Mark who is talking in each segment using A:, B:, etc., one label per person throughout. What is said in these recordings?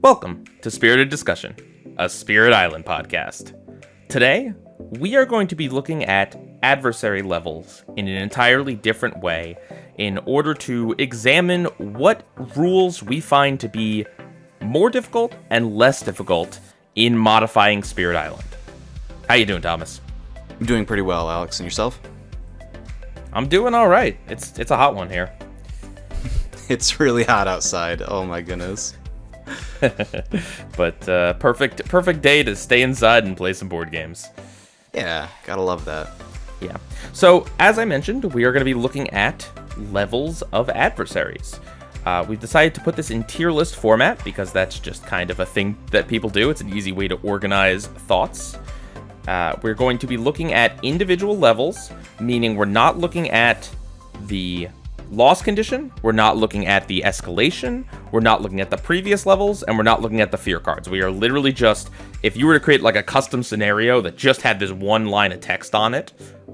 A: Welcome to Spirited Discussion, a Spirit Island podcast. Today, we are going to be looking at adversary levels in an entirely different way in order to examine what rules we find to be more difficult and less difficult in modifying Spirit Island. How you doing, Thomas?
B: I'm doing pretty well, Alex. And yourself?
A: I'm doing all right. It's a hot one here.
B: It's really hot outside. Oh my goodness.
A: But perfect day to stay inside and play some board games.
B: Yeah, gotta love that.
A: Yeah. So, as I mentioned, we are going to be looking at levels of adversaries. We've decided to put this in tier list format because that's just kind of a thing that people do. It's an easy way to organize thoughts. We're going to be looking at individual levels, meaning we're not looking at the loss condition, we're not looking at the escalation, we're not looking at the previous levels, and we're not looking at the fear cards. We are literally just, if you were to create like a custom scenario that just had this one line of text on it,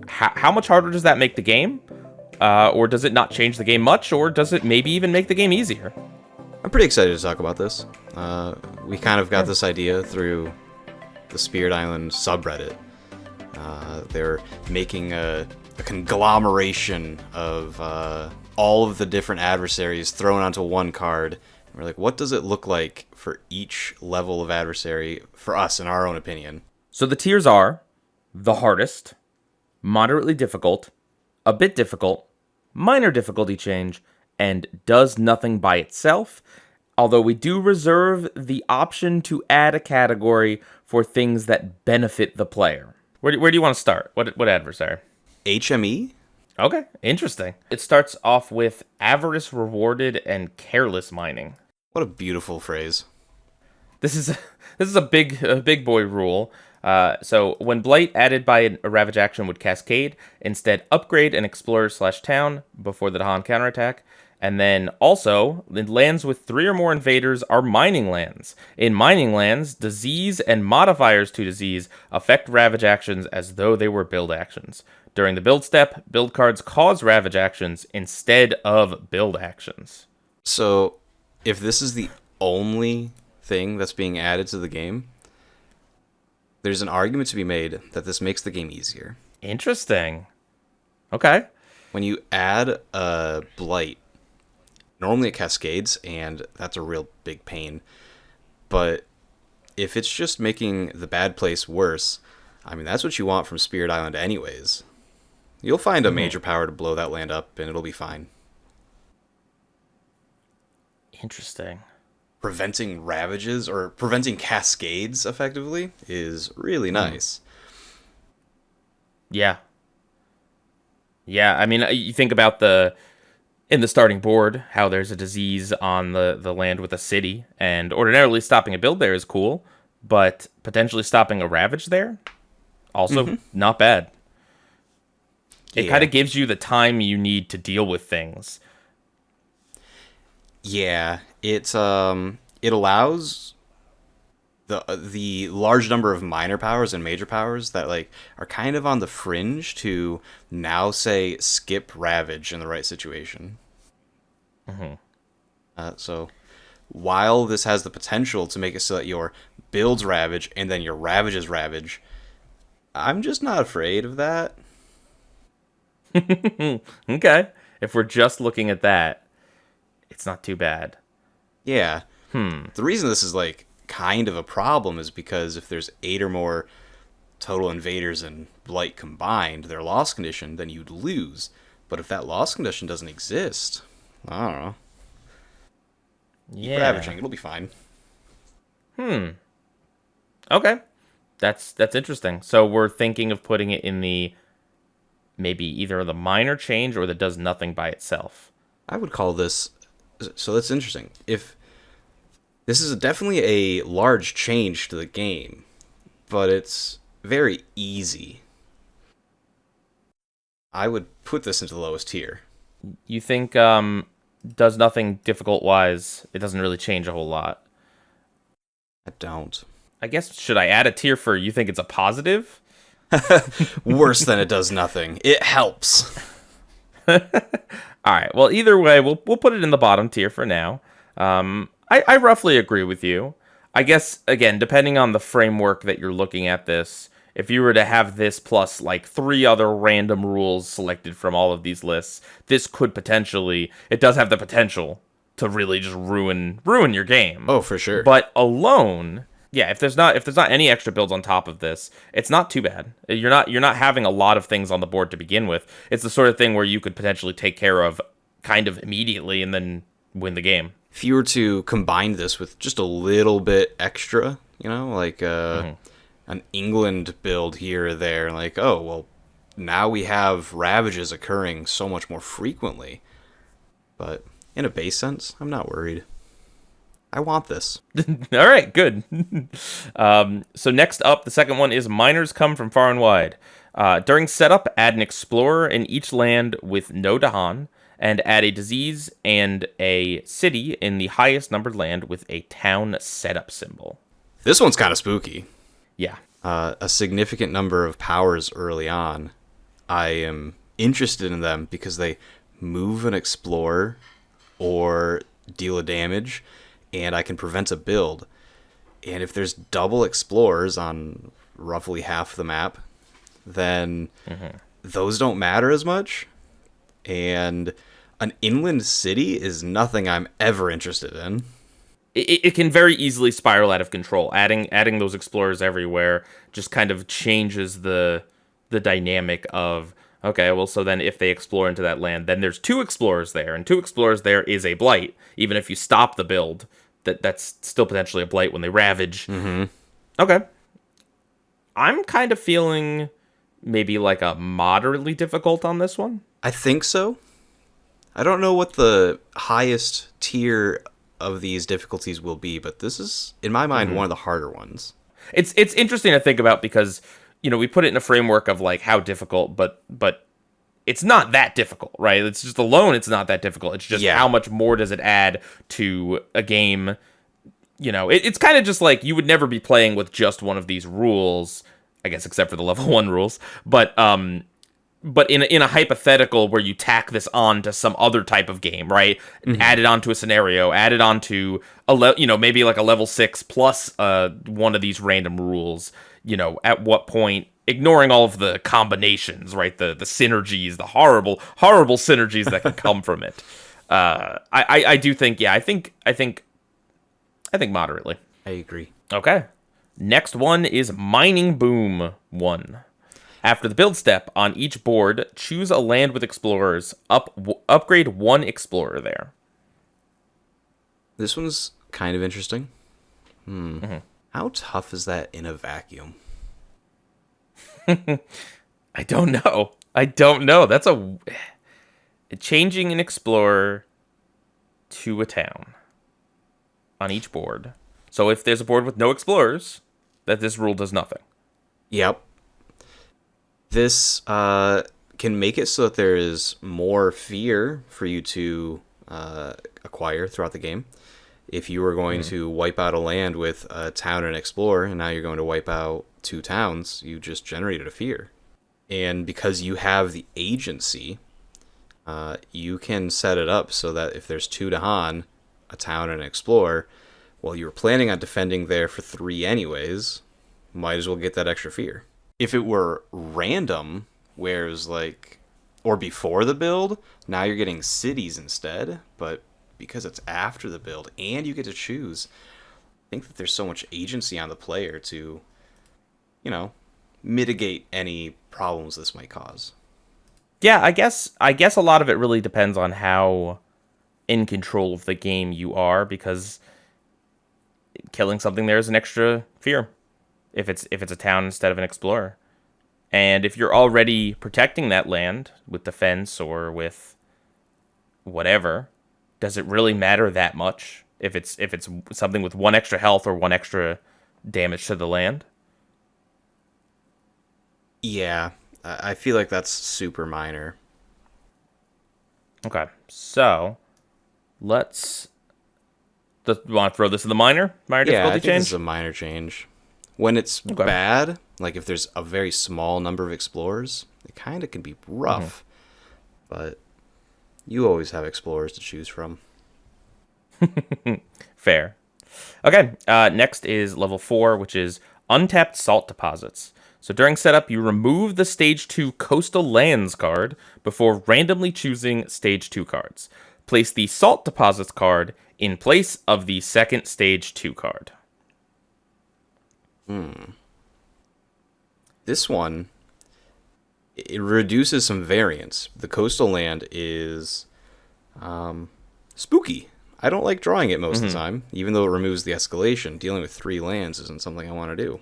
A: how much harder does that make the game? Or does it not change the game much? Or does it maybe even make the game easier?
B: I'm pretty excited to talk about this. We kind of got this idea through the Spirit Island subreddit. They're making a conglomeration of all of the different adversaries thrown onto one card. And we're like, what does it look like for each level of adversary for us, in our own opinion?
A: So the tiers are the hardest, moderately difficult, a bit difficult, minor difficulty change, and does nothing by itself. Although we do reserve the option to add a category for things that benefit the player. Where do you want to start? What adversary?
B: HME?
A: Okay, interesting. It starts off with avarice rewarded and careless mining.
B: What a beautiful phrase.
A: This is a big boy rule. So when blight added by a ravage action would cascade, instead upgrade an explorer/town before the Dahan counterattack. And then also, lands with 3 or more invaders are mining lands. In mining lands, disease and modifiers to disease affect ravage actions as though they were build actions. During the build step, build cards cause ravage actions instead of build actions.
B: So, if this is the only thing that's being added to the game, there's an argument to be made that this makes the game easier.
A: Interesting. Okay.
B: When you add a blight, normally it cascades, and that's a real big pain. But if it's just making the bad place worse, I mean, that's what you want from Spirit Island anyways. You'll find a major power to blow that land up, and it'll be fine.
A: Interesting.
B: Preventing ravages, or preventing cascades, effectively, is really nice.
A: Yeah. Yeah, I mean, you think about in the starting board, how there's a disease on the land with a city, and ordinarily stopping a build there is cool, but potentially stopping a ravage there, also not bad. It kind of gives you the time you need to deal with things.
B: Yeah, it allows the large number of minor powers and major powers that like are kind of on the fringe to now say skip ravage in the right situation. So while this has the potential to make it so that your builds ravage and then your ravages ravage, I'm just not afraid of that.
A: Okay. If we're just looking at that, it's not too bad.
B: Yeah. The reason this is like kind of a problem is because if there's 8 or more total invaders and blight combined, their loss condition, then you'd lose. But if that loss condition doesn't exist, I don't know.
A: Yeah.
B: Keep ravaging, it'll be fine.
A: Okay. That's interesting. So we're thinking of putting it in the maybe either the minor change or that does nothing by itself.
B: I would call this... So that's interesting. If this is definitely a large change to the game, but it's very easy. I would put this into the lowest tier.
A: You think does nothing difficult-wise, it doesn't really change a whole lot?
B: I don't.
A: I guess, should I add a tier for you think it's a positive?
B: Worse than it does nothing. It helps.
A: All right. Well, either way, we'll put it in the bottom tier for now. I roughly agree with you. I guess, again, depending on the framework that you're looking at this, if you were to have this plus like 3 other random rules selected from all of these lists, this could potentially, it does have the potential to really just ruin your game.
B: Oh, for sure.
A: But alone, yeah, if there's not any extra builds on top of this, it's not too bad. You're not having a lot of things on the board to begin with. It's the sort of thing where you could potentially take care of kind of immediately and then win the game.
B: If you were to combine this with just a little bit extra, like an England build here or there, like, oh, well, now we have ravages occurring so much more frequently. But in a base sense, I'm not worried. I want this.
A: All right, good. So next up, the second one is miners come from far and wide. During setup, add an explorer in each land with no Dahan, and add a disease and a city in the highest numbered land with a town setup symbol.
B: This one's kind of spooky.
A: Yeah.
B: A significant number of powers early on. I am interested in them because they move an explorer or deal a damage, and I can prevent a build. And if there's double explorers on roughly half the map, then those don't matter as much. And an inland city is nothing I'm ever interested in.
A: It can very easily spiral out of control. Adding those explorers everywhere just kind of changes the dynamic of, okay, well, so then if they explore into that land, then there's 2 explorers there, and 2 explorers there is a blight. Even if you stop the build, that's still potentially a blight when they ravage. Okay. I'm kind of feeling maybe like a moderately difficult on this one.
B: I think so. I don't know what the highest tier of these difficulties will be, but this is, in my mind, one of the harder ones.
A: It's interesting to think about because, we put it in a framework of like how difficult, but it's not that difficult, right? It's just alone, it's not that difficult. It's just how much more does it add to a game? It's kind of just like you would never be playing with just one of these rules, I guess, except for the level 1 rules. But in a hypothetical where you tack this on to some other type of game, right? Add it onto a scenario, add it onto maybe like a level 6 plus one of these random rules. At what point, ignoring all of the combinations, right? The synergies, the horrible synergies that can come from it. I do think, I think moderately.
B: I agree.
A: Okay. Next one is Mining Boom 1. After the build step, on each board, choose a land with explorers. Upgrade 1 explorer there.
B: This one's kind of interesting. How tough is that in a vacuum?
A: I don't know. That's changing an explorer to a town on each board. So if there's a board with no explorers, this rule does nothing.
B: Yep. This can make it so that there is more fear for you to acquire throughout the game. If you were going to wipe out a land with a town and explorer, and now you're going to wipe out 2 towns, you just generated a fear. And because you have the agency, you can set it up so that if there's 2 Dahan, a town and an explorer, well, you were planning on defending there for 3 anyways, might as well get that extra fear. If it were random, where it was like, or before the build, now you're getting cities instead, but because it's after the build and you get to choose, I think that there's so much agency on the player to, mitigate any problems this might cause.
A: Yeah, I guess a lot of it really depends on how in control of the game you are, because killing something there is an extra fear if it's a town instead of an explorer. And if you're already protecting that land with defense or with whatever, does it really matter that much if it's something with 1 extra health or 1 extra damage to the land?
B: Yeah, I feel like that's super minor.
A: Okay, so let's want to throw this in the minor difficulty
B: I think
A: change?
B: this is a minor change. When it's bad, like if there's a very small number of explorers, it kind of can be rough. But you always have explorers to choose from.
A: Fair. Okay, next is level 4, which is untapped salt deposits. So during setup, you remove the Stage 2 Coastal Lands card before randomly choosing Stage 2 cards. Place the Salt Deposits card in place of the second Stage 2 card.
B: This one, it reduces some variance. The coastal land is spooky. I don't like drawing it most of the time, even though it removes the escalation. Dealing with 3 lands isn't something I want to do.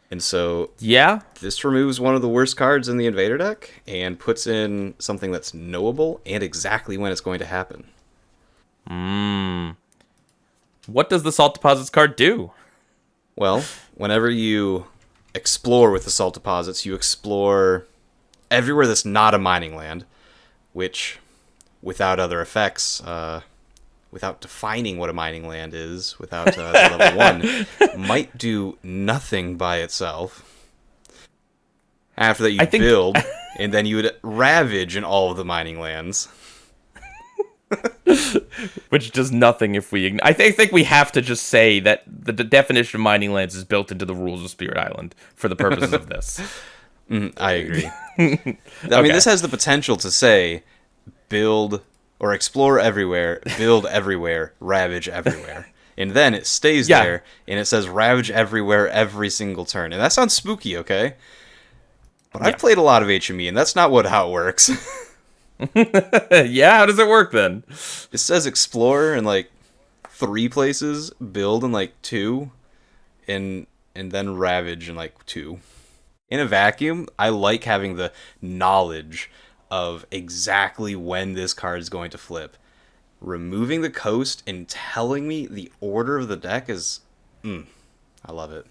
B: And so
A: Yeah,
B: this removes one of the worst cards in the Invader deck and puts in something that's knowable and exactly when it's going to happen.
A: what does the Salt Deposits card do?
B: Well, whenever you explore with the salt deposits, you explore everywhere that's not a mining land, which, without other effects, without defining what a mining land is, without level 1, might do nothing by itself. After that, you build, and then you would ravage in all of the mining lands.
A: Which does nothing if we... I think we have to just say that the definition of mining lands is built into the rules of Spirit Island for the purposes of this.
B: I agree. I mean, this has the potential to say, build or explore everywhere, build everywhere, ravage everywhere. And then it stays there, and it says ravage everywhere every single turn. And that sounds spooky, okay? But I've played a lot of HME, and that's not how it works.
A: Yeah, how does it work then?
B: It says explore in like 3 places, build in like 2, and then ravage in like 2. In a vacuum, I like having the knowledge of exactly when this card is going to flip. Removing the coast and telling me the order of the deck is... I love it.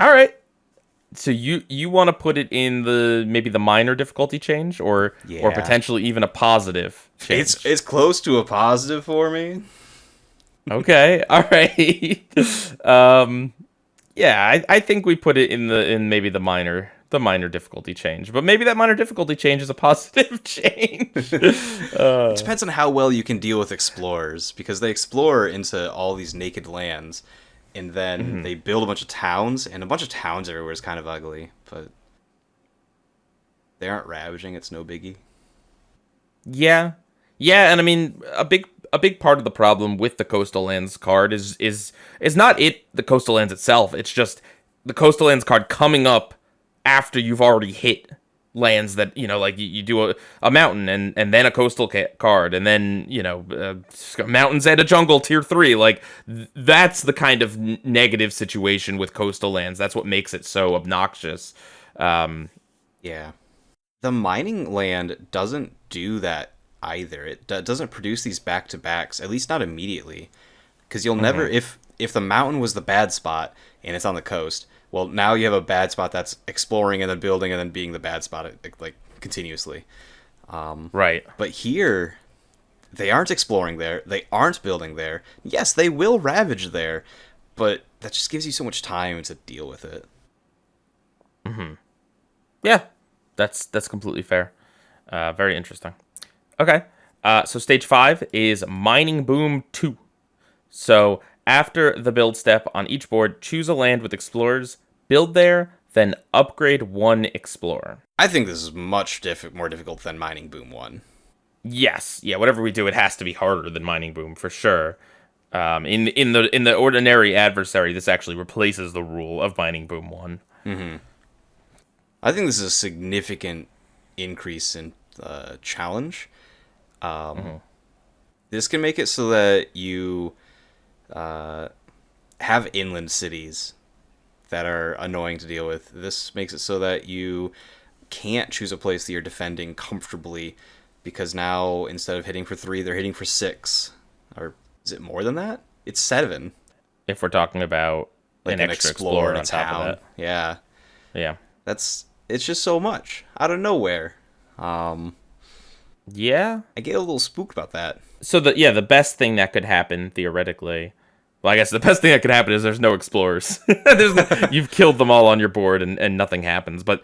A: All right. So you want to put it in maybe the minor difficulty change or potentially even a positive change?
B: It's close to a positive for me.
A: Okay. All right. Yeah, I think we put it in maybe the minor difficulty change, but maybe that minor difficulty change is a positive change.
B: It depends on how well you can deal with explorers, because they explore into all these naked lands, and then they build a bunch of towns, and a bunch of towns everywhere is kind of ugly, but they aren't ravaging. It's no biggie.
A: Yeah, and I mean a big part of the problem with the Coastal Lands card is not the Coastal Lands itself. It's just the Coastal Lands card coming up after you've already hit lands that, like you do a mountain and then a coastal card and then, mountains and a jungle tier 3. Like, that's the kind of negative situation with Coastal Lands. That's what makes it so obnoxious.
B: Yeah. The mining land doesn't do that either. It doesn't produce these back-to-backs, at least not immediately. Because you'll never... If the mountain was the bad spot and it's on the coast... Well, now you have a bad spot that's exploring and then building and then being the bad spot, like, continuously.
A: Right.
B: But here, they aren't exploring there. They aren't building there. Yes, they will ravage there, but that just gives you so much time to deal with it.
A: Yeah, that's completely fair. Very interesting. Okay, so stage 5 is Mining Boom 2. So... after the build step on each board, choose a land with explorers, build there, then upgrade 1 explorer. I
B: think this is much more difficult than Mining Boom 1.
A: Yes, yeah. Whatever we do, it has to be harder than Mining Boom for sure. In the ordinary adversary, this actually replaces the rule of Mining Boom 1.
B: I think this is a significant increase in challenge. This can make it so that you have inland cities that are annoying to deal with. This makes it so that you can't choose a place that you're defending comfortably, because now instead of hitting for 3, they're hitting for 6. Or is it more than that? It's 7.
A: If we're talking about like an extra explorer on top of that.
B: Yeah. It's just so much out of nowhere.
A: Yeah.
B: I get a little spooked about that.
A: So the best thing that could happen theoretically, well, I guess the best thing that could happen is there's no explorers. You've killed them all on your board and nothing happens. But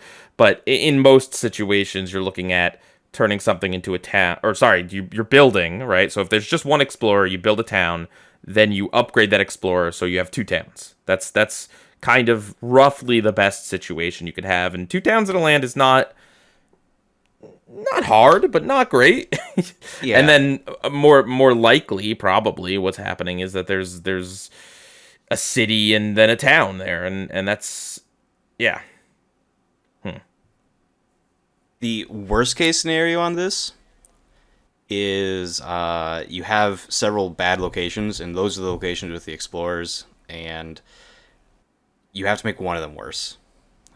A: in most situations, you're looking at turning something into a town, or sorry, you're building, right? So if there's just one explorer, you build a town, then you upgrade that explorer, so you have two towns. That's kind of roughly the best situation you could have, and two towns in a land is not hard, but not great.
B: Yeah.
A: And then more likely, probably, what's happening is that there's a city and then a town there, and that's yeah.
B: The worst case scenario on this is you have several bad locations, and those are the locations with the explorers, and you have to make one of them worse.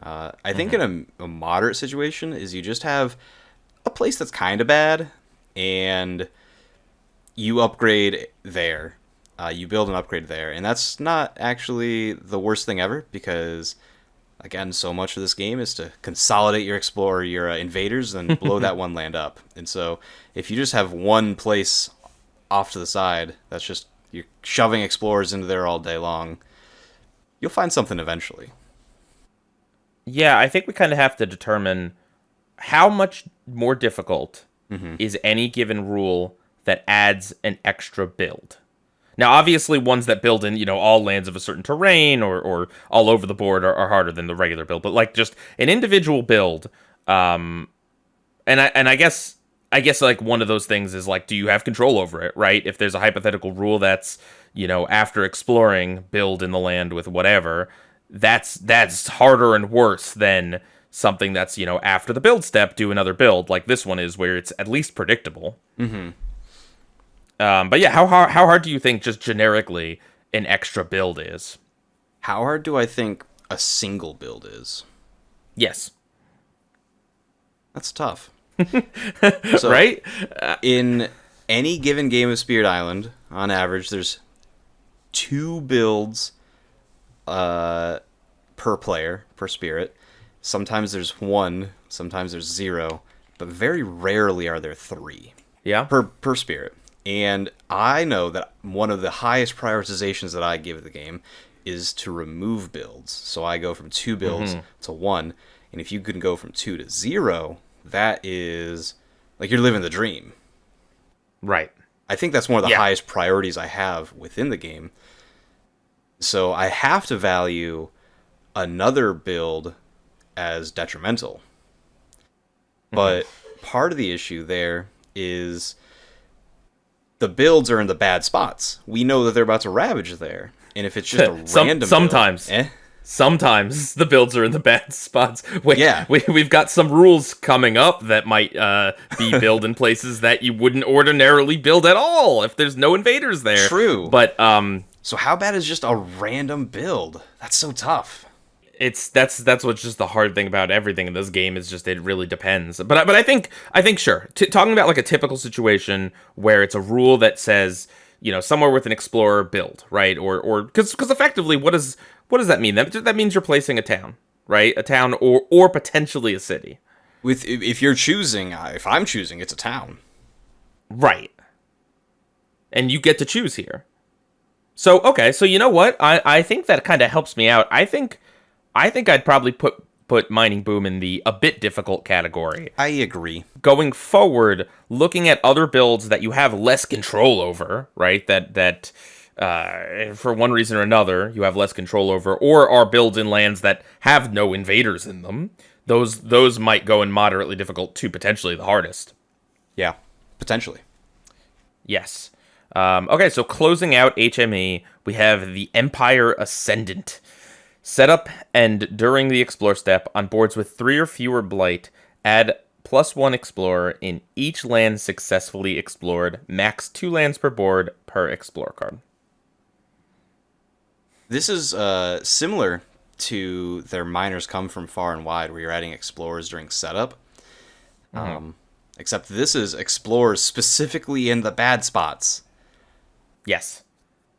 B: I think in a moderate situation is you just have a place that's kind of bad, and you upgrade there. You build an upgrade there, and that's not actually the worst thing ever, because again, so much of this game is to consolidate your explorer, your invaders, and blow that one land up. And so if you just have one place off to the side that's just you're shoving explorers into there all day long, you'll find something eventually.
A: Yeah, I think we kind of have to determine how much more difficult is any given rule that adds an extra build. Now, obviously, ones that build in, all lands of a certain terrain or all over the board are harder than the regular build. But like just an individual build, and I guess like one of those things is like, do you have control over it, right? If there's a hypothetical rule that's after exploring, build in the land with whatever, that's harder and worse than something that's after the build step, do another build like this one is, where it's at least predictable. Mm-hmm. But yeah, how hard do you think just generically an extra build is?
B: How hard do I think a single build is?
A: Yes.
B: That's tough. So,
A: right?
B: In any given game of Spirit Island, on average, there's 2 builds per player, per spirit. Sometimes there's 1, sometimes there's 0, but very rarely are there 3.
A: Yeah.
B: Per spirit. And I know that one of the highest prioritizations that I give the game is to remove builds. So I go from 2 builds to 1. And if you can go from 2 to 0, that is like you're living the dream.
A: Right.
B: I think that's one of the highest priorities I have within the game. So I have to value another build as detrimental. But part of the issue there is the builds are in the bad spots. We know that they're about to ravage there. And if it's just a random
A: sometimes
B: build,
A: sometimes the builds are in the bad spots. We've got some rules coming up that might be built in places that you wouldn't ordinarily build at all if there's no invaders there.
B: True.
A: But
B: so how bad is just a random build? That's so tough.
A: That's what's just the hard thing about everything in this game is just it really depends. But I think sure, talking about like a typical situation where it's a rule that says somewhere with an explorer build, right? Or because effectively what does that mean? That means you're placing a town, right? A town or potentially a city.
B: If you're choosing, if I'm choosing, it's a town,
A: right? And you get to choose here. So okay, so you know what? I think that kind of helps me out. I think I'd probably put Mining Boom in the a bit difficult category.
B: I agree.
A: Going forward, looking at other builds that you have less control over, right? That for one reason or another you have less control over, or are builds in lands that have no invaders in them. Those might go in moderately difficult to potentially the hardest.
B: Yeah, potentially.
A: Yes. Okay, so closing out HME, we have the Empire Ascendant. Set up and during the Explore step, on boards with 3 or fewer Blight, add +1 Explorer in each land successfully explored. Max 2 lands per board per Explore card.
B: This is similar to their Miners Come From Far and Wide, where you're adding Explorers during setup. Except this is Explorers specifically in the bad spots.
A: Yes.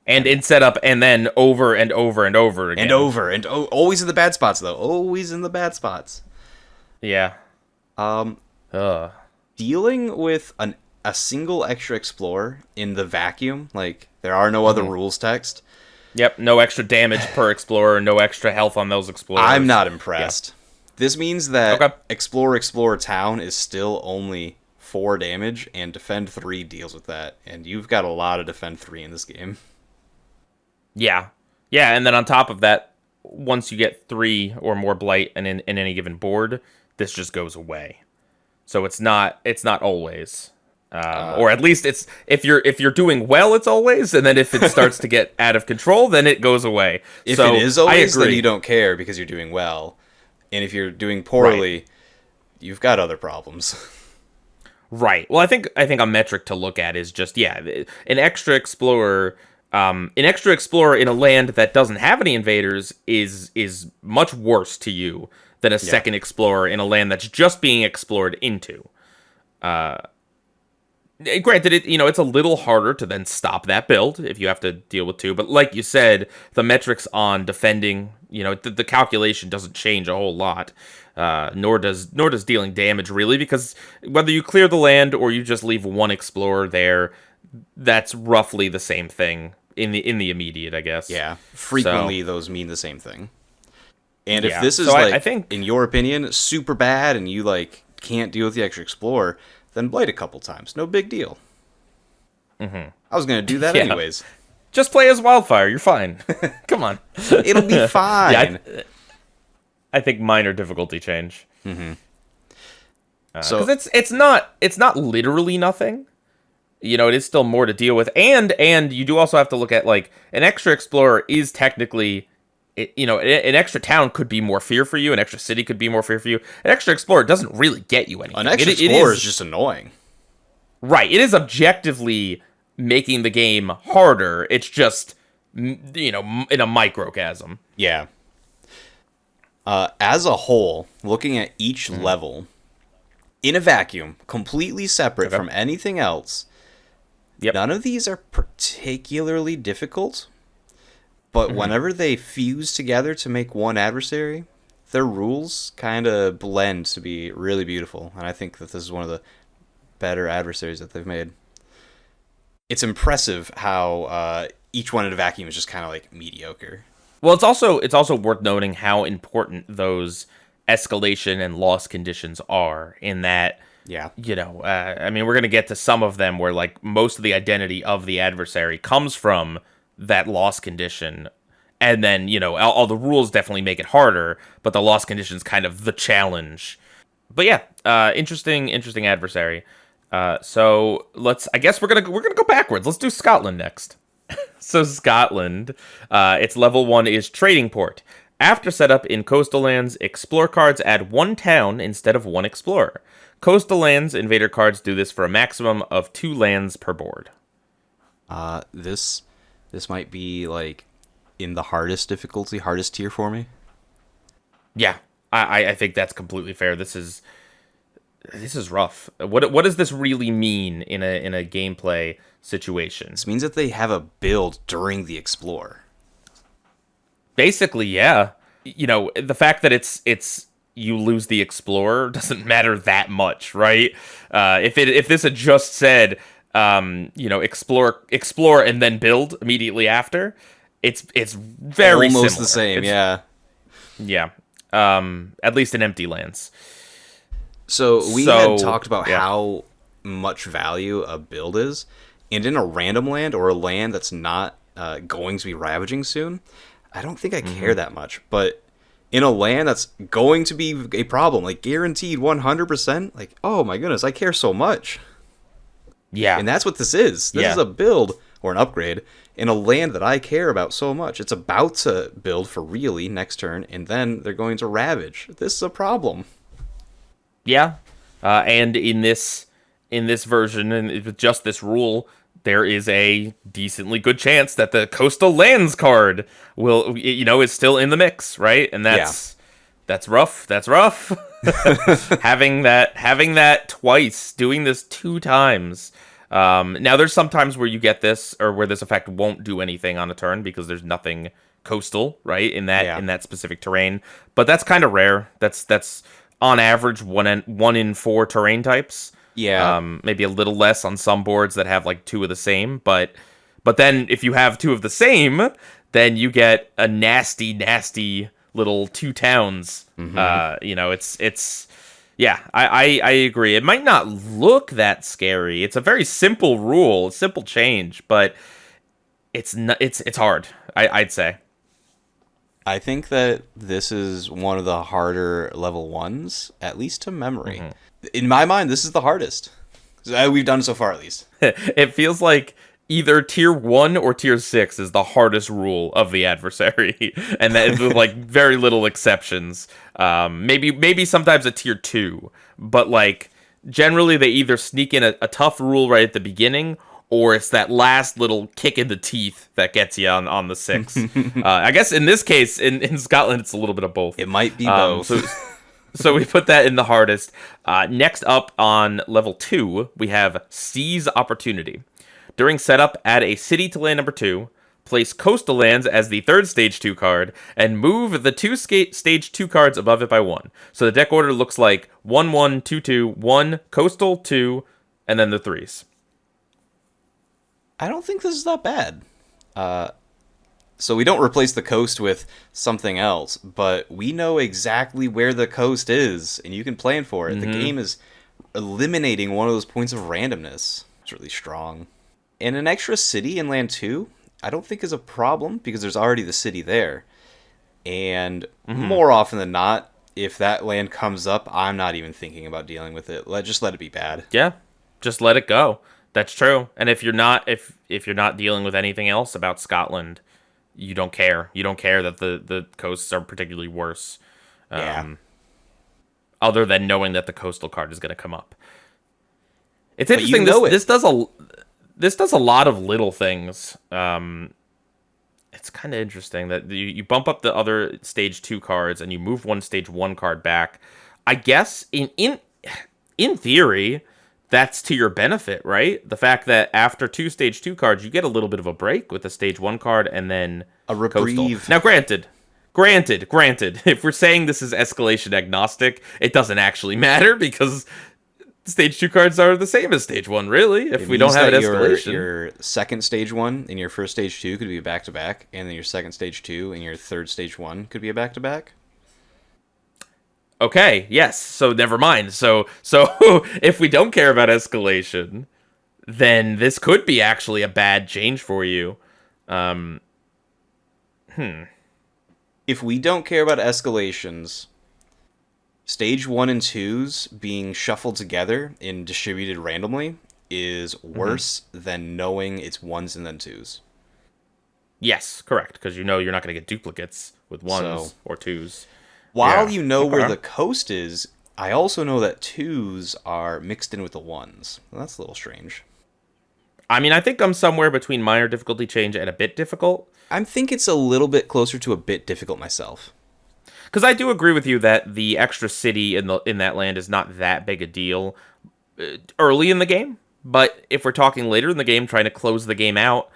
A: And in setup, and then over and over and over again.
B: Always in the bad spots, though. Always in the bad spots.
A: Yeah.
B: Dealing with a single extra Explorer in the vacuum, like, there are no other rules text.
A: Yep, no extra damage per Explorer, no extra health on those Explorers.
B: I'm not impressed. Yeah. This means that
A: okay.
B: Explore Town is still only 4 damage, and defend 3 deals with that. And you've got a lot of defend 3 in this game.
A: Yeah. Yeah, and then on top of that, once you get 3 or more blight in any given board, this just goes away. So it's not always. Or at least it's if you're doing well, it's always, and then if it starts to get out of control, then it goes away.
B: If
A: so
B: it is always, then you don't care because you're doing well. And if you're doing poorly, you've got other problems.
A: Right. Well, I think a metric to look at is just an extra explorer. An extra explorer in a land that doesn't have any invaders is much worse to you than a second explorer in a land that's just being explored into. Granted, it's a little harder to then stop that build if you have to deal with 2. But like you said, the metrics on defending, the calculation doesn't change a whole lot. Nor does dealing damage really, because whether you clear the land or you just leave 1 explorer there, that's roughly the same thing in the immediate, I guess.
B: Yeah, frequently those mean the same thing. And if this is
A: I think,
B: in your opinion, super bad and you can't deal with the extra explorer, then blight a couple times. No big deal. Mm-hmm. I was going to do that anyways.
A: Just play as Wildfire. You're fine. Come on.
B: It'll be fine.
A: I think minor difficulty change.
B: Mm-hmm.
A: So it's not literally nothing. It is still more to deal with, and you do also have to look at an extra explorer is technically. An extra town could be more fear for you. An extra city could be more fear for you. An extra explorer doesn't really get you anything.
B: An extra explorer is just annoying.
A: Right. It is objectively making the game harder. It's just, in a microcosm.
B: Yeah. As a whole, looking at each level, in a vacuum, completely separate from anything else, none of these are particularly difficult. But whenever they fuse together to make one adversary, their rules kind of blend to be really beautiful. And I think that this is one of the better adversaries that they've made. It's impressive how each one in a vacuum is just kind of mediocre.
A: Well, it's also worth noting how important those escalation and loss conditions are in that.
B: Yeah.
A: I mean, we're going to get to some of them where most of the identity of the adversary comes from that loss condition, and then all the rules definitely make it harder, but the loss condition is kind of the challenge. But interesting adversary. So I guess we're gonna go backwards. Let's do Scotland next. So Scotland, its level 1 is Trading Port. After setup in coastal lands, explore cards add 1 town instead of 1 explorer. Coastal lands invader cards do this for a maximum of 2 lands per board.
B: This might be in the hardest tier for me.
A: Yeah, I think that's completely fair. This is rough. What does this really mean in a gameplay situation?
B: This means that they have a build during the explore.
A: Basically, yeah. The fact that it's you lose the explorer doesn't matter that much, right? If this had just said explore and then build immediately after, it's very
B: almost
A: similar.
B: The same.
A: Yeah. At least in empty lands.
B: So we had talked about how much value a build is, and in a random land or a land that's not going to be ravaging soon, I don't think I care that much. But in a land that's going to be a problem, guaranteed 100%, oh my goodness, I care so much.
A: Yeah.
B: And that's what this is. This is a build, or an upgrade, in a land that I care about so much. It's about to build for really next turn, and then they're going to ravage. This is a problem.
A: Yeah. And in this version, and with just this rule, there is a decently good chance that the coastal lands card is still in the mix, right? And that's rough. That's rough. having that twice, doing this 2 times. Now there's some times where you get this, or where this effect won't do anything on a turn because there's nothing coastal, right, in that specific terrain. But that's kind of rare. That's on average 1 in 4 terrain types.
B: Yeah.
A: Maybe a little less on some boards that have 2 of the same, but then if you have 2 of the same, then you get a nasty little 2 towns. It's Yeah, I agree. It might not look that scary. It's a very simple rule, simple change, but it's hard. I'd say.
B: I think that this is one of the harder level ones, at least to memory. In my mind, this is the hardest. We've done so far, at least.
A: It feels like either tier 1 or tier 6 is the hardest rule of the adversary, and that with like very little exceptions. Maybe sometimes a tier 2, but like generally they either sneak in a tough rule right at the beginning, or it's that last little kick in the teeth that gets you on the 6. I guess in this case, in Scotland, it's a little bit of both.
B: It might be both.
A: So we put that in the hardest. Next up on level 2, we have Seize Opportunity. During setup, add a city to land number 2, place coastal lands as the third stage 2 card, and move the two stage 2 cards above it by 1. So the deck order looks like 1 1 2 2 1 coastal 2, and then the 3s.
B: I don't think this is that bad. So we don't replace the coast with something else, but we know exactly where the coast is, and you can plan for it. The game is eliminating one of those points of randomness. It's really strong. And an extra city in land 2, I don't think is a problem, because there's already the city there. And more often than not, if that land comes up, I'm not even thinking about dealing with it. Just let it be bad.
A: Yeah, just let it go. That's true. And if you're not if you're not dealing with anything else about Scotland, you don't care. You don't care that the coasts are particularly worse. Other than knowing that the coastal card is going to come up. It's interesting. This does a lot of little things. It's kind of interesting that you bump up the other stage 2 cards and you move one stage 1 card back. I guess in theory, that's to your benefit, right? The fact that after 2 stage 2 cards, you get a little bit of a break with the stage 1 card and then
B: a reprieve.
A: Coastal. Now, granted, if we're saying this is escalation agnostic, it doesn't actually matter because stage 2 cards are the same as stage 1, really, if we don't have an escalation.
B: Your second stage 1 and your first stage 2 could be a back-to-back, and then your second stage 2 and your third stage 1 could be a back-to-back.
A: Okay, yes, so never mind. So if we don't care about escalation, then this could be actually a bad change for you.
B: If we don't care about escalations, stage 1 and 2s being shuffled together and distributed randomly is worse than knowing it's 1s and then 2s.
A: Yes, correct, because you know you're not going to get duplicates with 1s or 2s.
B: While you know where the coast is, I also know that 2s are mixed in with the 1s. Well, that's a little strange.
A: I mean, I think I'm somewhere between minor difficulty change and a bit difficult.
B: I think it's a little bit closer to a bit difficult myself.
A: Because I do agree with you that the extra city in that land is not that big a deal early in the game. But if we're talking later in the game, trying to close the game out,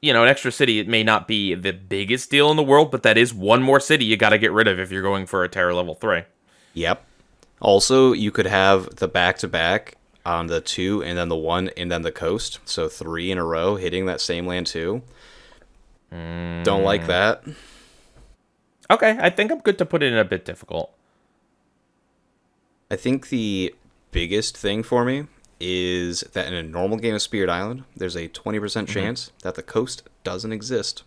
A: an extra city, it may not be the biggest deal in the world, but that is one more city you got to get rid of if you're going for a terror level 3.
B: Yep. Also, you could have the back-to-back on the 2 and then the 1 and then the coast. So 3 in a row hitting that same land too. Don't like that.
A: Okay, I think I'm good to put it in a bit difficult.
B: I think the biggest thing for me is that in a normal game of Spirit Island, there's a 20% chance that the coast doesn't exist.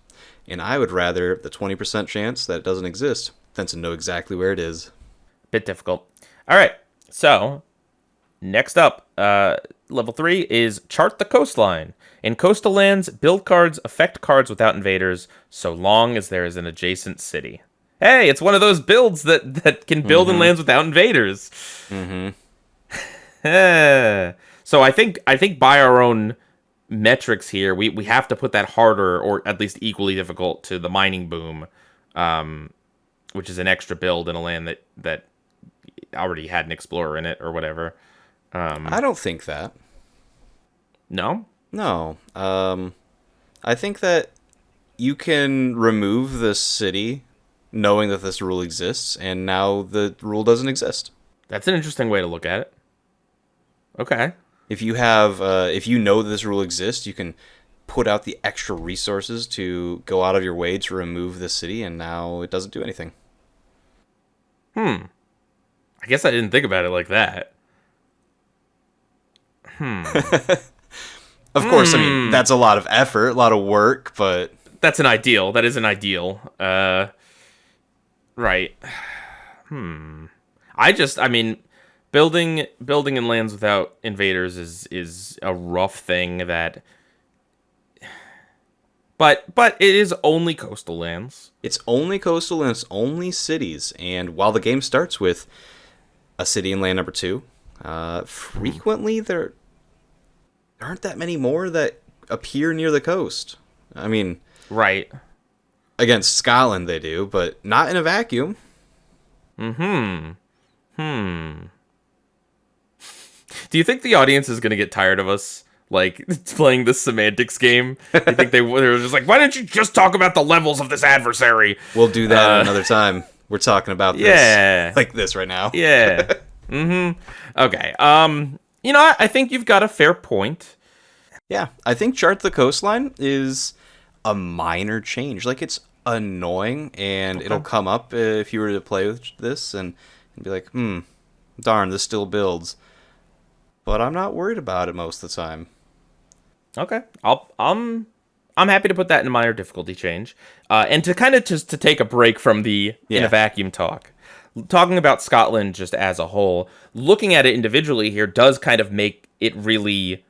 B: And I would rather the 20% chance that it doesn't exist than to know exactly where it is.
A: Bit difficult. All right, so next up, level 3 is Chart the Coastline. In coastal lands, build cards affect cards without invaders, so long as there is an adjacent city. Hey, it's one of those builds that can build in lands without invaders. So I think by our own metrics here, we have to put that harder, or at least equally difficult, to the Mining Boom, which is an extra build in a land that already had an Explorer in it, or whatever.
B: I don't think that.
A: No?
B: No. I think that you can remove this city knowing that this rule exists, and now the rule doesn't exist.
A: That's an interesting way to look at it. Okay.
B: If you have, if you know this rule exists, you can put out the extra resources to go out of your way to remove the city, and now it doesn't do anything.
A: I I guess I didn't think about it like that.
B: Of course, I mean, that's a lot of effort, a lot of work, but...
A: That's an ideal. That is an ideal. Right. I mean, building in lands without invaders is a rough thing that... But it is only coastal lands.
B: It's only coastal and it's only cities. And while the game starts with a city in land number 2, frequently there aren't that many more that appear near the coast. I mean...
A: Right.
B: Against Scotland they do, but not in a vacuum.
A: Do you think the audience is going to get tired of us, like, playing this semantics game? You think they were just like, why don't you just talk about the levels of this adversary?
B: We'll do that another time. We're talking about this like this right now.
A: Yeah. Okay. I think you've got a fair point.
B: Yeah, I think Chart the Coastline is a minor change. Like, it's annoying, and it'll come up if you were to play with this and be like, darn, this still builds. But I'm not worried about it most of the time.
A: Okay. I'm happy to put that in a minor difficulty change. And to kind of just to take a break from the in a vacuum talk. Talking about Scotland just as a whole, looking at it individually here does kind of make it really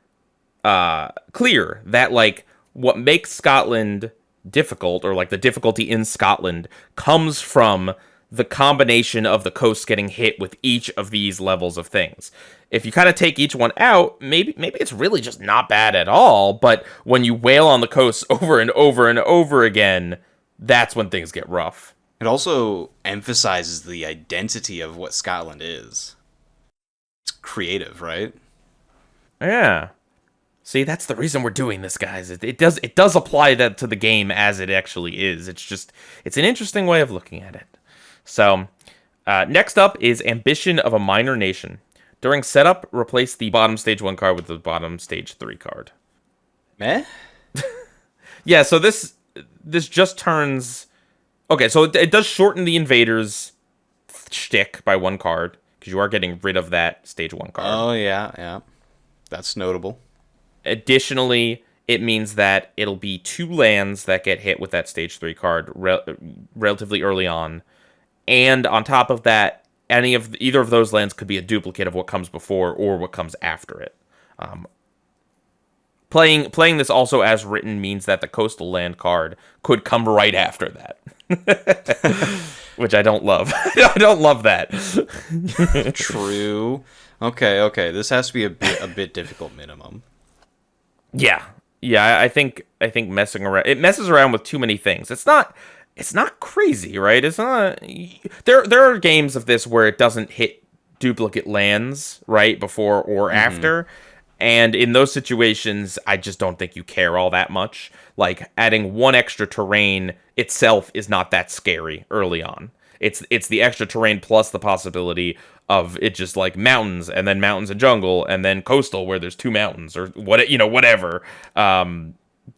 A: clear that, like, what makes Scotland difficult, or like the difficulty in Scotland, comes from the combination of the coasts getting hit with each of these levels of things. If you kind of take each one out, maybe it's really just not bad at all, but when you wail on the coasts over and over and over again, that's when things get rough.
B: It also emphasizes the identity of what Scotland is. It's creative, right?
A: Yeah. See, that's the reason we're doing this, guys. It does apply that to the game as it actually is. It's an interesting way of looking at it. So, next up is Ambition of a Minor Nation. During setup, replace the bottom stage 1 card with the bottom stage 3 card.
B: Meh?
A: Yeah, so this just turns... Okay, so it does shorten the invaders shtick by 1 card, because you are getting rid of that stage 1 card.
B: Oh, yeah. That's notable.
A: Additionally, it means that it'll be 2 lands that get hit with that stage 3 card relatively early on. And on top of that, either of those lands could be a duplicate of what comes before or what comes after it. Playing this also as written means that the coastal land card could come right after that. Which I don't love. I don't love that.
B: True. Okay. This has to be a bit difficult minimum.
A: Yeah. I think messing around, it messes around with too many things. It's not crazy, right? It's not. There are games of this where it doesn't hit duplicate lands right before or after, and in those situations, I just don't think you care all that much. Like, adding 1 extra terrain itself is not that scary early on. It's the extra terrain plus the possibility of it just like mountains and then mountains and jungle and then coastal where there's 2 mountains or whatever.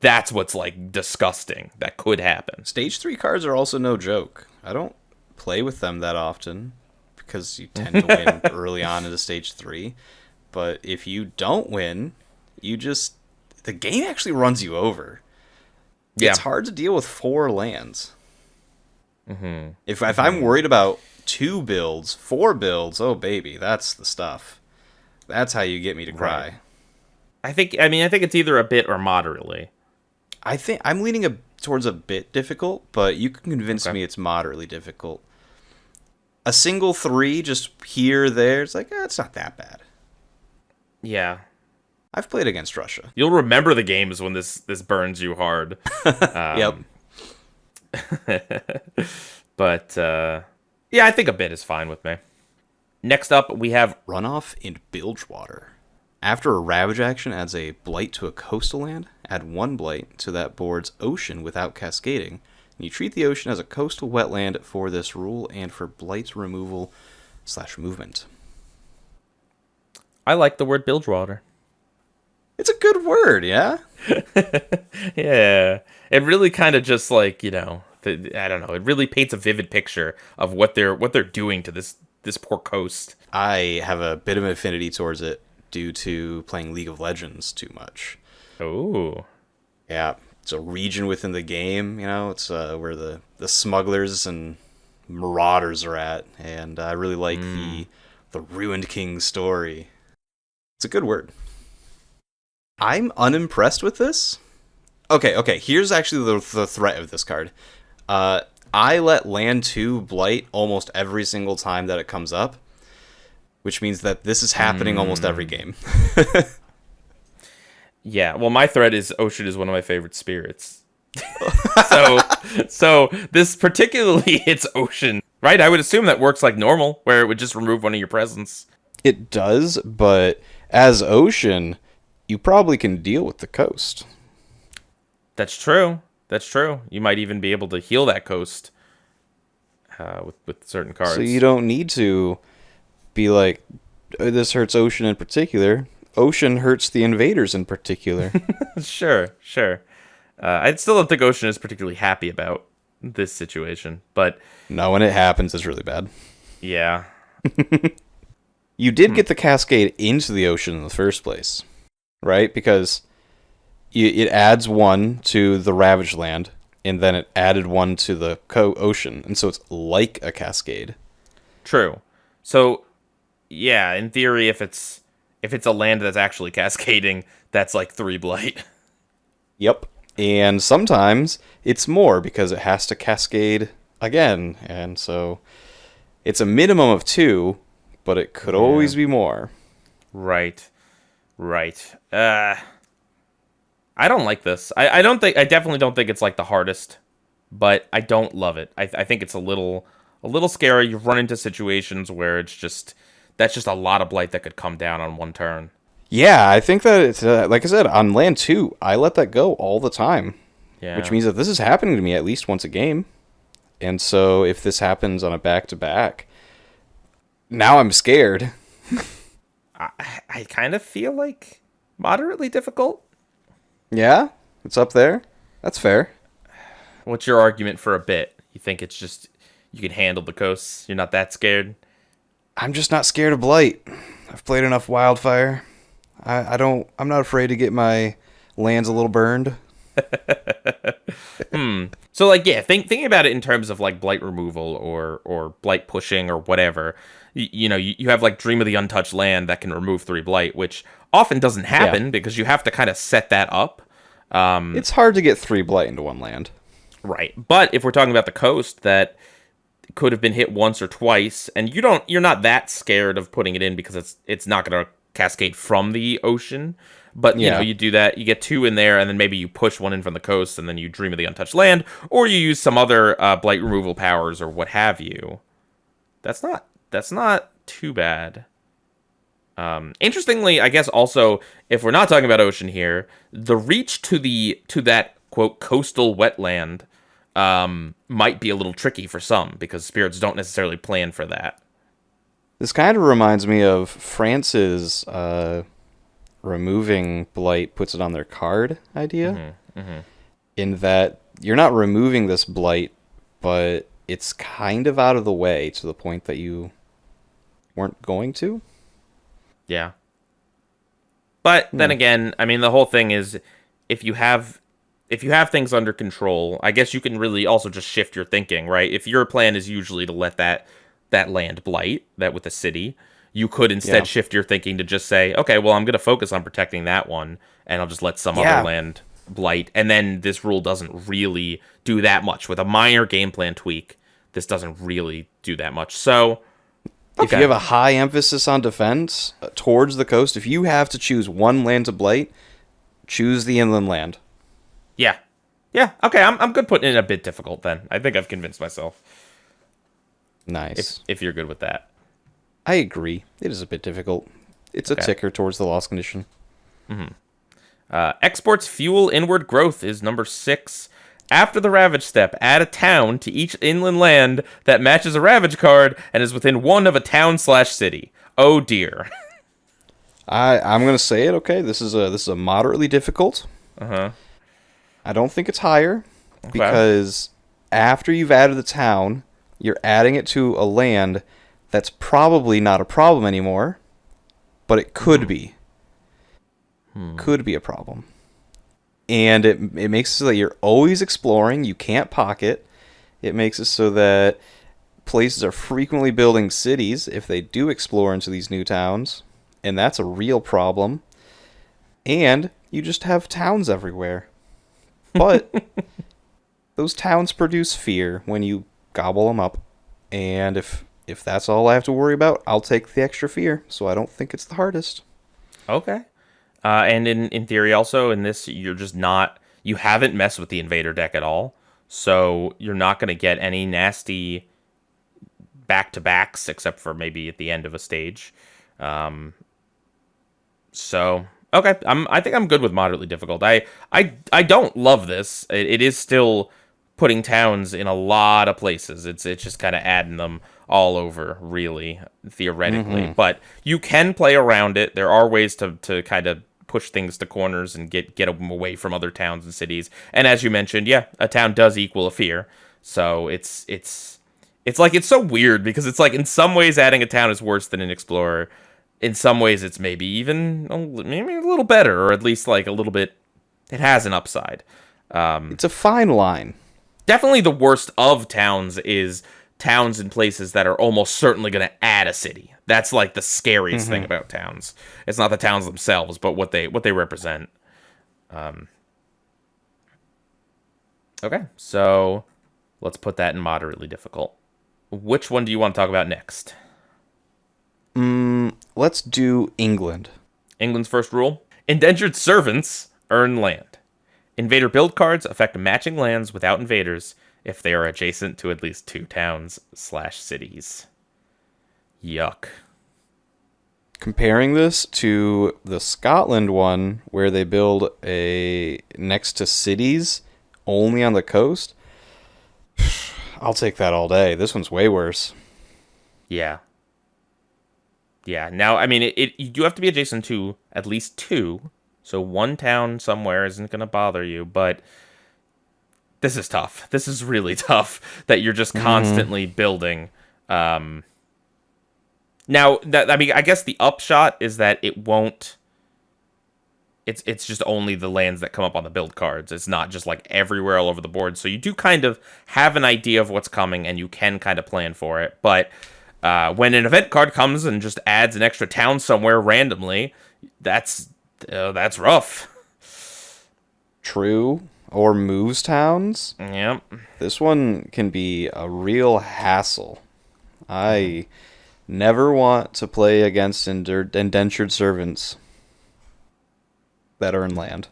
A: That's what's like disgusting that could happen.
B: Stage 3 cards are also no joke. I don't play with them that often because you tend to win early on into stage 3. But if you don't win, the game actually runs you over. Yeah. It's hard to deal with 4 lands. If I'm worried about 2 builds, 4 builds, oh baby, that's the stuff. That's how you get me to cry.
A: Right. I think it's either a bit or moderately.
B: I think I'm leaning towards a bit difficult, but you can convince me it's moderately difficult. A single 3 just here or there, it's like, it's not that bad.
A: Yeah.
B: I've played against Russia.
A: You'll remember the games when this burns you hard.
B: Yep.
A: But, yeah, I think a bit is fine with me. Next up, we have
B: Runoff and Bilgewater. After a Ravage action adds a blight to a coastal land, add 1 blight to that board's ocean without cascading. And you treat the ocean as a coastal wetland for this rule and for blight removal / movement. I
A: like the word Bilgewater.
B: It's a good word, yeah?
A: Yeah. It really kind of just like, I don't know, it really paints a vivid picture of what they're doing to this this poor coast.
B: I have a bit of an affinity towards it due to playing League of Legends too much.
A: Oh.
B: Yeah, it's a region within the game, it's where the smugglers and marauders are at, and I really like the Ruined King story. It's a good word. I'm unimpressed with this. Okay, here's actually the threat of this card. I let land 2 blight almost every single time that it comes up, which means that this is happening almost every game.
A: Yeah, well, my threat is Ocean is one of my favorite spirits. so this particularly hits Ocean, right? I would assume that works like normal, where it would just remove one of your presence.
B: It does, but as Ocean, you probably can deal with the coast.
A: That's true. You might even be able to heal that coast with certain cards.
B: So you don't need to be like, "Oh, this hurts Ocean in particular." Ocean hurts the invaders in particular.
A: Sure. I still don't think Ocean is particularly happy about this situation, but...
B: No, when it happens, it's really bad.
A: Yeah.
B: You did get the Cascade into the ocean in the first place, right? Because it adds 1 to the Ravaged Land, and then it added 1 to the ocean, and so it's like a Cascade.
A: True. So, yeah, in theory, if it's a land that's actually cascading, that's like 3 blight.
B: Yep. And sometimes it's more because it has to cascade again, and so it's a minimum of 2, but it could always be more.
A: Right. I don't like this. I definitely don't think it's like the hardest, but I don't love it. I think it's a little scary. You run into situations where that's just a lot of blight that could come down on one turn.
B: Yeah, I think that it's, like I said, on land 2, I let that go all the time.
A: Yeah.
B: Which means that this is happening to me at least once a game. And so if this happens on a back-to-back, now I'm scared.
A: I kind of feel like moderately difficult.
B: Yeah? It's up there? That's fair.
A: What's your argument for a bit? You think it's just you can handle the coasts? You're not that scared?
B: I'm just not scared of blight. I've played enough Wildfire. I'm not afraid to get my lands a little burned.
A: So, like, yeah, thinking about it in terms of, like, blight removal or blight pushing or whatever, you have, like, Dream of the Untouched Land that can remove 3 blight, which often doesn't happen because you have to kind of set that up.
B: It's hard to get 3 blight into 1 land.
A: Right. But if we're talking about the coast that could have been hit once or twice, and you're not that scared of putting it in because it's not going to cascade from the ocean. But, you do that, you get 2 in there, and then maybe you push 1 in from the coast, and then you Dream of the Untouched Land, or you use some other blight removal powers or what have you. That's not too bad. Interestingly, I guess also, if we're not talking about ocean here, the reach to that, quote, coastal wetland might be a little tricky for some, because spirits don't necessarily plan for that.
B: This kind of reminds me of France's removing blight puts it on their card idea. In that you're not removing this blight, but it's kind of out of the way to the point that you weren't going to.
A: Yeah. But then again, I mean, the whole thing is if you have things under control, I guess you can really also just shift your thinking, right? If your plan is usually to let that land blight, that with the city, you could instead shift your thinking to just say, okay, well, I'm going to focus on protecting that one, and I'll just let some other land blight. And then this rule doesn't really do that much. With a minor game plan tweak, this doesn't really do that much. So,
B: if you have a high emphasis on defense towards the coast, if you have to choose 1 land to blight, choose the inland land.
A: Yeah. Okay, I'm good putting it a bit difficult then. I think I've convinced myself.
B: Nice.
A: If you're good with that.
B: I agree. It is a bit difficult. It's a ticker towards the loss condition.
A: Exports fuel inward growth is number 6. After the Ravage step, add a town to each inland land that matches a Ravage card and is within 1 of a town/city. Oh dear.
B: I'm gonna say it. Okay, this is a moderately difficult. I don't think it's higher because after you've added the town, you're adding it to a land That's probably not a problem anymore, but it could be. Could be a problem. And it makes it so that you're always exploring. You can't pocket. It makes it so that places are frequently building cities if they do explore into these new towns. And that's a real problem. And you just have towns everywhere. But those towns produce fear when you gobble them up. And if that's all I have to worry about, I'll take the extra fear. So I don't think it's the hardest.
A: Okay. And in theory also, in this, you haven't messed with the invader deck at all. So you're not going to get any nasty back-to-backs, except for maybe at the end of a stage. So, okay, I think I'm good with moderately difficult. I don't love this. It is still putting towns in a lot of places. It's just kind of adding them all over, really, theoretically. But you can play around it. There are ways to kind of push things to corners and get them away from other towns and cities. And as you mentioned, yeah, a town does equal a fear. So it's like, it's so weird because it's like in some ways adding a town is worse than an explorer. In some ways it's maybe a little better, or at least like a little bit, it has an upside.
B: It's a fine line.
A: Definitely the worst of towns is towns and places that are almost certainly going to add a city. That's like the scariest thing about towns. It's not the towns themselves, but what they represent. Okay, so let's put that in moderately difficult. Which one do you want to talk about next?
B: Let's do England.
A: England's first rule: indentured servants earn land. Invader build cards affect matching lands without invaders if they are adjacent to at least 2 towns/cities. Yuck.
B: Comparing this to the Scotland one, where they build a next to cities only on the coast, I'll take that all day. This one's way worse.
A: Yeah. Yeah. Now, I mean, you do have to be adjacent to at least 2, so 1 town somewhere isn't going to bother you, but this is tough. This is really tough that you're just constantly building. Now, I guess the upshot is that it won't. It's just only the lands that come up on the build cards. It's not just like everywhere all over the board. So you do kind of have an idea of what's coming, and you can kind of plan for it. But when an event card comes and just adds an extra town somewhere randomly, that's rough.
B: True. Or moves towns.
A: Yep.
B: This one can be a real hassle. I never want to play against indentured servants that earn land.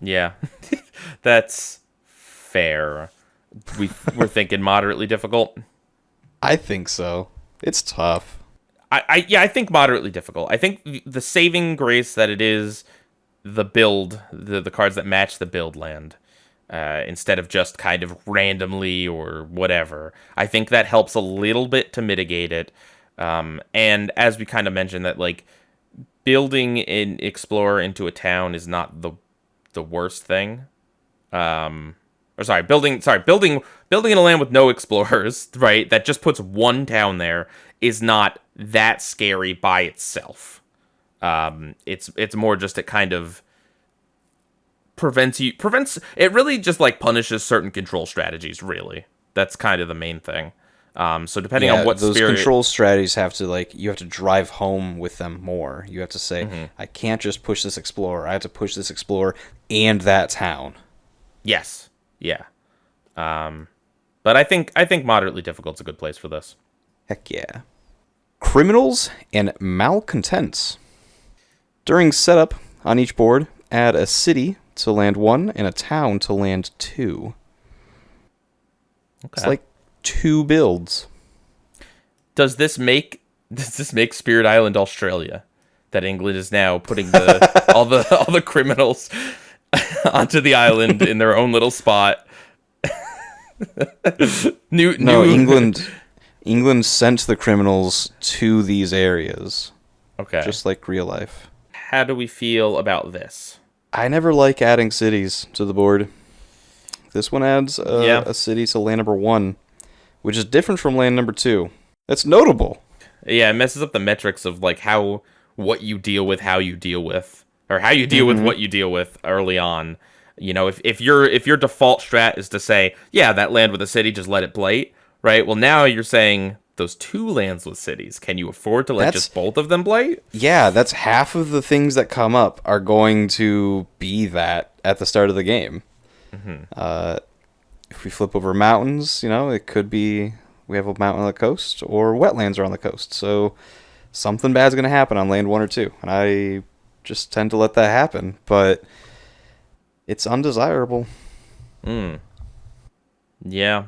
A: Yeah. That's fair. We're thinking moderately difficult.
B: I think so. It's tough.
A: I think moderately difficult. I think the saving grace that it is the build, the cards that match the build land, instead of just kind of randomly or whatever. I think that helps a little bit to mitigate it. And as we kind of mentioned, that like building an explorer into a town is not the worst thing. Building in a land with no explorers, right? That just puts 1 town there is not that scary by itself. It's more just it kind of prevents it really just like punishes certain control strategies, really. That's kind of the main thing. So depending on what
B: those
A: spirit,
B: control strategies have to you have to drive home with them more. You have to say, I can't just push this explorer. I have to push this explorer and that town.
A: Yes. Yeah. But I think moderately difficult's a good place for this.
B: Heck yeah. Criminals and malcontents. During setup on each board, add a city to land 1 and a town to land 2. Okay. It's like 2 builds.
A: Does this make Spirit Island Australia? That England is now putting all the criminals onto the island in their own little spot.
B: England sent the criminals to these areas.
A: Okay.
B: Just like real life.
A: How do we feel about this?
B: I never like adding cities to the board. This one adds a city to land number 1, which is different from land number 2. That's notable.
A: Yeah, it messes up the metrics of like what you deal with, how you deal with, or how you deal with what you deal with early on. You know, if your default strat is to say, yeah, that land with a city, just let it blight, right? Well, now you're saying those two lands with cities. Can you afford to let just both of them blight?
B: Yeah, that's half of the things that come up are going to be that at the start of the game. If we flip over mountains, it could be we have a mountain on the coast or wetlands are on the coast. So something bad's going to happen on land 1 or 2. And I just tend to let that happen. But it's undesirable.
A: Yeah.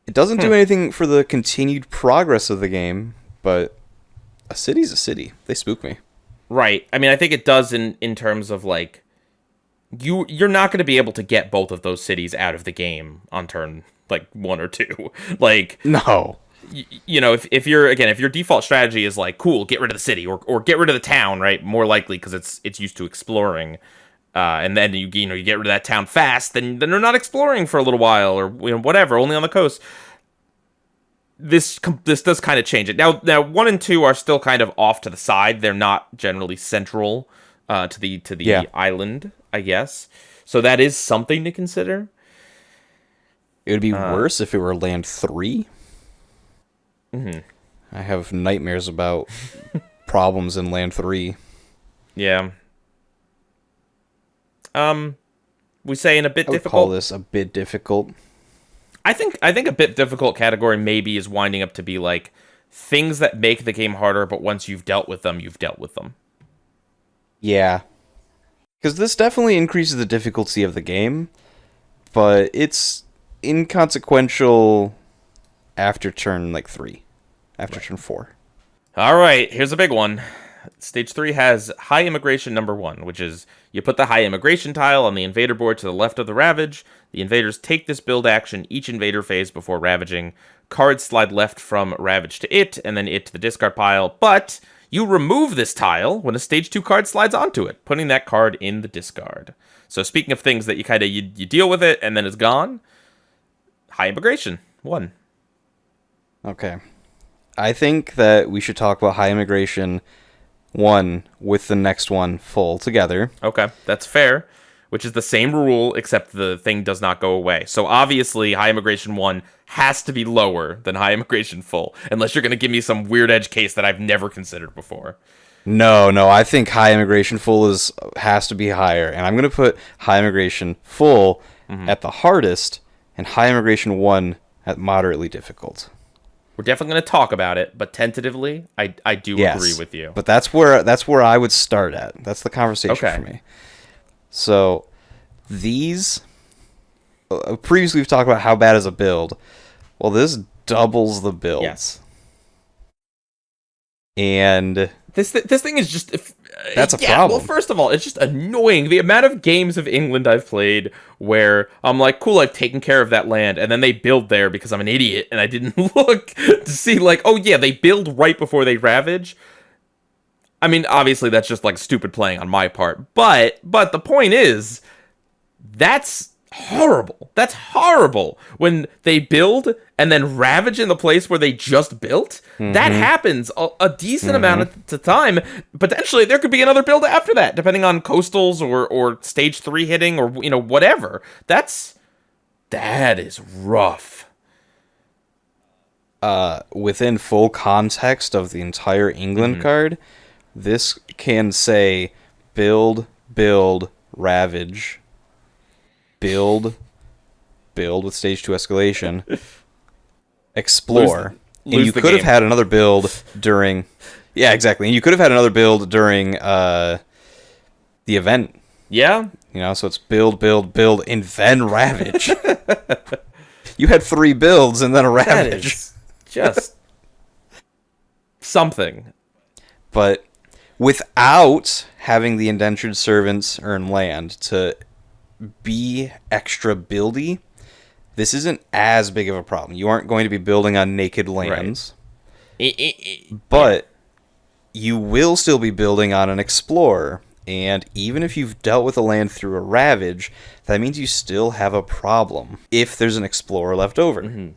B: It doesn't do anything for the continued progress of the game, but a city's a city. They spook me.
A: Right. I mean, I think it does in terms of like you're not going to be able to get both of those cities out of the game on turn like 1 or 2. Like
B: no.
A: If your default strategy is like cool, get rid of the city or get rid of the town, right? More likely because it's used to exploring. And then you get rid of that town fast, then they're not exploring for a little while or whatever, only on the coast. This does kind of change it. Now 1 and 2 are still kind of off to the side. They're not generally central to the island, I guess. So that is something to consider.
B: It would be worse if it were land 3. I have nightmares about problems in land 3.
A: Yeah. We say in a bit
B: I would
A: difficult.
B: call this a bit difficult.
A: I think a bit difficult category maybe is winding up to be like things that make the game harder, but once you've dealt with them, you've dealt with them.
B: Yeah. Because this definitely increases the difficulty of the game, but it's inconsequential after turn 3. After turn 4.
A: All right, here's a big one. Stage 3 has high immigration number 1, which is you put the high immigration tile on the invader board to the left of the ravage. The invaders take this build action each invader phase before ravaging. Cards slide left from ravage to it, and then it to the discard pile. But you remove this tile when a stage 2 card slides onto it, putting that card in the discard. So speaking of things that you deal with it and then it's gone, high immigration 1.
B: Okay. I think that we should talk about high immigration 1 with the next one full together.
A: Okay, that's fair, which is the same rule, except the thing does not go away. So obviously, high immigration 1 has to be lower than high immigration full, unless you're going to give me some weird edge case that I've never considered before.
B: No, I think high immigration full has to be higher, and I'm going to put high immigration full at the hardest, and high immigration 1 at moderately difficult.
A: We're definitely going to talk about it, but tentatively, I do agree with you.
B: But that's where I would start at. That's the conversation for me. So, these... previously, we've talked about how bad is a build. Well, this doubles the builds.
A: Yes.
B: And...
A: This thing is just...
B: That's a problem.
A: Well, first of all, it's just annoying. The amount of games of England I've played where I'm like, cool, I've taken care of that land, and then they build there because I'm an idiot, and I didn't look to see, like, oh yeah, they build right before they ravage. I mean, obviously, that's just, like, stupid playing on my part, but the point is, that's horrible. That's horrible. When they build and then ravage in the place where they just built, that happens a decent amount of the time. Potentially, there could be another build after that, depending on coastals or stage 3 hitting or, whatever. That is rough.
B: Within full context of the entire England card, this can say build, ravage, build with stage 2 escalation, explore. And you could have had another build during... Yeah, exactly. And you could have had another build during the event.
A: Yeah.
B: So it's build, and then ravage. You had 3 builds and then a ravage.
A: That is just something.
B: But without having the indentured servants earn land to be extra buildy, this isn't as big of a problem. You aren't going to be building on naked lands. Right. But you will still be building on an explorer. And even if you've dealt with a land through a ravage, that means you still have a problem if there's an explorer left over.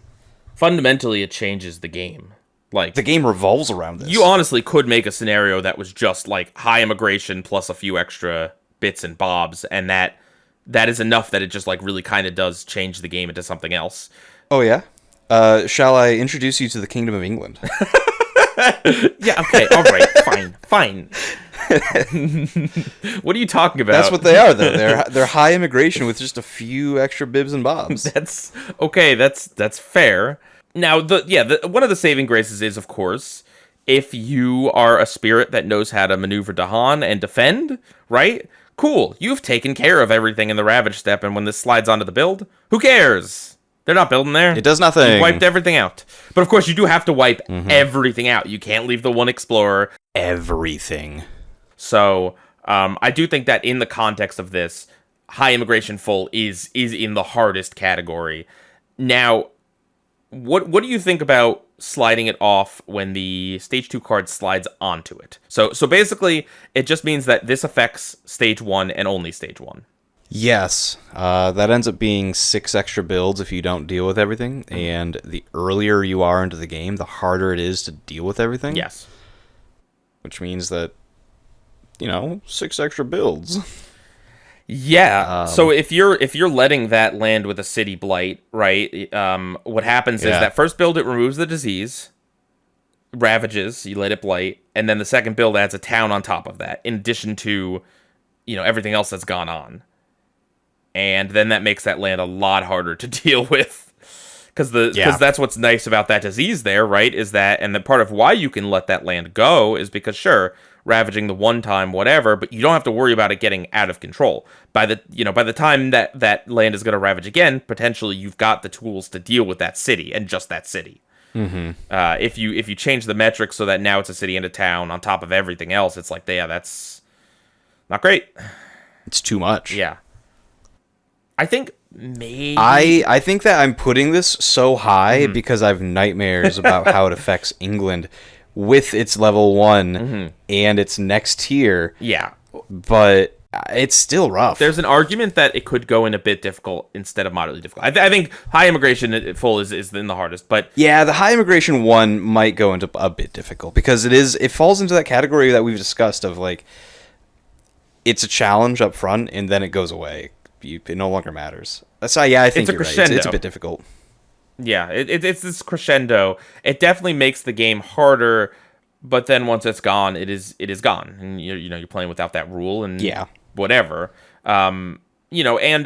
A: fundamentally it changes the game. Like,
B: The game revolves around this.
A: you honestly could make a scenario that was just like high immigration plus a few extra bits and bobs, and that is enough that it just like really kind of does change the game into something else.
B: Oh, yeah? Shall I introduce you to the Kingdom of England?
A: Yeah, okay, all right, fine. What are you talking about?
B: That's what they are, though. They're high immigration with just a few extra bibs and bobs.
A: That's okay. That's fair. Now, one of the saving graces is, of course, if you are a spirit that knows how to maneuver Dahan and defend, right? Cool. You've taken care of everything in the Ravage step, and when this slides onto the build, who cares? They're not building there.
B: It does nothing.
A: You wiped everything out. But of course, you do have to wipe everything out. You can't leave the one explorer.
B: Everything.
A: So, I do think that in the context of this, high immigration full is in the hardest category. Now, what do you think about sliding it off when the stage 2 card slides onto it? So basically, it just means that this affects stage 1 and only stage 1.
B: Yes, that ends up being 6 extra builds if you don't deal with everything, and the earlier you are into the game, the harder it is to deal with everything.
A: Yes.
B: Which means that, 6 extra builds.
A: Yeah. So if you're letting that land with a city blight, right? What happens is that first build it removes the disease, ravages, you let it blight, and then the second build adds a town on top of that, in addition to, everything else that's gone on. And then that makes that land a lot harder to deal with. Because that's what's nice about that disease there, right? Is that, and the part of why you can let that land go is because, sure, ravaging the one time, whatever, but you don't have to worry about it getting out of control. By the time that land is going to ravage again, potentially you've got the tools to deal with that city and just that city.
B: Mm-hmm.
A: If you change the metrics so that now it's a city and a town on top of everything else, it's like, that's not great.
B: It's too much.
A: Yeah. I think maybe
B: I think that I'm putting this so high because I have nightmares about how it affects England with its level 1 and its next tier.
A: Yeah.
B: But it's still rough.
A: There's an argument that it could go in a bit difficult instead of moderately difficult. I think high immigration full is in the hardest, but
B: yeah, the high immigration 1 might go into a bit difficult because it falls into that category that we've discussed of like it's a challenge up front and then it goes away. It no longer matters. That's I think
A: it's
B: you're right. It's a bit difficult.
A: Yeah, it's this crescendo. It definitely makes the game harder, but then once it's gone, it is gone, and you're playing without that rule and whatever. And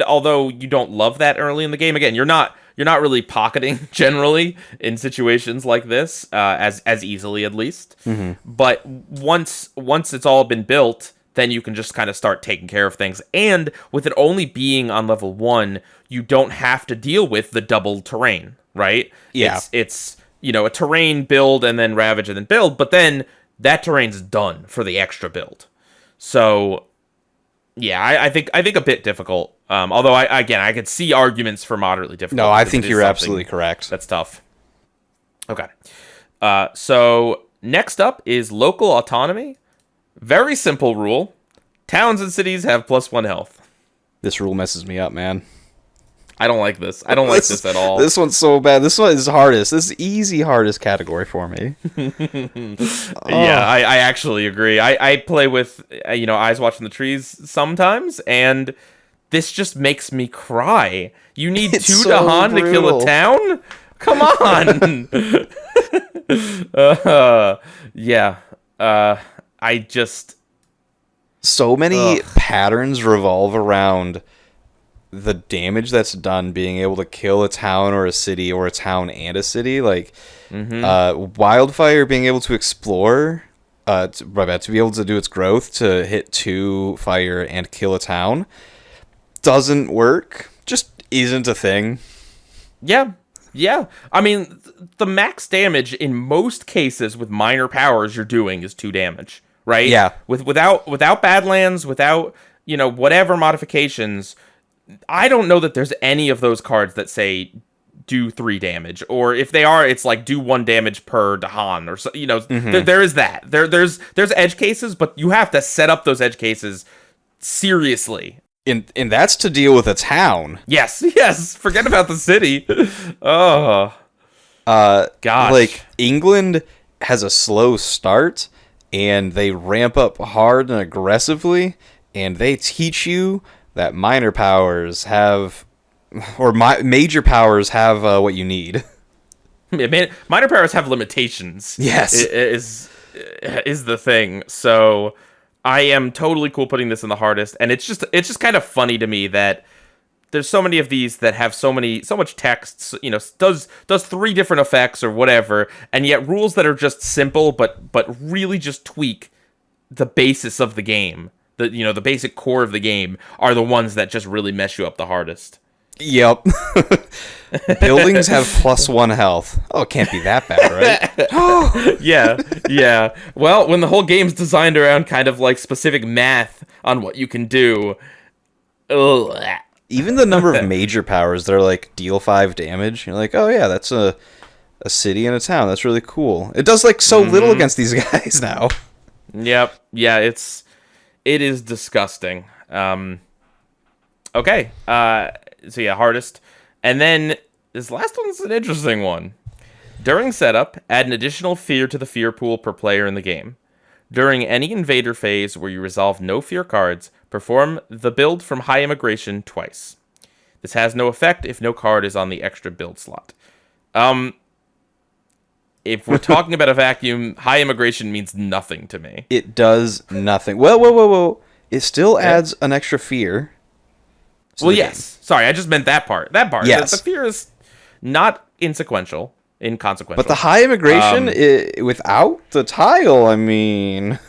A: although you don't love that early in the game, again, you're not really pocketing generally in situations like this as easily, at least. But once it's all been built, then you can just kind of start taking care of things. And with it only being on level 1, you don't have to deal with the double terrain, right?
B: Yeah.
A: It's a terrain build and then ravage and then build, but then that terrain's done for the extra build. So, yeah, I think a bit difficult. Although, I could see arguments for moderately difficult.
B: No, I think you're absolutely correct.
A: That's tough. Okay. So, next up is local autonomy. Very simple rule. Towns and cities have +1 health.
B: This rule messes me up, man.
A: I don't like this. I don't like this at all.
B: This one's so bad. This one is hardest. This is easy hardest category for me.
A: Yeah, I actually agree. I play with, Eyes Watching the Trees sometimes, and this just makes me cry. You need
B: It's
A: 2
B: so
A: Dahan to kill a town? Come on! Yeah. I just...
B: So many patterns revolve around the damage that's done being able to kill a town or a city or a town and a city. Like, Wildfire being able to explore, to be able to do its growth to hit 2 fire and kill a town doesn't work. Just isn't a thing.
A: Yeah. Yeah. I mean, the max damage in most cases with minor powers you're doing is 2 damage. Right?
B: Yeah.
A: Without Badlands, without, whatever modifications, I don't know that there's any of those cards that say do 3 damage. Or if they are, it's like do 1 damage per Dahan or so, there is that. There's edge cases, but you have to set up those edge cases seriously.
B: And that's to deal with a town.
A: Yes. Forget about the city. Oh. Gosh.
B: Like, England has a slow start, and they ramp up hard and aggressively, and they teach you that minor powers have, or major powers have what you need.
A: Minor powers have limitations.
B: Yes.
A: Is the thing. So I am totally cool putting this in the hardest, and it's just kind of funny to me that there's so many of these that have so much text, does 3 different effects or whatever, and yet rules that are just simple but really just tweak the basis of the game. The basic core of the game are the ones that just really mess you up the hardest.
B: Yep. Buildings have +1 health. Oh, it can't be that bad, right?
A: Yeah. Well, when the whole game's designed around kind of like specific math on what you can do. Ugh.
B: Even the number of major powers that are like deal 5 damage, you're like, oh yeah, that's a city and a town. That's really cool. It does like so little against these guys now.
A: Yep. Yeah, it is disgusting. Okay. So yeah, hardest. And then this last one's an interesting one. During setup, add an additional fear to the fear pool per player in the game. During any invader phase where you resolve no fear cards, perform the build from high immigration twice. This has no effect if no card is on the extra build slot. If we're talking about a vacuum, high immigration means nothing to me.
B: It does nothing. Whoa. It still adds an extra fear.
A: Well, yes. Sorry, I just meant that part.
B: Yes.
A: The fear is not inconsequential.
B: But the high immigration, without the tile, I mean...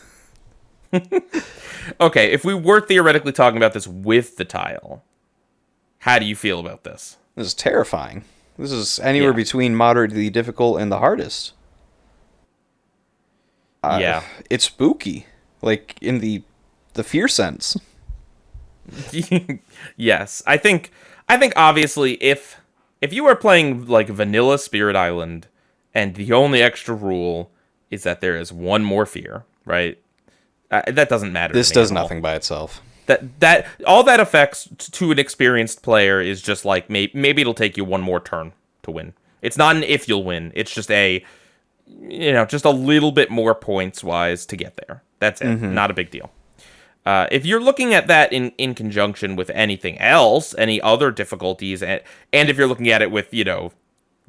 A: Okay, if we were theoretically talking about this with the tile, how do you feel about this?
B: This is terrifying. This is anywhere between moderately difficult and the hardest.
A: Yeah.
B: It's spooky. Like, in the fear sense.
A: Yes. I think obviously if you are playing like vanilla Spirit Island and the only extra rule is that there is one more fear, right? That doesn't matter.
B: This does nothing by itself.
A: That all that affects to an experienced player is just like maybe it'll take you one more turn to win. It's not an if you'll win. It's just just a little bit more points wise to get there. That's it. Mm-hmm. Not a big deal. If you're looking at that in conjunction with anything else, any other difficulties, and if you're looking at it with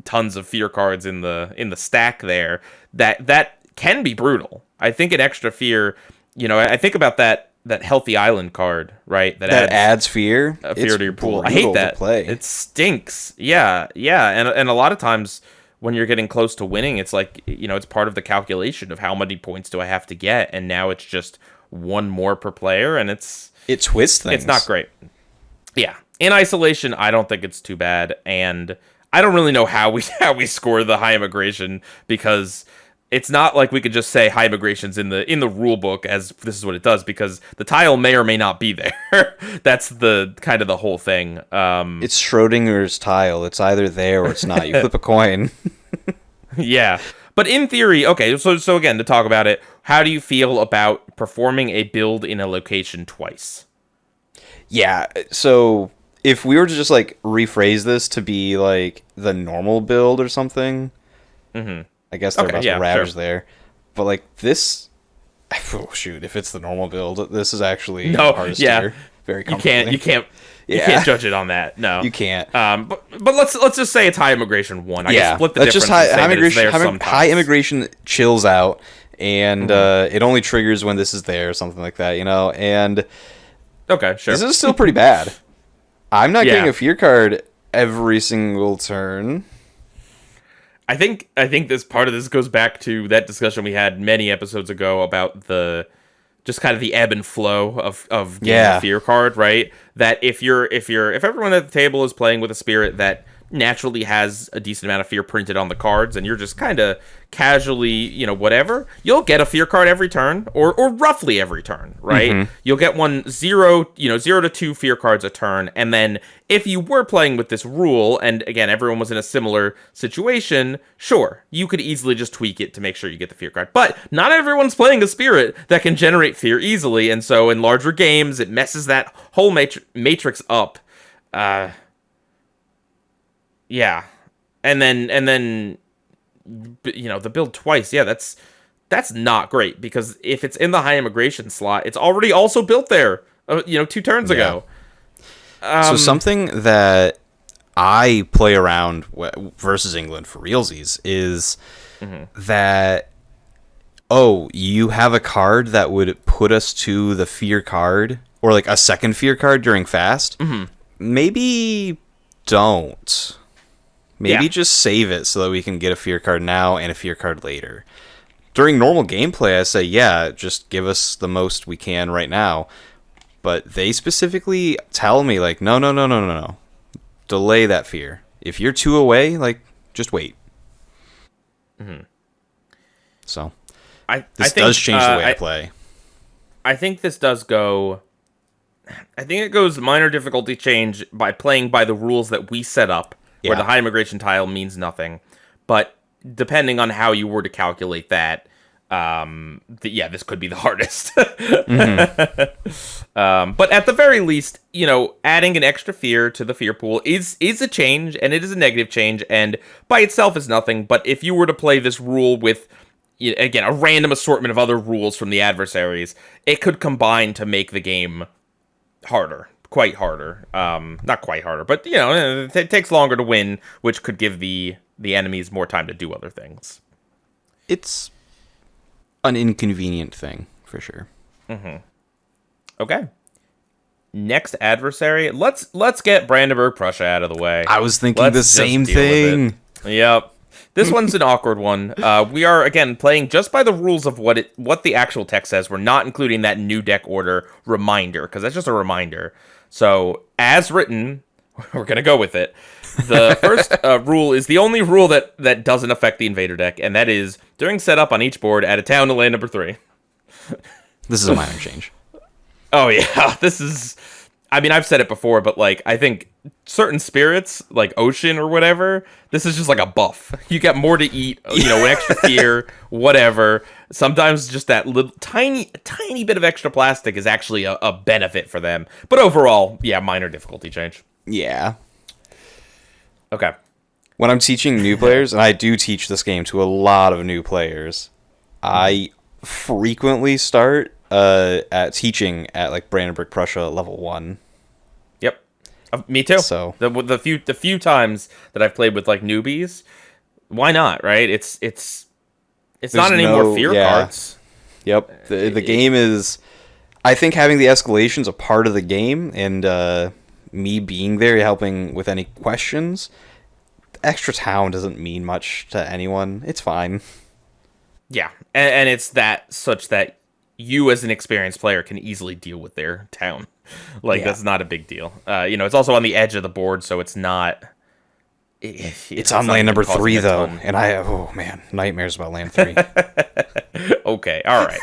A: tons of fear cards in the stack there, that can be brutal. I think an extra fear, I think about that Healthy Island card, right? That
B: adds fear.
A: Fear to your pool. I hate that. It stinks. Yeah, and a lot of times when you're getting close to winning, it's like it's part of the calculation of how many points do I have to get, and now it's just one more per player, and it
B: twists things.
A: It's not great. Yeah, in isolation, I don't think it's too bad, and I don't really know how we score the high immigration, because it's not like we could just say high immigration's in the rule book as this is what it does, because the tile may or may not be there. That's the kind of the whole thing.
B: It's Schrodinger's tile. It's either there or it's not. You flip a coin.
A: Yeah. But in theory, okay, so again, to talk about it, how do you feel about performing a build in a location twice?
B: Yeah, so if we were to just, like, rephrase this to be, like, the normal build or something, I guess there are ravage there. But, like, this... Oh, shoot, if it's the normal build, this is actually the hardest tier. Very comfortably.
A: You can't judge it on that. No,
B: you can't.
A: But let's just say it's high immigration 1. I can split the
B: that's
A: difference.
B: Just high immigration. High immigration chills out, and it only triggers when this is there, or something like that. And
A: okay, sure.
B: This is still pretty bad. I'm not getting a fear card every single turn.
A: I think this part of this goes back to that discussion we had many episodes ago about just kind of the ebb and flow of getting a fear card, right? That if everyone at the table is playing with a spirit that naturally has a decent amount of fear printed on the cards, and you're just kind of casually, whatever, you'll get a fear card every turn, or roughly every turn, right? Mm-hmm. You'll get 0 to 2 fear cards a turn, and then if you were playing with this rule, and again, everyone was in a similar situation, sure, you could easily just tweak it to make sure you get the fear card. But not everyone's playing a spirit that can generate fear easily, and so in larger games, it messes that whole matrix up. Yeah. And then the build twice. Yeah, that's not great, because if it's in the high immigration slot, it's already also built there. 2 turns ago.
B: So something that I play around versus England for realsies is that, you have a card that would put us to the fear card, or like a second fear card during fast. Maybe don't. Maybe just save it so that we can get a fear card now and a fear card later. During normal gameplay, I say, just give us the most we can right now. But they specifically tell me, like, no. Delay that fear. If you're 2 away, like, just wait. So, this does change the way I play.
A: I think this does go... I think it goes minor difficulty change by playing by the rules that we set up, where the high immigration tile means nothing. But depending on how you were to calculate that, this could be the hardest. But at the very least, adding an extra fear to the fear pool is a change, and it is a negative change, and by itself is nothing. But if you were to play this rule with, again, a random assortment of other rules from the adversaries, it could combine to make the game harder. Quite harder. Not quite harder, but, it takes longer to win, which could give the enemies more time to do other things.
B: It's an inconvenient thing, for sure.
A: Okay. Next adversary. Let's get Brandenburg-Prussia out of the way.
B: I was thinking the same thing.
A: Yep. This one's an awkward one. We are, again, playing just by the rules of what the actual text says. We're not including that new deck order reminder, because that's just a reminder. So, as written, we're going to go with it. The first rule is the only rule that doesn't affect the invader deck, and that is, during setup on each board, add a town to land number 3.
B: This is a minor change.
A: Oh, yeah. This is... I mean, I've said it before, but, like, I think certain spirits, like Ocean or whatever, this is just like a buff. You get more to eat, extra fear, whatever. Sometimes just that little tiny bit of extra plastic is actually a benefit for them. But overall, minor difficulty change.
B: Yeah.
A: Okay.
B: When I'm teaching new players, and I do teach this game to a lot of new players, I frequently start at teaching at like Brandenburg-Prussia level 1.
A: Yep, me too.
B: So
A: the few times that I've played with like newbies, why not? Right? It's not any more fear cards.
B: Yep. The game is. I think having the escalation's a part of the game, and me being there helping with any questions. Extra town doesn't mean much to anyone. It's fine.
A: Yeah, and it's such that you as an experienced player can easily deal with their town. That's not a big deal. It's also on the edge of the board, so it's not...
B: It's on land number 3, though, and nightmares about land 3.
A: Okay, all right.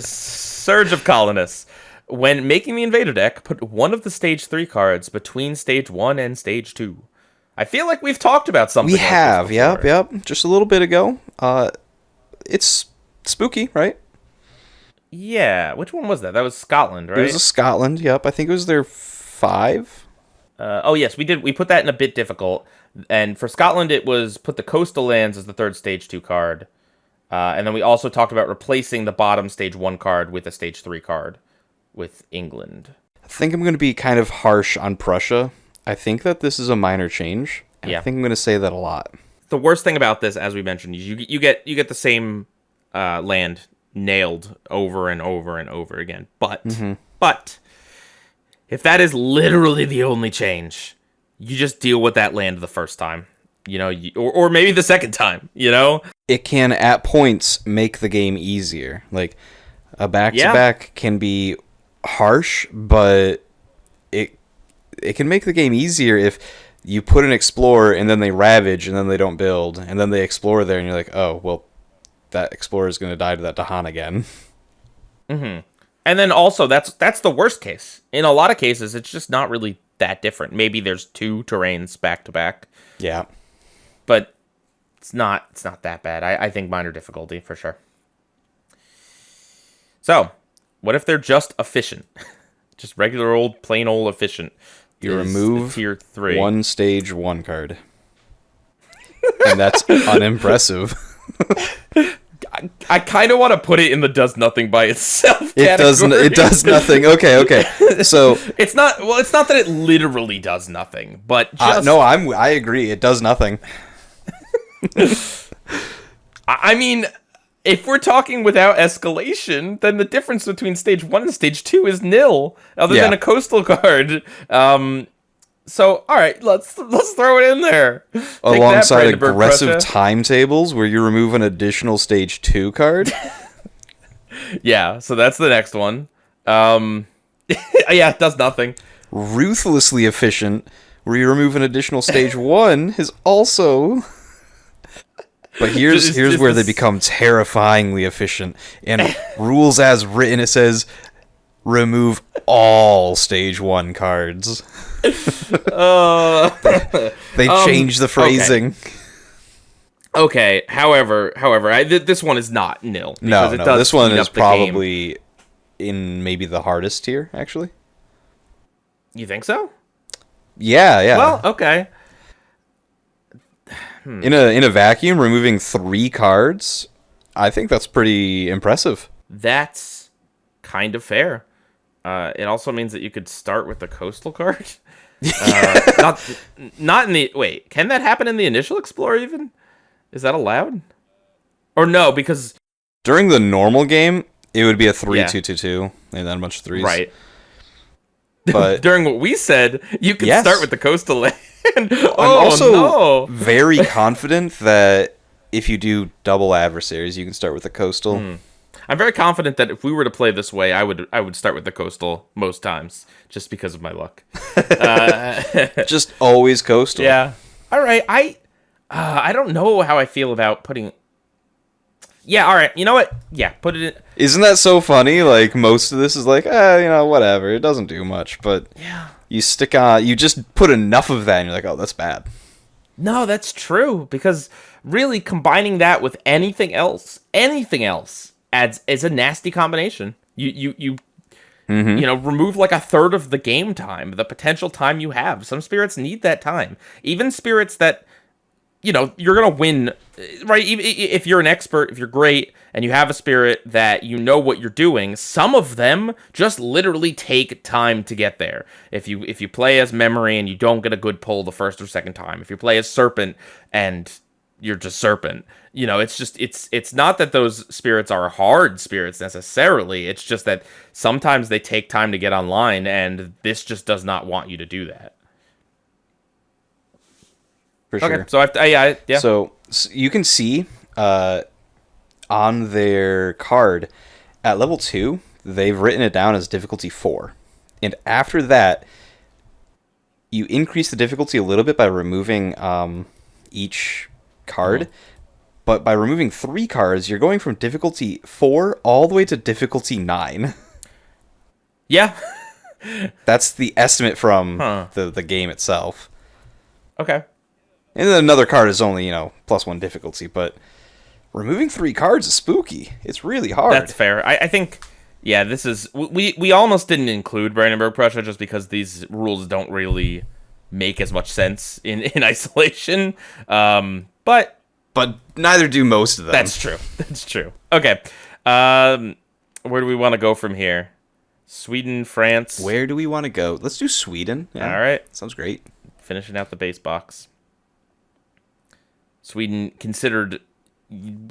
A: Surge of Colonists. When making the Invader deck, put one of the Stage 3 cards between Stage 1 and Stage 2. I feel like we've talked about something
B: We have, yep. Just a little bit ago. It's spooky, right?
A: Yeah, which one was that? That was Scotland, right?
B: It was a Scotland, yep. I think it was their 5.
A: Yes, we did. We put that in a bit difficult. And for Scotland, it was put the coastal lands as the third Stage 2 card. And then we also talked about replacing the bottom Stage 1 card with a Stage 3 card with England.
B: I think I'm going to be kind of harsh on Prussia. I think that this is a minor change. And I think I'm going to say that a lot.
A: The worst thing about this, as we mentioned, is you get the same land nailed over and over and over again. But if that is literally the only change, you just deal with that land the first time, or maybe the second time,
B: It can, at points, make the game easier. Like, a back-to-back can be harsh, but it can make the game easier if you put an explorer and then they ravage and then they don't build, and then they explore there and you're like, oh, well, that explorer is going to die to that Dahan again.
A: Mm-hmm. And then also, that's the worst case. In a lot of cases, it's just not really that different. Maybe there's 2 terrains back to back.
B: Yeah.
A: But it's not that bad. I think minor difficulty for sure. So, what if they're just efficient? Just regular old, plain old efficient.
B: You remove
A: tier 3.
B: one Stage 1 card. and that's unimpressive.
A: I kind of want to put it in the does nothing by itself
B: category. It does nothing. Okay. So
A: it's not that it literally does nothing, but just
B: no, I agree. It does nothing.
A: I mean, if we're talking without escalation, then the difference between stage 1 and stage 2 is nil, other than a coastal card. So, all right, let's throw it in there.
B: Alongside aggressive timetables, where you remove an additional stage 2 card.
A: Yeah, so that's the next one. Yeah, it does nothing.
B: Ruthlessly efficient, where you remove an additional stage 1, is also. But here's where they become terrifyingly efficient. And rules as written, it says remove all stage 1 cards. They change the phrasing.
A: Okay. However, this one is not nil.
B: No, this one is probably in maybe the hardest tier, actually.
A: You think so?
B: Yeah.
A: Well, okay.
B: In a vacuum, removing 3 cards, I think that's pretty impressive.
A: That's kind of fair. It also means that you could start with the coastal card. Not in the... Wait, can that happen in the initial Explorer even? Is that allowed? Or no, because...
B: During the normal game, it would be a 3-2-2-2, and then a bunch of 3s.
A: Right.
B: But
A: during what we said, you can start with the coastal land.
B: I'm also very confident that if you do double adversaries, you can start with the coastal.
A: I'm very confident that if we were to play this way, I would start with the coastal most times, just because of my luck.
B: Just always coastal.
A: Yeah. All right. I don't know how I feel about putting. Yeah. All right. You know what? Yeah. Put it in.
B: Isn't that so funny? Like most of this is like, whatever. It doesn't do much, but
A: yeah. You
B: just put enough of that, and you're like, oh, that's bad.
A: No, that's true, because really combining that with anything else is a nasty combination. You remove like a third of the game time, the potential time you have. Some spirits need that time. Even spirits that, you're going to win, right? If you're an expert, if you're great, and you have a spirit that you know what you're doing, some of them just literally take time to get there. If you play as Memory and you don't get a good pull the first or second time, if you play as Serpent and you're just Serpent, it's not that those spirits are hard spirits necessarily. It's just that sometimes they take time to get online, and this just does not want you to do that.
B: For sure.
A: Okay, so
B: So you can see on their card at level 2, they've written it down as difficulty 4, and after that, you increase the difficulty a little bit by removing each card. But by removing 3 cards, you're going from difficulty 4 all the way to difficulty 9.
A: Yeah.
B: That's the estimate from the game itself.
A: Okay.
B: And then another card is only, +1 difficulty, but removing 3 cards is spooky. It's really hard.
A: That's fair. I think, this is... We almost didn't include Brandenburg-Prussia just because these rules don't really make as much sense in isolation. But
B: neither do most of them.
A: That's true. Okay. Where do we want to go from here? Sweden, France.
B: Where do we want to go? Let's do Sweden. Yeah.
A: All right.
B: Sounds great.
A: Finishing out the base box. Sweden considered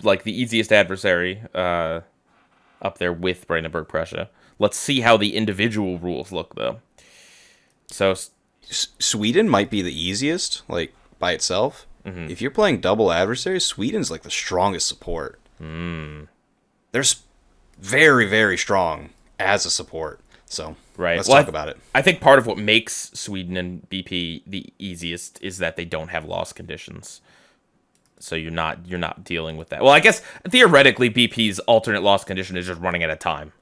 A: like the easiest adversary up there with Brandenburg-Prussia. Let's see how the individual rules look, though. So
B: Sweden might be the easiest, like, by itself. Mm-hmm. If you're playing double adversaries, Sweden's like the strongest support. They're very, very strong as a support. So let's talk about it.
A: I think part of what makes Sweden and BP the easiest is that they don't have loss conditions. So you're not dealing with that. Well, I guess theoretically BP's alternate loss condition is just running out of time.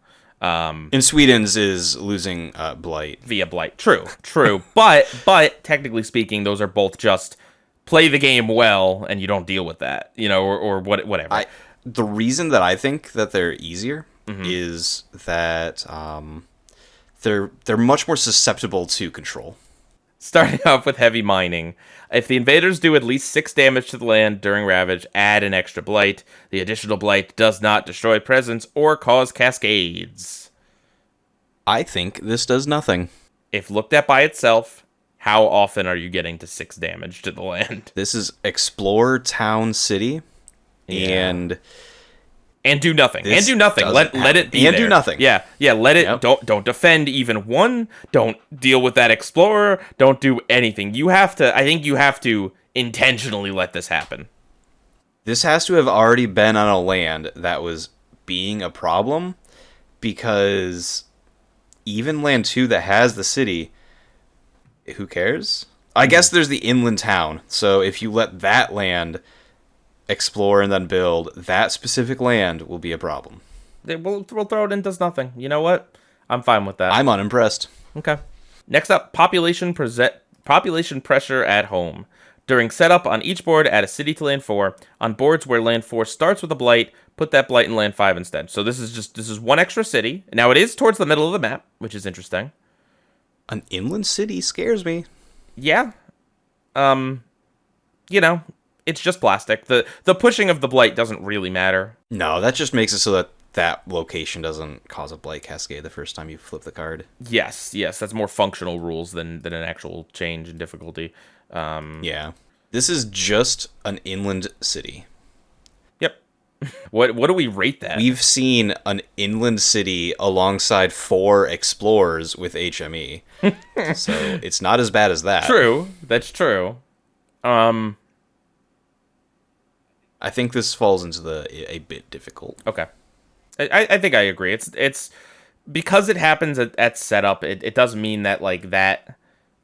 B: And Sweden's is losing Blight.
A: Via Blight. True. but technically speaking, those are both just play the game well and you don't deal with that, or whatever.
B: The reason that I think that they're easier is that they're much more susceptible to control.
A: Starting off with heavy mining. If the invaders do at least 6 damage to the land during Ravage, add an extra blight. The additional blight does not destroy presence or cause cascades.
B: I think this does nothing.
A: If looked at by itself, how often are you getting to 6 damage to the land?
B: This is explore town city, and
A: do nothing. And do nothing. Let it be
B: and
A: there.
B: do nothing.
A: Yeah. Let it.
B: Yep.
A: Don't defend even one. Don't deal with that explorer. Don't do anything. You have to. I think you have to intentionally let this happen.
B: This has to have already been on a land that was being a problem, because even land 2 that has the city, who cares? I guess there's the inland town. So if you let that land explore and then build, that specific land will be a problem.
A: We'll throw it in, does nothing. You know what? I'm fine with that.
B: I'm unimpressed.
A: Okay. Next up, population pressure at home. During setup on each board, add a city to land 4. On boards where land 4 starts with a blight, put that blight in land 5 instead. So this is one extra city. Now it is towards the middle of the map, which is interesting.
B: An inland city scares me.
A: Yeah. It's just plastic. The pushing of the blight doesn't really matter.
B: No, that just makes it so that that location doesn't cause a blight cascade the first time you flip the card.
A: Yes, that's more functional rules than an actual change in difficulty.
B: Yeah. This is just an inland city.
A: Yep. What do we rate that?
B: We've seen an inland city alongside 4 explorers with HME. So it's not as bad as that.
A: True. That's true.
B: I think this falls into a bit difficult.
A: Okay. I think I agree. It's because it happens at setup, it does mean that that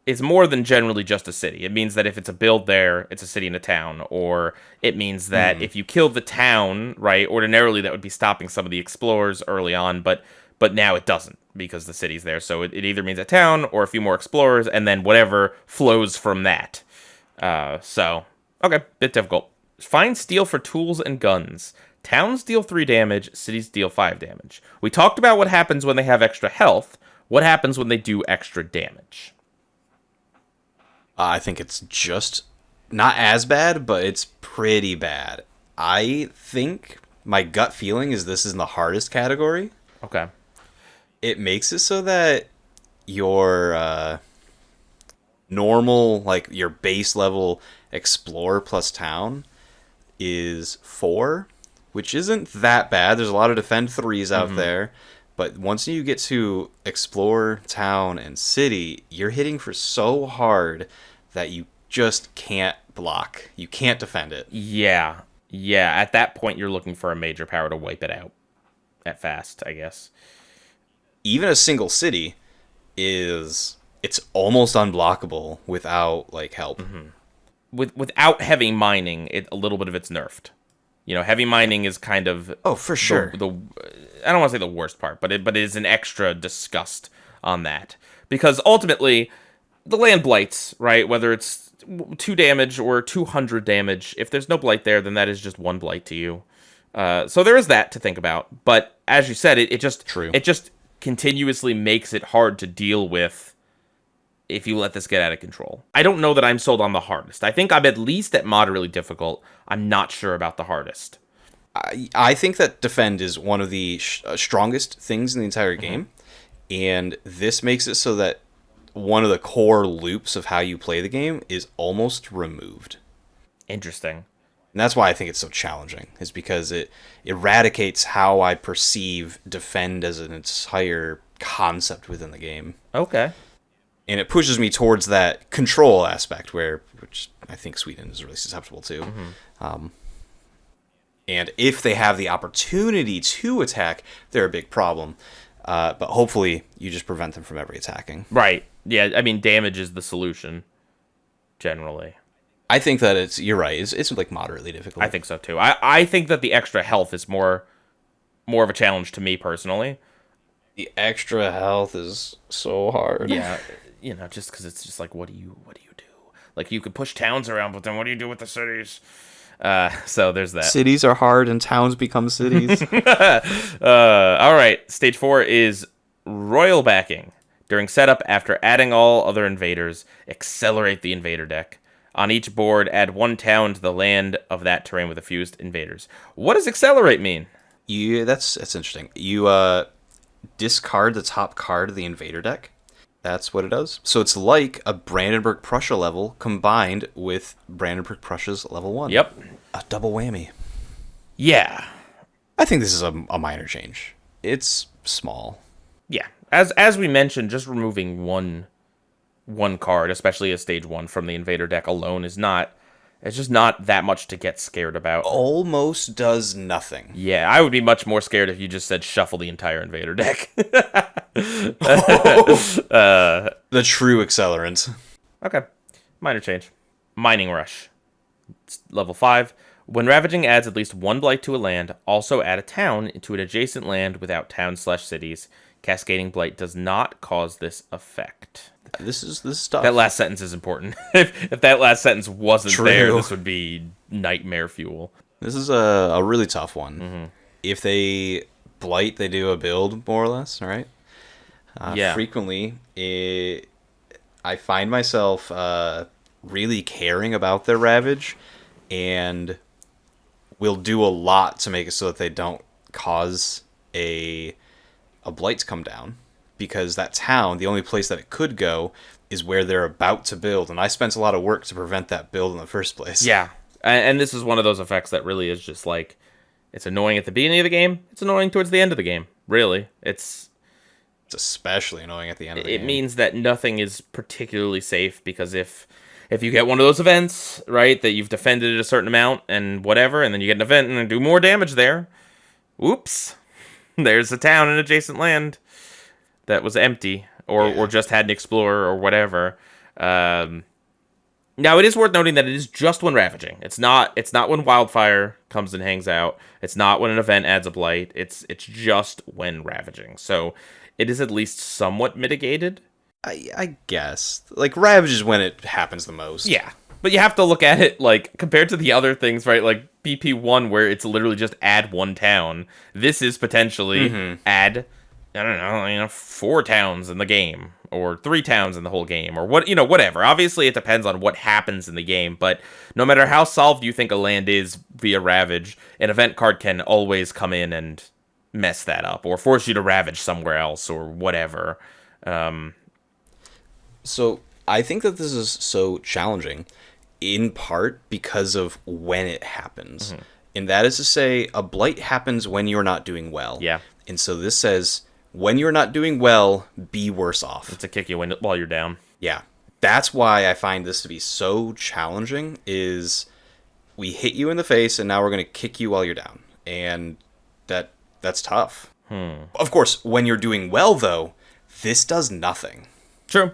A: is more than generally just a city. It means that if it's a build there, it's a city and a town. Or it means that if you kill the town, right, ordinarily that would be stopping some of the explorers early on, but now it doesn't because the city's there. So it either means a town or a few more explorers, and then whatever flows from that. Okay, bit difficult. Find steel for tools and guns. Towns deal 3 damage, cities deal 5 damage. We talked about what happens when they have extra health. What happens when they do extra damage?
B: I think it's just not as bad, but it's pretty bad. I think my gut feeling is this is in the hardest category.
A: Okay.
B: It makes it so that your normal, your base level Explorer plus Town is 4, which isn't that bad. There's a lot of Defend 3s out there, but once you get to Explore, Town, and City, you're hitting for so hard that you just can't block. You can't defend it.
A: Yeah. At that point, you're looking for a major power to wipe it out at fast, I guess.
B: Even a single city it's almost unblockable without help.
A: Without heavy mining, a little bit of it's nerfed. Heavy mining is kind of
B: for sure.
A: I don't want to say the worst part, but it is an extra disgust on that, because ultimately the land blights, right? Whether it's 2 damage or 200 damage, if there's no blight there, then that is just 1 blight to you. So there is that to think about. But as you said, it just continuously makes it hard to deal with if you let this get out of control. I don't know that I'm sold on the hardest. I think I'm at least at moderately difficult. I'm not sure about the hardest.
B: I think that defend is one of the strongest things in the entire game, and this makes it so that one of the core loops of how you play the game is almost removed.
A: Interesting.
B: And that's why I think it's so challenging, is because it eradicates how I perceive defend as an entire concept within the game.
A: Okay.
B: And it pushes me towards that control aspect, which I think Sweden is really susceptible to. And if they have the opportunity to attack, they're a big problem. But hopefully, you just prevent them from ever attacking.
A: Right. Yeah, I mean, damage is the solution, generally.
B: I think that you're right. It's moderately difficult.
A: I think so, too. I think that the extra health is more of a challenge to me, personally.
B: The extra health is so hard.
A: Yeah. Just because it's just what do you do? You could push towns around, but then what do you do with the cities? So there's that.
B: Cities are hard and towns become cities.
A: All right. Stage 4 is royal backing. During setup, after adding all other invaders, accelerate the invader deck. On each board, add 1 town to the land of that terrain with a fused invaders. What does accelerate mean?
B: That's interesting. You discard the top card of the invader deck. That's what it does. So it's like a Brandenburg-Prussia level combined with Brandenburg-Prussia's level 1.
A: Yep.
B: A double whammy.
A: Yeah.
B: I think this is a minor change. It's small.
A: Yeah. As we mentioned, just removing one card, especially a stage 1 from the invader deck alone it's just not that much to get scared about.
B: Almost does nothing.
A: Yeah, I would be much more scared if you just said shuffle the entire invader deck.
B: The true accelerant.
A: Okay. Minor change. Mining Rush. It's level 5. When Ravaging adds at least 1 blight to a land, also add a town to an adjacent land without towns/cities. Cascading Blight does not cause this effect.
B: This is tough.
A: That last sentence is important. if that last sentence wasn't
B: True.
A: there, this would be nightmare fuel.
B: This is a really tough one. If they blight, they do a build, more or less, all right?
A: Yeah.
B: Frequently, I find myself really caring about their Ravage, and will do a lot to make it so that they don't cause a blight to come down. Because that town, the only place that it could go is where they're about to build. And I spent a lot of work to prevent that build in the first place.
A: Yeah. And this is one of those effects that really is just like, it's annoying at the beginning of the game. It's annoying towards the end of the game. Really. It's
B: especially annoying at the end of the game.
A: It means that nothing is particularly safe, because if you get one of those events, right, that you've defended a certain amount and whatever, and then you get an event and do more damage there, oops, there's a town in adjacent land that was empty, or just had an explorer or whatever. Now, it is worth noting that it is just when ravaging. It's not when wildfire comes and hangs out. It's not when an event adds a blight. It's just when ravaging. So it is at least somewhat mitigated.
B: I guess. Like, ravage is when it happens the most.
A: Yeah. But you have to look at it, like, compared to the other things, right? Like BP1, where it's literally just add 1 town. This is potentially add, I don't know, 4 towns in the game, or 3 towns in the whole game, or whatever. Obviously, it depends on what happens in the game, but no matter how solved you think a land is via Ravage, an event card can always come in and mess that up, or force you to Ravage somewhere else, or whatever.
B: So, I think that this is so challenging, in part because of when it happens. And that is to say, a blight happens when you're not doing well.
A: Yeah.
B: And so this says, when you're not doing well, be worse off.
A: It's a kick you while you're down.
B: Yeah. That's why I find this to be so challenging, is we hit you in the face and now we're going to kick you while you're down. And that's tough. Of course, when you're doing well, though, this does nothing.
A: True.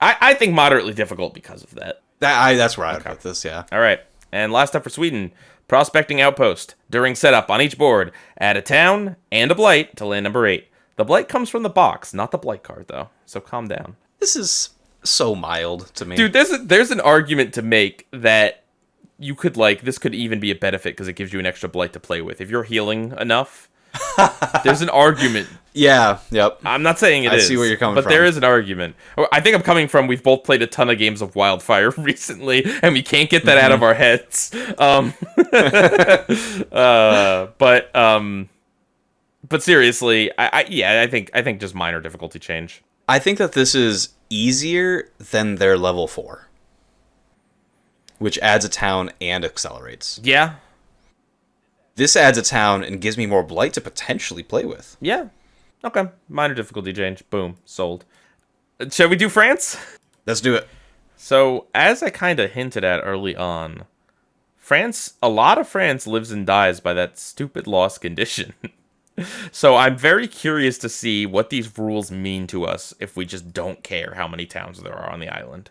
A: I think moderately difficult because of that.
B: That's where I would put this, yeah.
A: All right. And last up for Sweden, Prospecting Outpost. During setup on each board, add a town and a blight to land number 8. The blight comes from the box, not the blight card, though. So calm down.
B: This is so mild to me.
A: Dude, there's an argument to make that you could, this could even be a benefit because it gives you an extra blight to play with. If you're healing enough, there's an argument.
B: Yeah, yep.
A: I'm not saying it is.
B: I see where you're coming from.
A: But there is an argument. I think I'm coming from, we've both played a ton of games of Wildfire recently, and we can't get that out of our heads. But seriously, I think just minor difficulty change.
B: I think that this is easier than their level 4, which adds a town and accelerates.
A: Yeah.
B: This adds a town and gives me more blight to potentially play with.
A: Yeah. Okay. Minor difficulty change. Boom. Sold. Shall we do France?
B: Let's do it.
A: So, as I kind of hinted at early on, a lot of France lives and dies by that stupid loss condition. So I'm very curious to see what these rules mean to us if we just don't care how many towns there are on the island.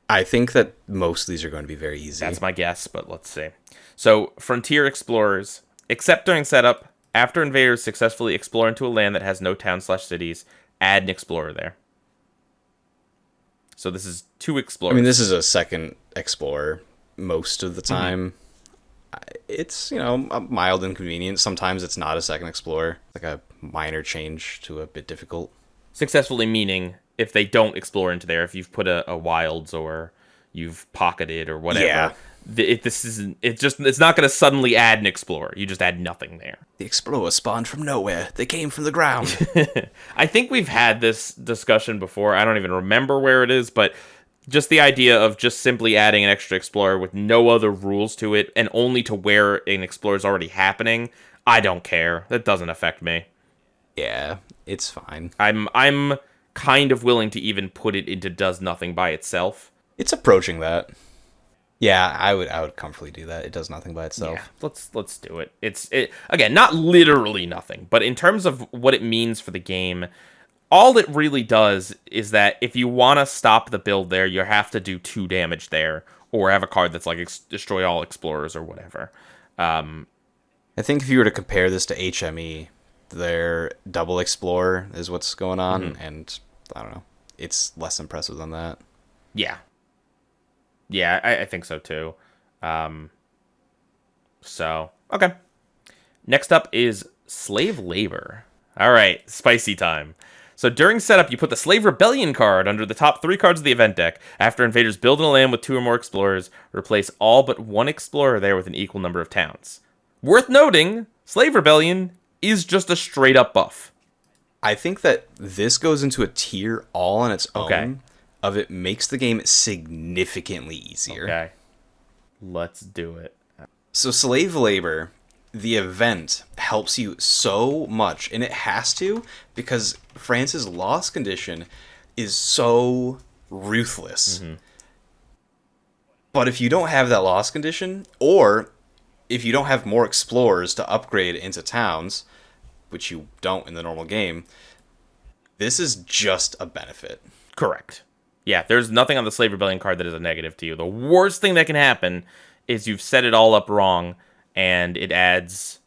B: I think that most of these are going to be very easy.
A: That's my guess, but let's see. So, Frontier Explorers. Except during setup, after invaders successfully explore into a land that has no towns/cities, add an explorer there. So this is 2 explorers.
B: I mean, this is a second explorer most of the time. It's, a mild inconvenience. Sometimes it's not a second explorer. Like a minor change to a bit difficult.
A: Successfully meaning if they don't explore into there, if you've put a wilds or you've pocketed or whatever.
B: Yeah.
A: It's not going to suddenly add an explorer. You just add nothing there.
B: The explorers spawned from nowhere. They came from the ground.
A: I think we've had this discussion before. I don't even remember where it is, but just the idea of just simply adding an extra explorer with no other rules to it and only to where an explorer is already happening, I don't care. That doesn't affect me.
B: Yeah, it's fine.
A: I'm kind of willing to even put it into does nothing by itself.
B: It's approaching that. Yeah, I would comfortably do that. It does nothing by itself.
A: Yeah, let's do it. It's again, not literally nothing, but in terms of what it means for the game, all it really does is that if you want to stop the build there, you have to do 2 damage there, or have a card that's like destroy all explorers or whatever.
B: I think if you were to compare this to HME, their double explorer is what's going on, and I don't know, it's less impressive than that.
A: Yeah. Yeah, I think so too. Okay. Next up is slave labor. All right, spicy time. So during setup, you put the Slave Rebellion card under the top 3 cards of the event deck. After invaders build in a land with 2 or more explorers, replace all but 1 explorer there with an equal number of towns. Worth noting, Slave Rebellion is just a straight up buff.
B: I think that this goes into a tier all on its own. Of it makes the game significantly easier.
A: Okay. Let's do it.
B: So slave labor, the event, helps you so much, and it has to, because France's loss condition is so ruthless. But if you don't have that loss condition, or if you don't have more explorers to upgrade into towns, which you don't in the normal game, this is just a benefit.
A: Correct. Yeah, there's nothing on the Slave Rebellion card that is a negative to you. The worst thing that can happen is you've set it all up wrong, and it adds,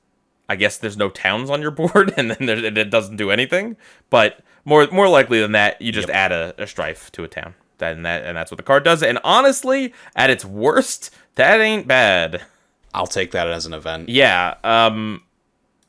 A: I guess there's no towns on your board, and then it doesn't do anything. But more likely than that, you just add a strife to a town. And that's what the card does. And honestly, at its worst, that ain't bad.
B: I'll take that as an event.
A: Yeah,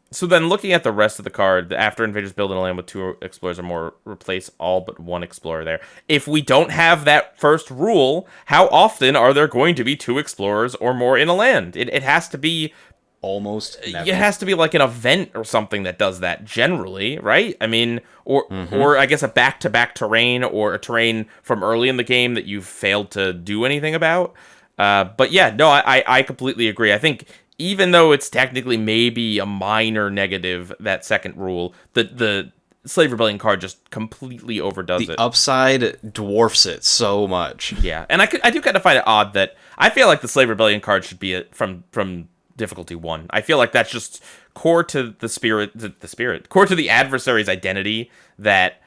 A: so then looking at the rest of the card, after invaders build in a land with 2 explorers or more, replace all but 1 explorer there. If we don't have that first rule, how often are there going to be 2 explorers or more in a land? It has to be
B: almost never.
A: It has to be like an event or something that does that generally, right? I mean, or I guess a back-to-back terrain or a terrain from early in the game that you've failed to do anything about. But yeah, no, I completely agree. I think even though it's technically maybe a minor negative, that second rule, the Slave Rebellion card just completely overdoes it.
B: The upside dwarfs it so much.
A: Yeah, and I do kind of find it odd that I feel like the Slave Rebellion card should be from difficulty 1. I feel like that's just core to the spirit, core to the adversary's identity, that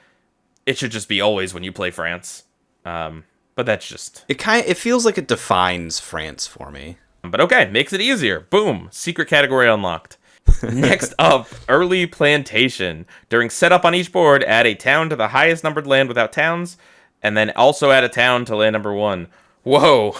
A: it should just be always when you play France. But that's just
B: it feels like it defines France for me.
A: But okay, makes it easier. Boom, secret category unlocked. Next up, early plantation. During setup on each board, add a town to the highest numbered land without towns, and then also add a town to land number 1. Whoa.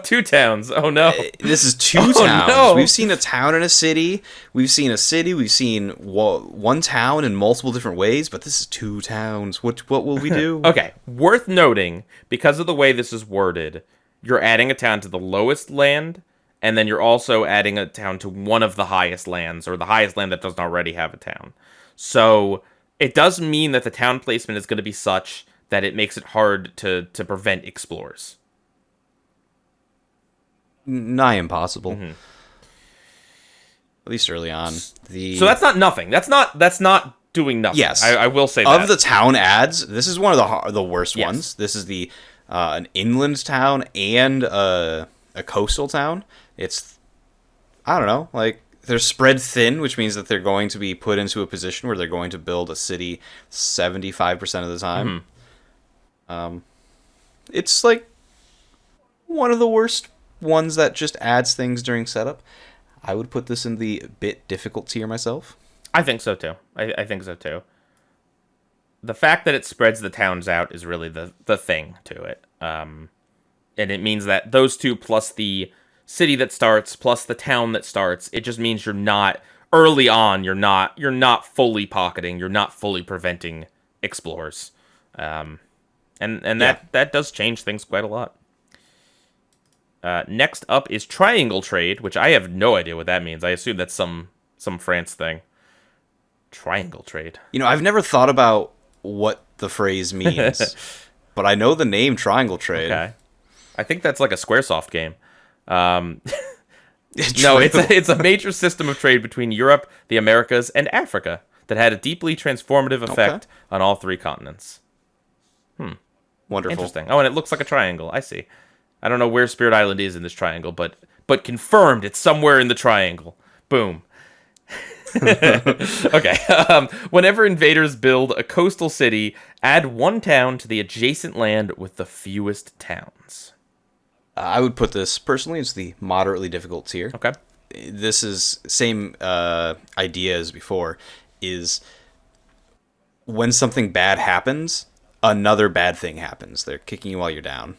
A: 2 towns. Oh no.
B: This is 2 towns. No. We've seen a town and a city. We've seen a city. We've seen one town in multiple different ways, but this is 2 towns. What will we do?
A: Okay, worth noting, because of the way this is worded, you're adding a town to the lowest land, and then you're also adding a town to one of the highest lands, or the highest land that doesn't already have a town. So it does mean that the town placement is going to be such that it makes it hard to prevent explorers.
B: Nigh impossible. At least early on.
A: So that's not nothing. That's not doing nothing.
B: Yes,
A: I will say that.
B: Of the town adds, this is one of the worst ones. This is the an inland town and a coastal town. It's, I don't know, like, they're spread thin, which means that they're going to be put into a position where they're going to build a city 75% of the time. It's like one of the worst ones that just adds things during setup. I would put this in the bit difficult tier myself.
A: I think so too. I think so too. The fact that it spreads the towns out is really the thing to it. And it means that those 2 plus the city that starts plus the town that starts, it just means you're not early on, you're not fully pocketing, you're not fully preventing explorers. And that does change things quite a lot. Next up is triangle trade, which I have no idea what that means. I assume that's some France thing. Triangle trade.
B: I've never thought about what the phrase means, but I know the name triangle trade.
A: Okay. I think that's like a Squaresoft game. No, it's a major system of trade between Europe, the Americas, and Africa that had a deeply transformative effect on all three continents.
B: Wonderful.
A: Interesting. Oh, and it looks like a triangle. I see. I don't know where Spirit Island is in this triangle, but confirmed it's somewhere in the triangle. Boom. Okay. Whenever invaders build a coastal city, add one town to the adjacent land with the fewest towns.
B: I would put this personally as the moderately difficult tier.
A: Okay.
B: This is same idea as before, is when something bad happens, another bad thing happens. They're kicking you while you're down.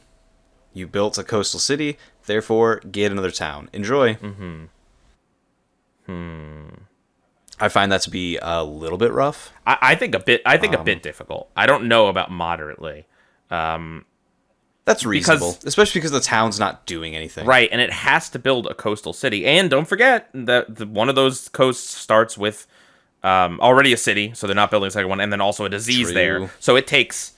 B: You built a coastal city, therefore get another town. Enjoy. I find that to be a little bit rough.
A: I think a bit difficult. I don't know about moderately.
B: That's reasonable, especially because the town's not doing anything.
A: Right, and it has to build a coastal city. And don't forget that one of those coasts starts with already a city, so they're not building a second one, and then also a disease there. So it takes,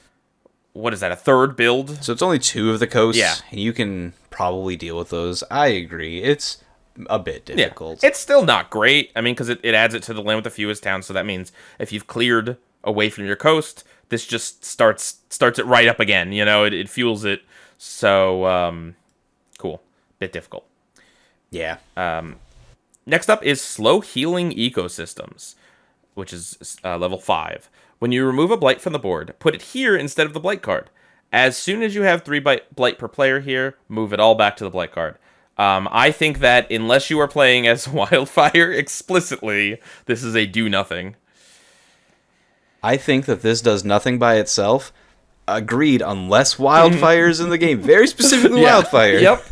A: what is that, a third build?
B: So it's only 2 of the coasts,
A: yeah.
B: And you can probably deal with those. I agree. It's a bit difficult.
A: Yeah. It's still not great. I mean, because it adds it to the land with the fewest towns, so that means if you've cleared away from your coast, this just starts it right up again. It fuels it. So, cool. Bit difficult.
B: Yeah.
A: Next up is slow healing ecosystems, which is level 5. When you remove a blight from the board, put it here instead of the blight card. As soon as you have 3 blight per player here, move it all back to the blight card. I think that unless you are playing as Wildfire explicitly, this is a do nothing.
B: I think that this does nothing by itself. Agreed, unless Wildfire's in the game. Very specifically Wildfire.
A: Yep.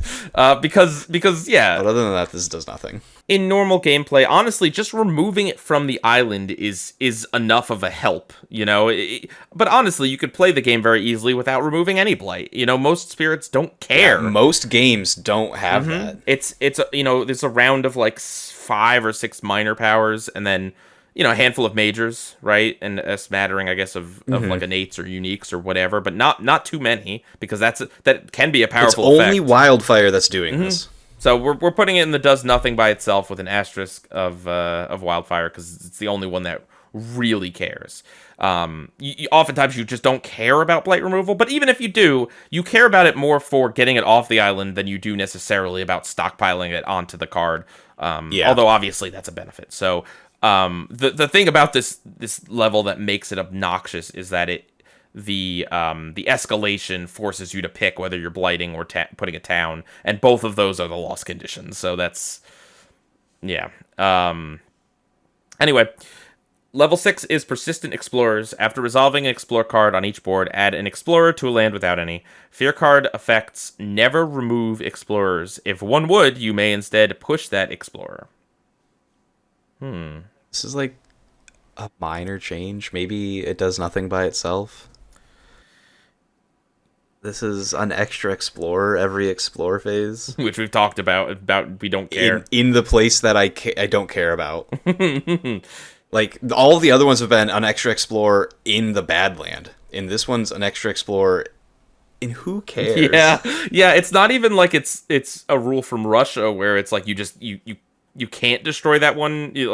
A: Because yeah.
B: But other than that, this does nothing.
A: In normal gameplay, honestly, just removing it from the island is enough of a help, But honestly, you could play the game very easily without removing any blight. Most spirits don't care.
B: Yeah, most games don't have that.
A: It's there's a round of like 5 or 6 minor powers, and then a handful of majors, right? And a smattering, I guess, of like innates or uniques or whatever, but not too many, because that can be a powerful
B: effect.
A: It's
B: only Wildfire that's doing this.
A: So we're putting it in the does nothing by itself with an asterisk of Wildfire, because it's the only one that really cares. Oftentimes you just don't care about blight removal, but even if you do, you care about it more for getting it off the island than you do necessarily about stockpiling it onto the card. Although obviously that's a benefit. So the thing about this level that makes it obnoxious is that the escalation forces you to pick whether you're blighting or putting a town, and both of those are the loss conditions. So that's anyway. Level 6 is Persistent Explorers. After resolving an Explore card on each board, add an Explorer to a land without any. Fear card effects never remove Explorers. If one would, you may instead push that Explorer.
B: This is like a minor change. Maybe it does nothing by itself. This is an extra Explorer every Explore phase.
A: Which we've talked about we don't care.
B: In the place that I don't care about. Like, all the other ones have been an extra Explorer in the Badland. And this one's an extra Explorer in who cares?
A: Yeah, it's not even like it's a rule from Russia where it's like you can't destroy that one. You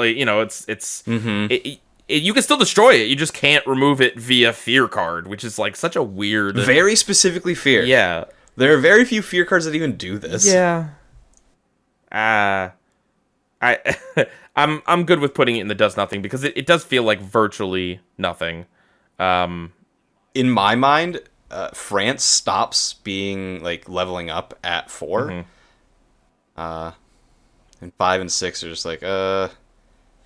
A: can still destroy it. You just can't remove it via Fear card, which is like such a weird...
B: Very specifically Fear.
A: Yeah.
B: There are very few Fear cards that even do this.
A: Yeah. I'm good with putting it in the does nothing, because it does feel like virtually nothing.
B: In my mind, France stops being like leveling up at 4. And 5 and 6 are just like,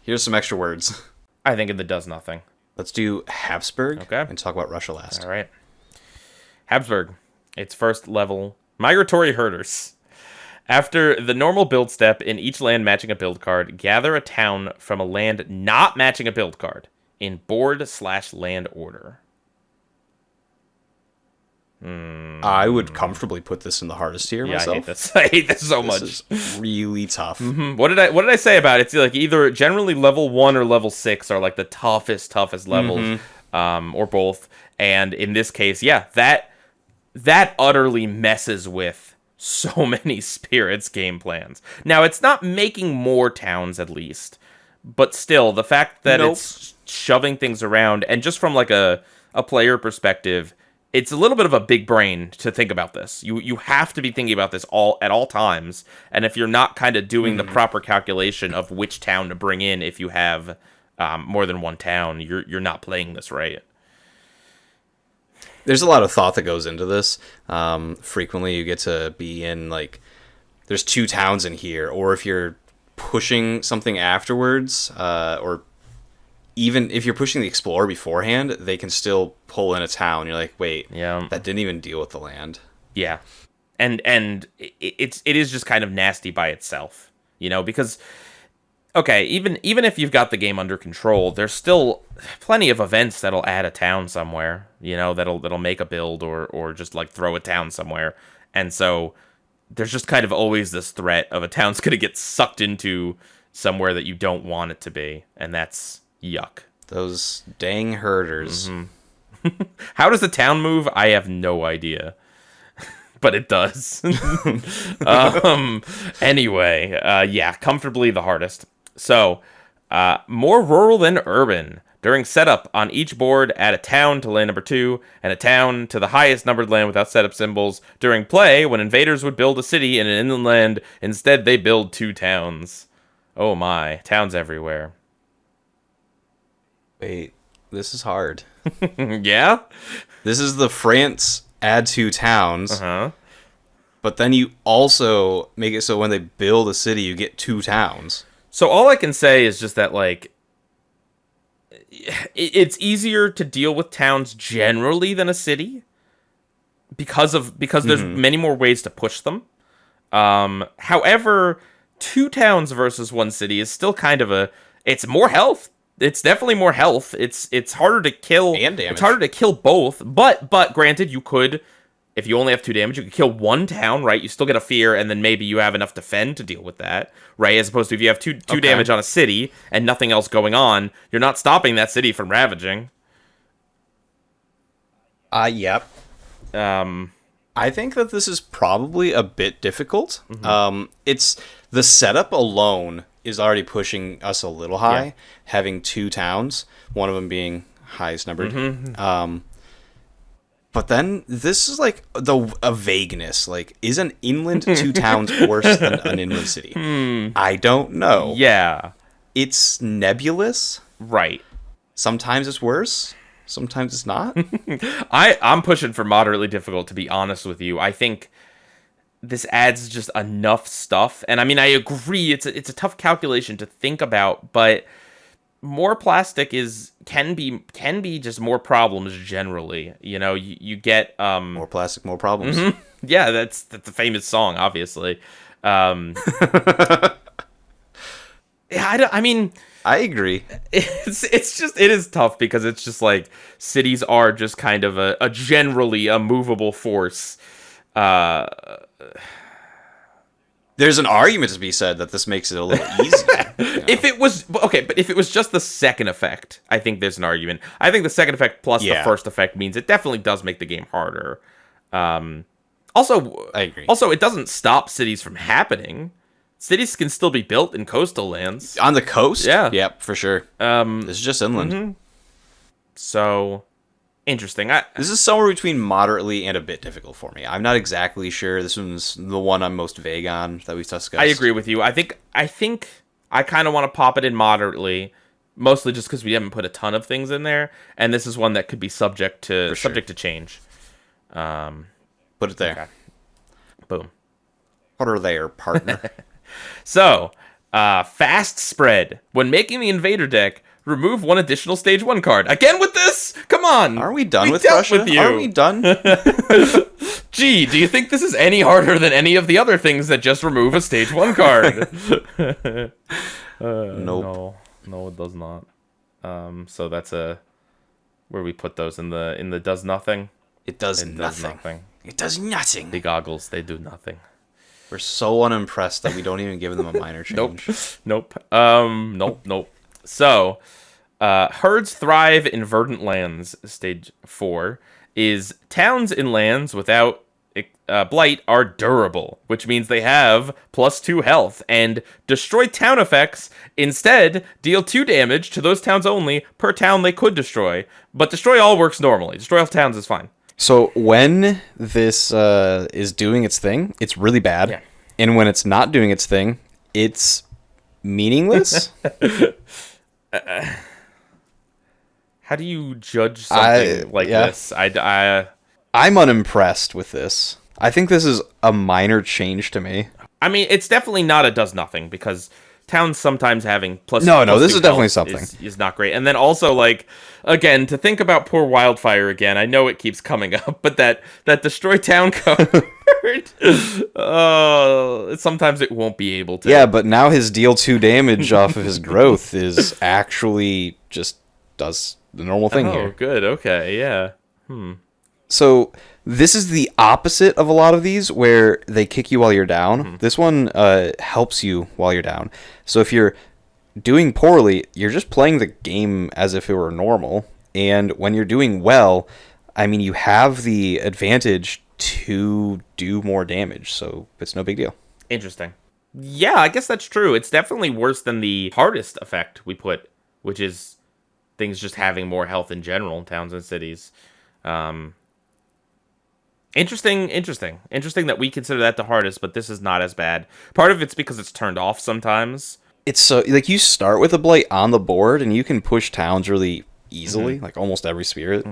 B: here's some extra words.
A: I think in the does nothing.
B: Let's do Habsburg.
A: Okay.
B: And talk about Russia last.
A: All right. Habsburg. Its first level. Migratory Herders. After the normal build step in each land matching a build card, gather a town from a land not matching a build card in board/land order.
B: I would comfortably put this in the hardest tier
A: Yeah,
B: myself.
A: I hate this. I hate this so much.
B: This is really tough.
A: What did I say about it? It's like either generally level 1 or level 6 are like the toughest levels, or both. And in this case, yeah, that utterly messes with so many spirits game plans. Now, it's not making more towns, at least, but still, the fact that it's shoving things around, and just from like a player perspective, it's a little bit of a big brain to think about this. You have to be thinking about this at all times, and if you're not kind of doing the proper calculation of which town to bring in, if you have more than one town, you're not playing this right.
B: There's a lot of thought that goes into this. Frequently, you get to be in, like, there's 2 towns in here, or if you're pushing something afterwards, or even if you're pushing the Explorer beforehand, they can still pull in a town. You're like, wait, that didn't even deal with the land.
A: Yeah, and it is just kind of nasty by itself, because okay, even if you've got the game under control, there's still plenty of events that'll add a town somewhere, that'll make a build or just like throw a town somewhere, and so there's just kind of always this threat of a town's gonna get sucked into somewhere that you don't want it to be, and that's yuck.
B: Those dang herders.
A: How does the town move? I have no idea. But it does. Anyway, yeah, comfortably the hardest. So, more rural than urban. During setup, on each board, add a town to land number 2, and a town to the highest numbered land without setup symbols. During play, when invaders would build a city in an inland land, instead they build 2 towns. Oh my, towns everywhere.
B: Wait, this is hard.
A: Yeah?
B: This is the France add 2 towns. But then you also make it so when they build a city, you get 2 towns.
A: So all I can say is just that, like, it's easier to deal with towns generally than a city because there's many more ways to push them. However, 2 towns versus 1 city is still kind of it's more health. It's definitely more health. It's harder to kill
B: and damage.
A: It's harder to kill both. But granted, you could, if you only have 2 damage, you could kill 1 town, right? You still get a fear, and then maybe you have enough defend to deal with that, right? As opposed to if you have two damage on a city and nothing else going on, you're not stopping that city from ravaging.
B: Yep. I think that this is probably a bit difficult. It's the setup alone is already pushing us a little high, having 2 towns, one of them being highest numbered. But then this is like a vagueness. Like, is an inland 2 towns worse than an inland city? I don't know.
A: Yeah.
B: It's nebulous.
A: Right.
B: Sometimes it's worse. Sometimes it's not.
A: I'm pushing for moderately difficult, to be honest with you. I think this adds just enough stuff. And I mean, I agree, it's a tough calculation to think about, but more plastic can be just more problems generally. You get
B: more plastic, more problems.
A: Yeah, that's the famous song, obviously. Yeah, I mean,
B: I agree.
A: It is tough because it's just like cities are just kind of a generally a movable force.
B: There's an argument to be said that this makes it a little easier.
A: If it was okay, but if it was just the second effect, I think there's an argument. I think the second effect plus the first effect means it definitely does make the game harder. Also,
B: I agree.
A: Also, it doesn't stop cities from happening. Cities can still be built in coastal lands.
B: On the coast?
A: Yeah.
B: Yep, for sure. This is just inland.
A: So, interesting.
B: This is somewhere between moderately and a bit difficult for me. I'm not exactly sure. This one's the one I'm most vague on that we've discussed.
A: I agree with you. I think I kind of want to pop it in moderately, mostly just because we haven't put a ton of things in there, and this is one that could be subject to change.
B: Put it there.
A: Okay. Boom.
B: Put her there, partner.
A: So, fast spread. When making the invader deck, remove 1 additional stage 1 card. Again with this? Come on!
B: Are we done with Russia?
A: With you.
B: Are we done?
A: Gee, do you think this is any harder than any of the other things that just remove a stage 1 card?
B: Nope.
A: No, it does not. So that's where we put those in the does nothing.
B: It does
A: It
B: nothing.
A: does nothing.
B: It does nothing.
A: The goggles, they do nothing.
B: We're so unimpressed that we don't even give them a minor change.
A: Nope. Nope. So, herds thrive in verdant lands. Stage 4 is towns in lands without blight are durable, which means they have +2 health, and destroy town effects instead deal 2 damage to those towns only per town they could destroy, but destroy all works normally. Destroy all towns is fine.
B: So when this is doing its thing, it's really bad.
A: Yeah.
B: And when it's not doing its thing, it's meaningless.
A: How do you judge something this?
B: I'm unimpressed with this. I think this is a minor change to me.
A: I mean, it's definitely not a does nothing, because towns sometimes having plus
B: No,
A: plus
B: this
A: 2
B: is definitely
A: health
B: something.
A: is not great. And then also, like, again, to think about poor Wildfire again, I know it keeps coming up, but that destroy town card, sometimes it won't be able to.
B: Yeah, but now his deal 2 damage off of his growth is actually just does the normal thing here.
A: Oh, good. Okay, yeah.
B: So this is the opposite of a lot of these where they kick you while you're down.
A: Mm-hmm.
B: This one helps you while you're down. So if you're doing poorly, you're just playing the game as if it were normal. And when you're doing well, I mean, you have the advantage to do more damage. So it's no big deal.
A: Interesting. Yeah, I guess that's true. It's definitely worse than the hardest effect we put, which is things just having more health in general in towns and cities. Interesting that we consider that the hardest, but this is not as bad. Part of it's because it's turned off sometimes.
B: It's so, like, you start with a blight on the board and you can push towns really easily, like almost every spirit.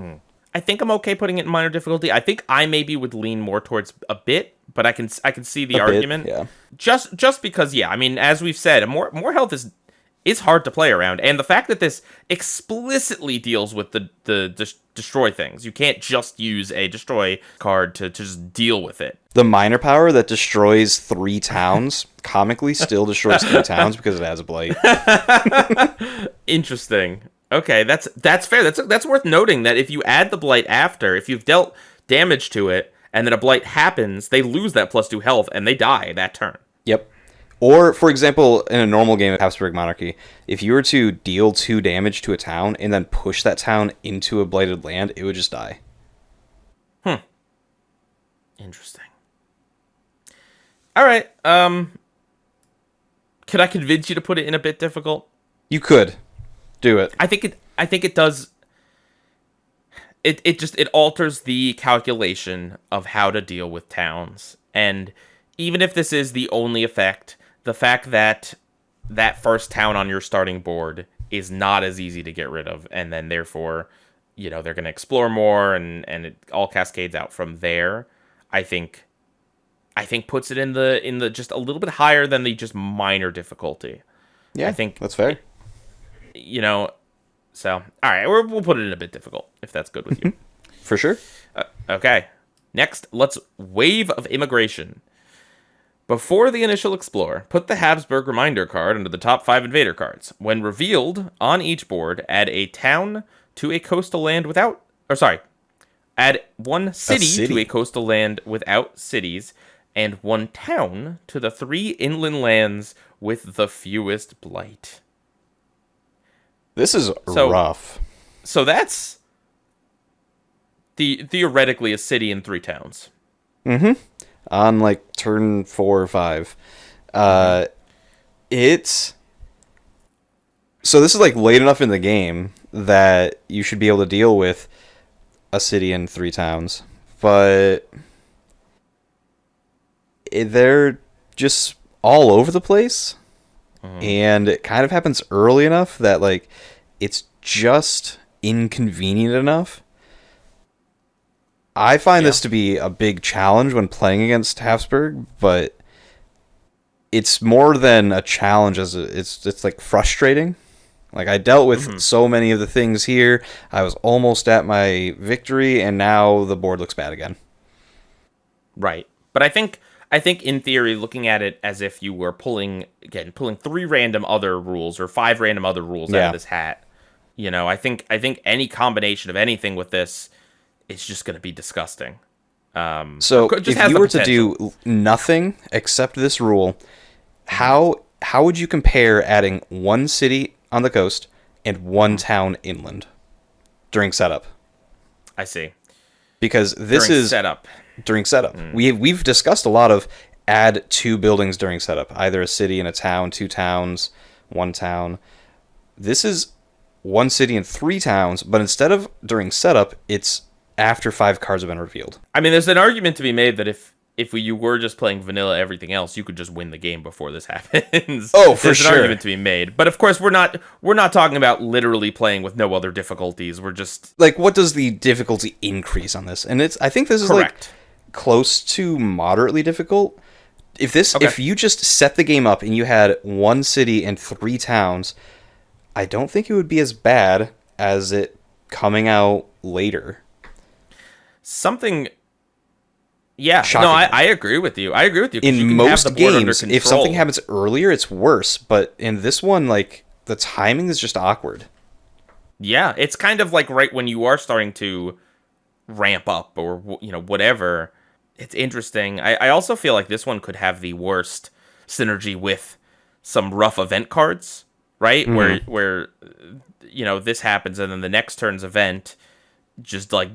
A: I think I'm okay putting it in minor difficulty. I think I maybe would lean more towards a bit, but I can see the argument.
B: Yeah.
A: Just because, yeah, I mean, as we've said, more health is hard to play around, and the fact that this explicitly deals with the destroy things. You can't just use a destroy card to just deal with it.
B: The minor power that destroys 3 towns comically still destroys 3 towns because it has a blight.
A: Interesting. Okay, that's fair. That's worth noting that if you add the blight after, if you've dealt damage to it, and then a blight happens, they lose that +2 health and they die that turn.
B: Yep. Or, for example, in a normal game of Habsburg Monarchy, if you were to deal 2 damage to a town and then push that town into a blighted land, it would just die.
A: Interesting. All right. Could I convince you to put it in a bit difficult?
B: You could. Do it.
A: I think it does. It alters the calculation of how to deal with towns. And even if this is the only effect, the fact that that first town on your starting board is not as easy to get rid of, and then therefore, they're going to explore more, and it all cascades out from there. I think puts it in the just a little bit higher than the just minor difficulty.
B: Yeah,
A: I think
B: that's fair.
A: So all right, we'll put it in a bit difficult if that's good with you.
B: For sure.
A: Okay. Next, let's Wave of Immigration. Before the initial explore, put the Habsburg reminder card under the top 5 invader cards. When revealed on each board, add a town to a coastal land without... add 1 city to a coastal land without cities, and 1 town to the 3 inland lands with the fewest blight.
B: This is rough.
A: So that's theoretically a city and 3 towns.
B: Mm-hmm. On, like, turn 4 or 5. It's... So this is, like, late enough in the game that you should be able to deal with a city and 3 towns. But... they're just all over the place. And it kind of happens early enough that, like, it's just inconvenient enough. I find this to be a big challenge when playing against Habsburg, but it's more than a challenge, as it's like frustrating. Like, I dealt with so many of the things here. I was almost at my victory, and now the board looks bad again.
A: Right. But I think in theory, looking at it as if you were pulling 3 random other rules or 5 random other rules out of this hat, I think any combination of anything with this it's just going to be disgusting.
B: So
A: it just
B: if
A: has
B: you
A: the
B: were to
A: potential.
B: do nothing except this rule, how would you compare adding one city on the coast and one town inland during setup?
A: I see.
B: Because this
A: During
B: is
A: setup.
B: during setup. We've discussed a lot of add 2 buildings during setup, either a city and a town, 2 towns, 1 town. This is 1 city and 3 towns, but instead of during setup, it's after 5 cards have been revealed.
A: I mean, there's an argument to be made that if you were just playing vanilla everything else, you could just win the game before this happens.
B: Oh, for
A: There's
B: sure.
A: an argument to be made. But of course, we're not talking about literally playing with no other difficulties. We're just
B: Like, what does the difficulty increase on this? And I think this is
A: correct.
B: like close to moderately difficult. If you just set the game up and you had 1 city and 3 towns, I don't think it would be as bad as it coming out later.
A: Something. Yeah,
B: Shocking.
A: no, I agree with you. I agree with you. 'Cause you
B: In
A: can have
B: most
A: the board under
B: games, if
A: control.
B: something happens earlier, it's worse. But in this one, like, the timing is just awkward.
A: Yeah, it's kind of like right when you are starting to ramp up or whatever. It's interesting. I also feel like this one could have the worst synergy with some rough event cards, right? Where this happens and then the next turn's event just like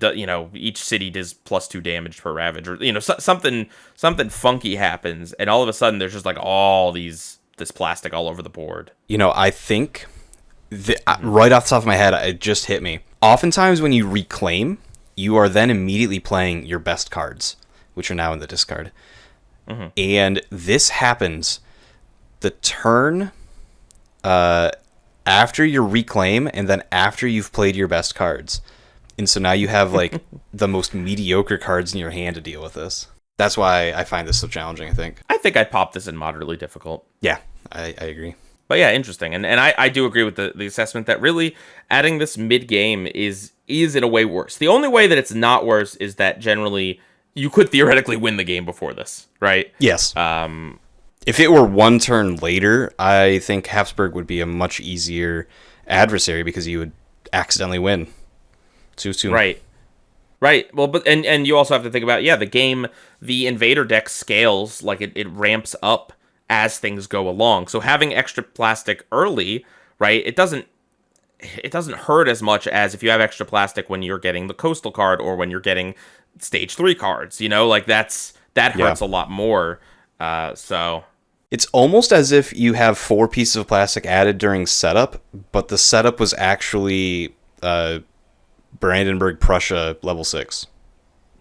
A: each city does +2 damage per ravage, or something funky happens and all of a sudden there's just like all this plastic all over the board.
B: I think right off the top of my head, it just hit me. Oftentimes when you reclaim, you are then immediately playing your best cards, which are now in the discard. And this happens the turn after your reclaim and then after you've played your best cards. And so now you have like the most mediocre cards in your hand to deal with this. That's why I find this so challenging, I think.
A: I think I'd pop this in moderately difficult.
B: Yeah, I agree.
A: But yeah, interesting. And I do agree with the assessment that really adding this mid-game is in a way worse. The only way that it's not worse is that generally you could theoretically win the game before this, right?
B: Yes. If it were 1 turn later, I think Habsburg would be a much easier adversary because you would accidentally win too soon.
A: Right. Well, but and you also have to think about the game, the invader deck scales, like it ramps up as things go along. So having extra plastic early, right? It doesn't hurt as much as if you have extra plastic when you're getting the coastal card or when you're getting stage 3 cards. Like that hurts a lot more. So
B: it's almost as if you have 4 pieces of plastic added during setup, but the setup was actually Brandenburg-Prussia level 6.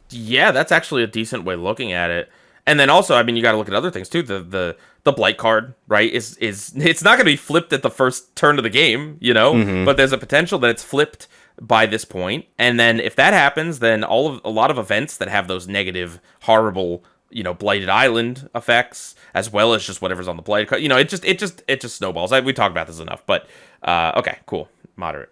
A: Yeah, that's actually a decent way of looking at it. And then also, I mean, you got to look at other things too. The blight card, right? Is it's not going to be flipped at the first turn of the game, but there's a potential that it's flipped by this point. And then if that happens, then a lot of events that have those negative, horrible, blighted island effects, as well as just whatever's on the blighted card, it just snowballs. We talked about this enough, but okay, cool, moderate.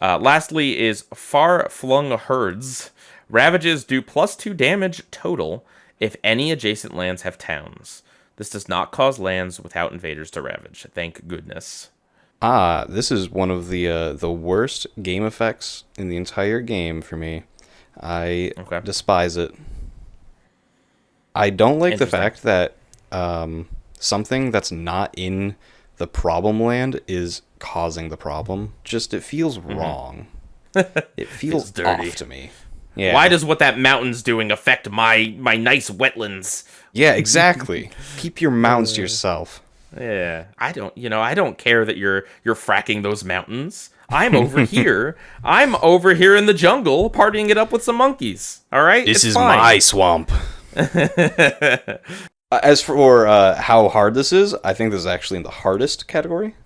A: Lastly is far-flung herds. Ravages do +2 damage total if any adjacent lands have towns. This does not cause lands without invaders to ravage. Thank goodness.
B: This is one of the worst game effects in the entire game for me. I despise it. I don't like the fact that something that's not in the problem land is causing the problem. Just it feels wrong. It feels
A: dirty
B: off to me. Yeah.
A: Why does what that mountain's doing affect my nice wetlands?
B: Yeah, exactly. Keep your mountains to yourself.
A: Yeah, I don't care that you're fracking those mountains. I'm over here. I'm over here in the jungle partying it up with some monkeys. All right?
B: This is
A: fine.
B: my swamp. As for how hard this is, I think this is actually in the hardest category.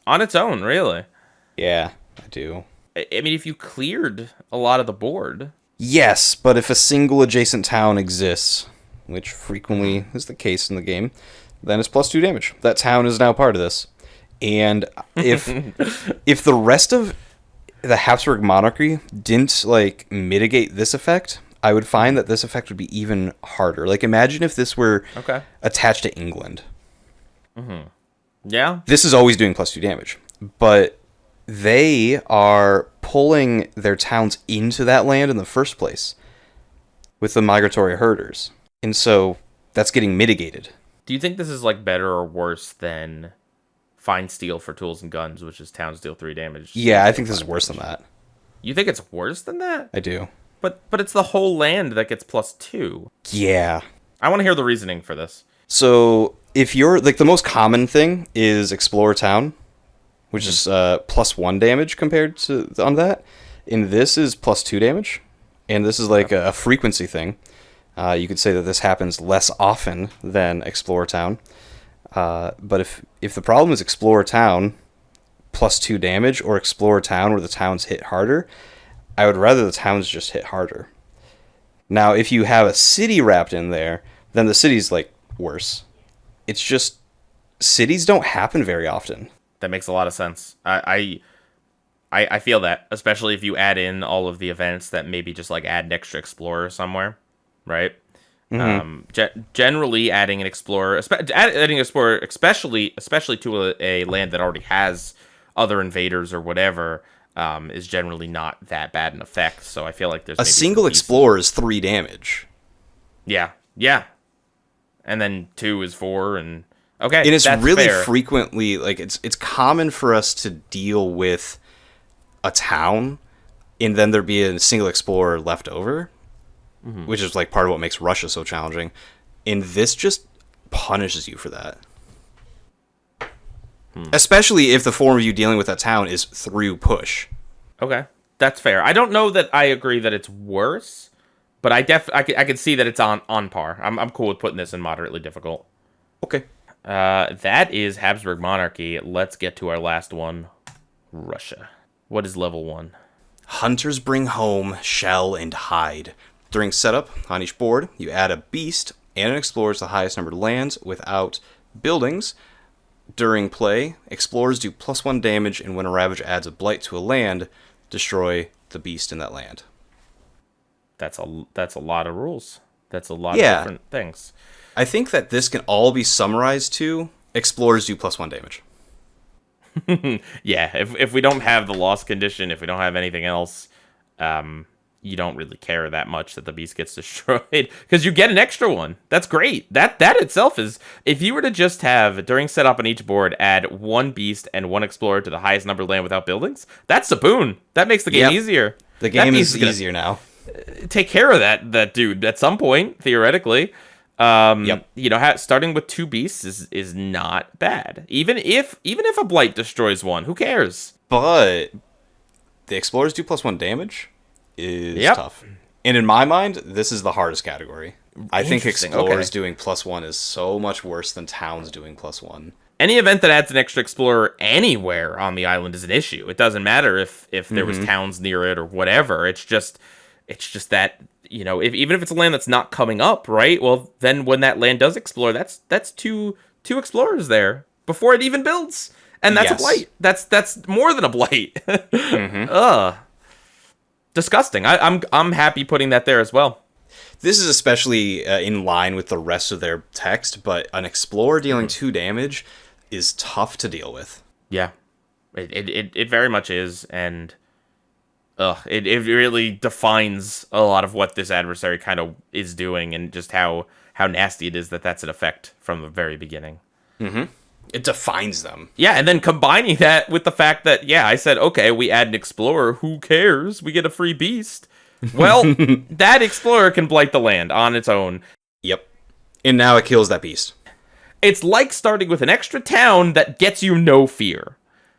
A: On its own, really.
B: Yeah, I do.
A: I mean, if you cleared a lot of the board.
B: Yes, but if a single adjacent town exists, which frequently is the case in the game, then it's +2 damage. That town is now part of this. And if the rest of the Habsburg Monarchy didn't mitigate this effect, I would find that this effect would be even harder. Like, imagine if this were attached to England.
A: Yeah.
B: This is always doing +2 damage, but they are pulling their towns into that land in the first place with the migratory herders. And so that's getting mitigated.
A: Do you think this is like better or worse than Find Steel for Tools and Guns, which is towns deal 3 damage?
B: Yeah, I think this is worse than that.
A: You think it's worse than that?
B: I do.
A: But it's the whole land that gets +2.
B: Yeah.
A: I want to hear the reasoning for this.
B: So if you're like, the most common thing is Explore Town, which is +1 damage compared to on that. And this is +2 damage. And this is like a frequency thing. You could say that this happens less often than Explore Town. But if the problem is Explore Town +2 damage or Explore Town where the towns hit harder, I would rather the towns just hit harder. Now, if you have a city wrapped in there, then the city's like worse. It's just cities don't happen very often.
A: That makes a lot of sense. I feel that, especially if you add in all of the events that maybe just like add an extra explorer somewhere, right? Generally, adding an explorer, especially to a land that already has other invaders or whatever, is generally not that bad an effect. So I feel like there's
B: a single explorer is 3 damage.
A: Yeah, and then 2 is 4, and okay,
B: and it's really
A: fair.
B: Frequently like it's common for us to deal with a town, and then there be a single explorer left over, which is like part of what makes Russia so challenging. And this just punishes you for that. Especially if the form of you dealing with that town is through push.
A: Okay, that's fair. I don't know that I agree that it's worse, but I can see that it's on par. I'm cool with putting this in moderately difficult.
B: Okay.
A: That is Habsburg Monarchy. Let's get to our last one, Russia. What is level 1?
B: Hunters bring home, shell, and hide. During setup, on each board, you add a beast and an explorer to the highest numbered lands without buildings. During play, explorers do +1 damage, and when a Ravage adds a blight to a land, destroy the beast in that land.
A: That's a lot of rules. That's a lot of different things.
B: I think that this can all be summarized to explorers do +1 damage.
A: Yeah, if we don't have the loss condition, if we don't have anything else, you don't really care that much that the beast gets destroyed, because you get an extra one. That's great. That itself is, if you were to just have, during setup on each board, add 1 beast and 1 explorer to the highest numbered land without buildings, that's a boon. That makes the game easier.
B: The game is easier now.
A: Take care of that dude at some point, theoretically. Starting with 2 beasts is not bad. Even if a blight destroys 1, who cares?
B: But the explorers do +1 damage is tough. And in my mind, this is the hardest category. I think explorers doing +1 is so much worse than towns doing +1.
A: Any event that adds an extra explorer anywhere on the island is an issue. It doesn't matter if there was towns near it or whatever. It's just that, even if it's a land that's not coming up, right? Well, then when that land does explore, that's two explorers there before it even builds, and that's a blight. That's more than a blight. Ugh, disgusting. I'm happy putting that there as well.
B: This is especially in line with the rest of their text, but an explorer dealing 2 damage is tough to deal with. Yeah,
A: it very much is, and it really defines a lot of what this adversary kind of is doing, and just how nasty it is that that's an effect from the very beginning.
B: It defines them.
A: Yeah, and then combining that with the fact that, I said, okay, we add an explorer, who cares? We get a free beast. Well, that explorer can blight the land on its own.
B: Yep. And now it kills that beast.
A: It's like starting with an extra town that gets you no fear.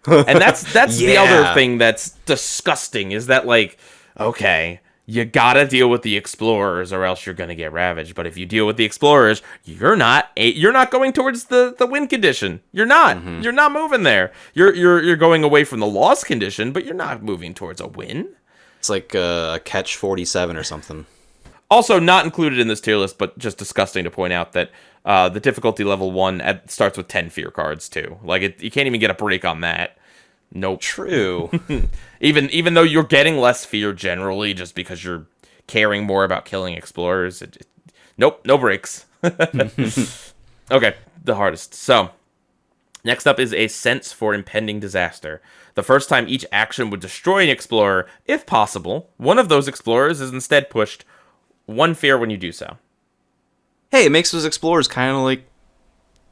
A: And that's the other thing that's disgusting, is that, like, okay, you gotta deal with the explorers or else you're gonna get ravaged. But if you deal with the explorers, you're not going towards the win condition. You're not. You're not moving there. You're going away from the loss condition, but you're not moving towards a win.
B: It's like a catch 47 or something.
A: Also not included in this tier list, but just disgusting to point out that the difficulty level 1 starts with 10 fear cards too. Like, you can't even get a break on that. Nope.
B: True.
A: even though you're getting less fear generally, just because you're caring more about killing explorers. Nope, no breaks. Okay, the hardest. So, Next up is a sense for impending disaster. The first time each action would destroy an explorer, if possible, one of those explorers is instead pushed one fear when you do so.
B: Hey, it makes those explorers kind of like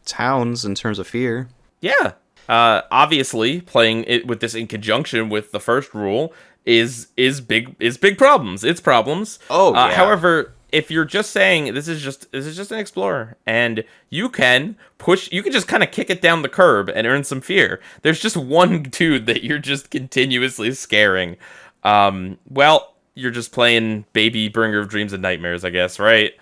B: towns in terms of fear.
A: Yeah. Obviously, playing it with this in conjunction with the first rule is big problems. It's problems.
B: Oh, yeah.
A: However, if you're just saying this is just an explorer and you can just kind of kick it down the curb and earn some fear. There's just one dude that you're just continuously scaring. Well, you're just playing baby bringer of dreams and nightmares, I guess, right?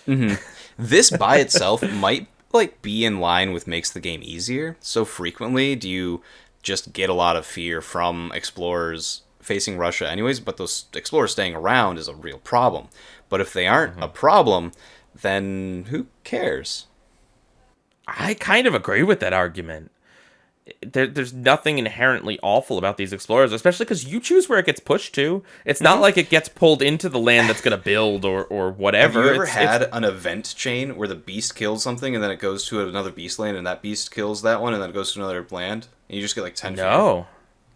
B: Mm-hmm. This by itself might like be in line with makes the game easier. So frequently do you just get a lot of fear from explorers facing Russia anyways, but those explorers staying around is a real problem. But if they aren't a problem, then who cares?
A: I kind of agree with that argument. There's nothing inherently awful about these explorers, especially because you choose where it gets pushed to. It's not like it gets pulled into the land that's going to build or whatever.
B: Have you ever had an event chain where the beast kills something and then it goes to another beast land and that beast kills that one and then it goes to another land? And you just get like 10
A: No.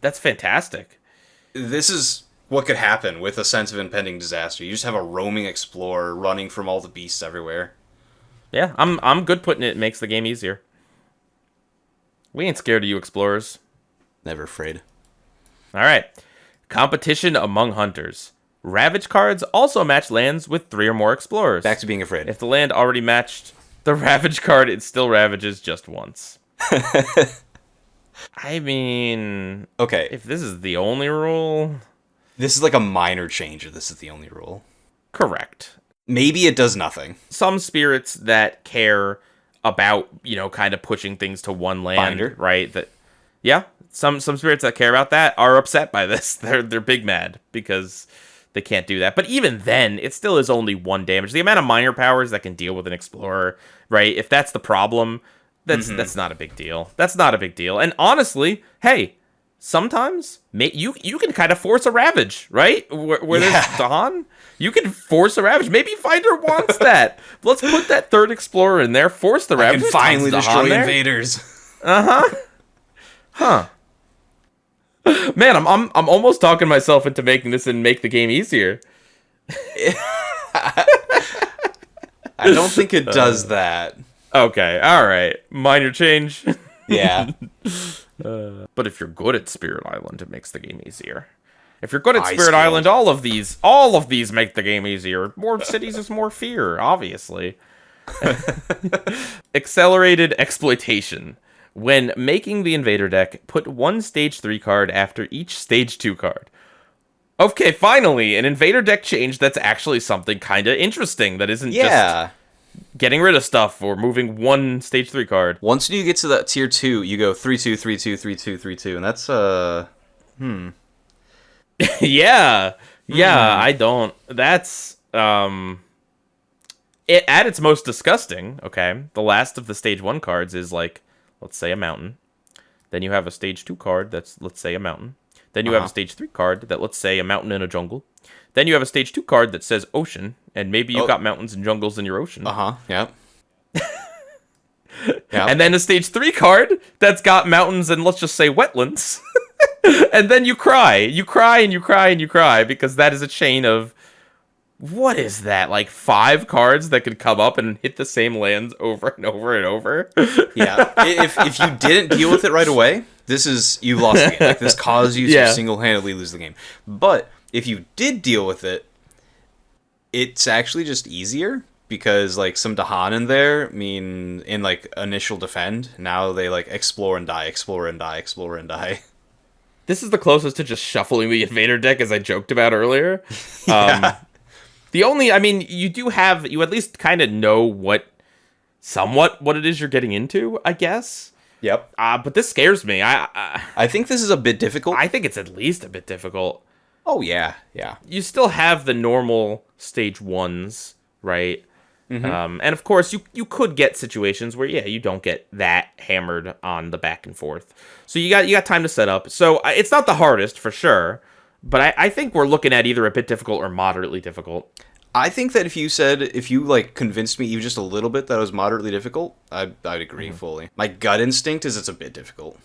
A: That's fantastic.
B: This is what could happen with a sense of impending disaster. You just have a roaming explorer running from all the beasts everywhere.
A: Yeah, I'm good putting it makes the game easier. We ain't scared of you explorers.
B: Never afraid.
A: All right. Competition among hunters. Ravage cards also match lands with 3 or more explorers.
B: Back to being afraid.
A: If the land already matched the Ravage card, it still ravages just once. I mean...
B: Okay.
A: If this is the only rule...
B: This is like a minor change if this is the only rule.
A: Correct.
B: Maybe it does nothing.
A: Some spirits that care about, kind of pushing things to one land,
B: Binder.
A: right? Some spirits that care about that are upset by this. They're big mad because they can't do that. But even then, it still is only 1 damage. The amount of minor powers that can deal with an explorer, right? If that's the problem, that's not a big deal. That's not a big deal. And honestly, hey, sometimes you can kind of force a ravage, right? Where there's Dawn, you can force a ravage. Maybe Finder wants that. Let's put that 3rd explorer in there. Force the ravage.
B: I can finally destroy invaders.
A: Huh. Man, I'm almost talking myself into making this and make the game easier.
B: I don't think it does that.
A: Okay, all right. Minor change.
B: Yeah.
A: But if you're good at Spirit Island, it makes the game easier. If you're good at Spirit Island, all of these make the game easier. More cities is more fear, obviously. Accelerated exploitation. When making the Invader deck, put 1 Stage 3 card after each Stage 2 card. Okay, finally, an Invader deck change that's actually something kind of interesting that isn't just getting rid of stuff or moving 1 Stage 3 card.
B: Once you get to that tier 2, you go 3-2, 3-2, 3-2, 3-2, and that's
A: Yeah, I don't. That's it at its most disgusting. Okay, the last of the Stage 1 cards is like, let's say, a mountain. Then you have a Stage 2 card that's, let's say, a mountain. Then you have a Stage 3 card that, let's say, a mountain and a jungle. Then you have a Stage 2 card that says ocean, and maybe you've got mountains and jungles in your ocean.
B: Yep.
A: And then a Stage 3 card that's got mountains and, let's just say, wetlands. And then you cry. You cry and you cry and you cry because that is a chain of... What is that? Like 5 cards that could come up and hit the same lands over and over and over?
B: Yeah. If you didn't deal with it right away, you lost the game. Like, this caused you to single-handedly lose the game. But if you did deal with it, it's actually just easier because, like, some Dahan in there mean in, like, initial defend. Now they, like, explore and die, explore and die, explore and die.
A: This is the closest to just shuffling the Invader deck as I joked about earlier.
B: Yeah.
A: You at least kind of know somewhat what it is you're getting into, I guess.
B: Yep.
A: But this scares me.
B: I think this is a bit difficult.
A: I think it's at least a bit difficult.
B: Oh, yeah.
A: You still have the normal Stage 1s, right? Mm-hmm. And of course, you could get situations where, you don't get that hammered on the back and forth. So you got time to set up. So it's not the hardest, for sure. But I think we're looking at either a bit difficult or moderately difficult.
B: I think that if you like convinced me even just a little bit that it was moderately difficult, I'd agree fully. My gut instinct is it's a bit difficult.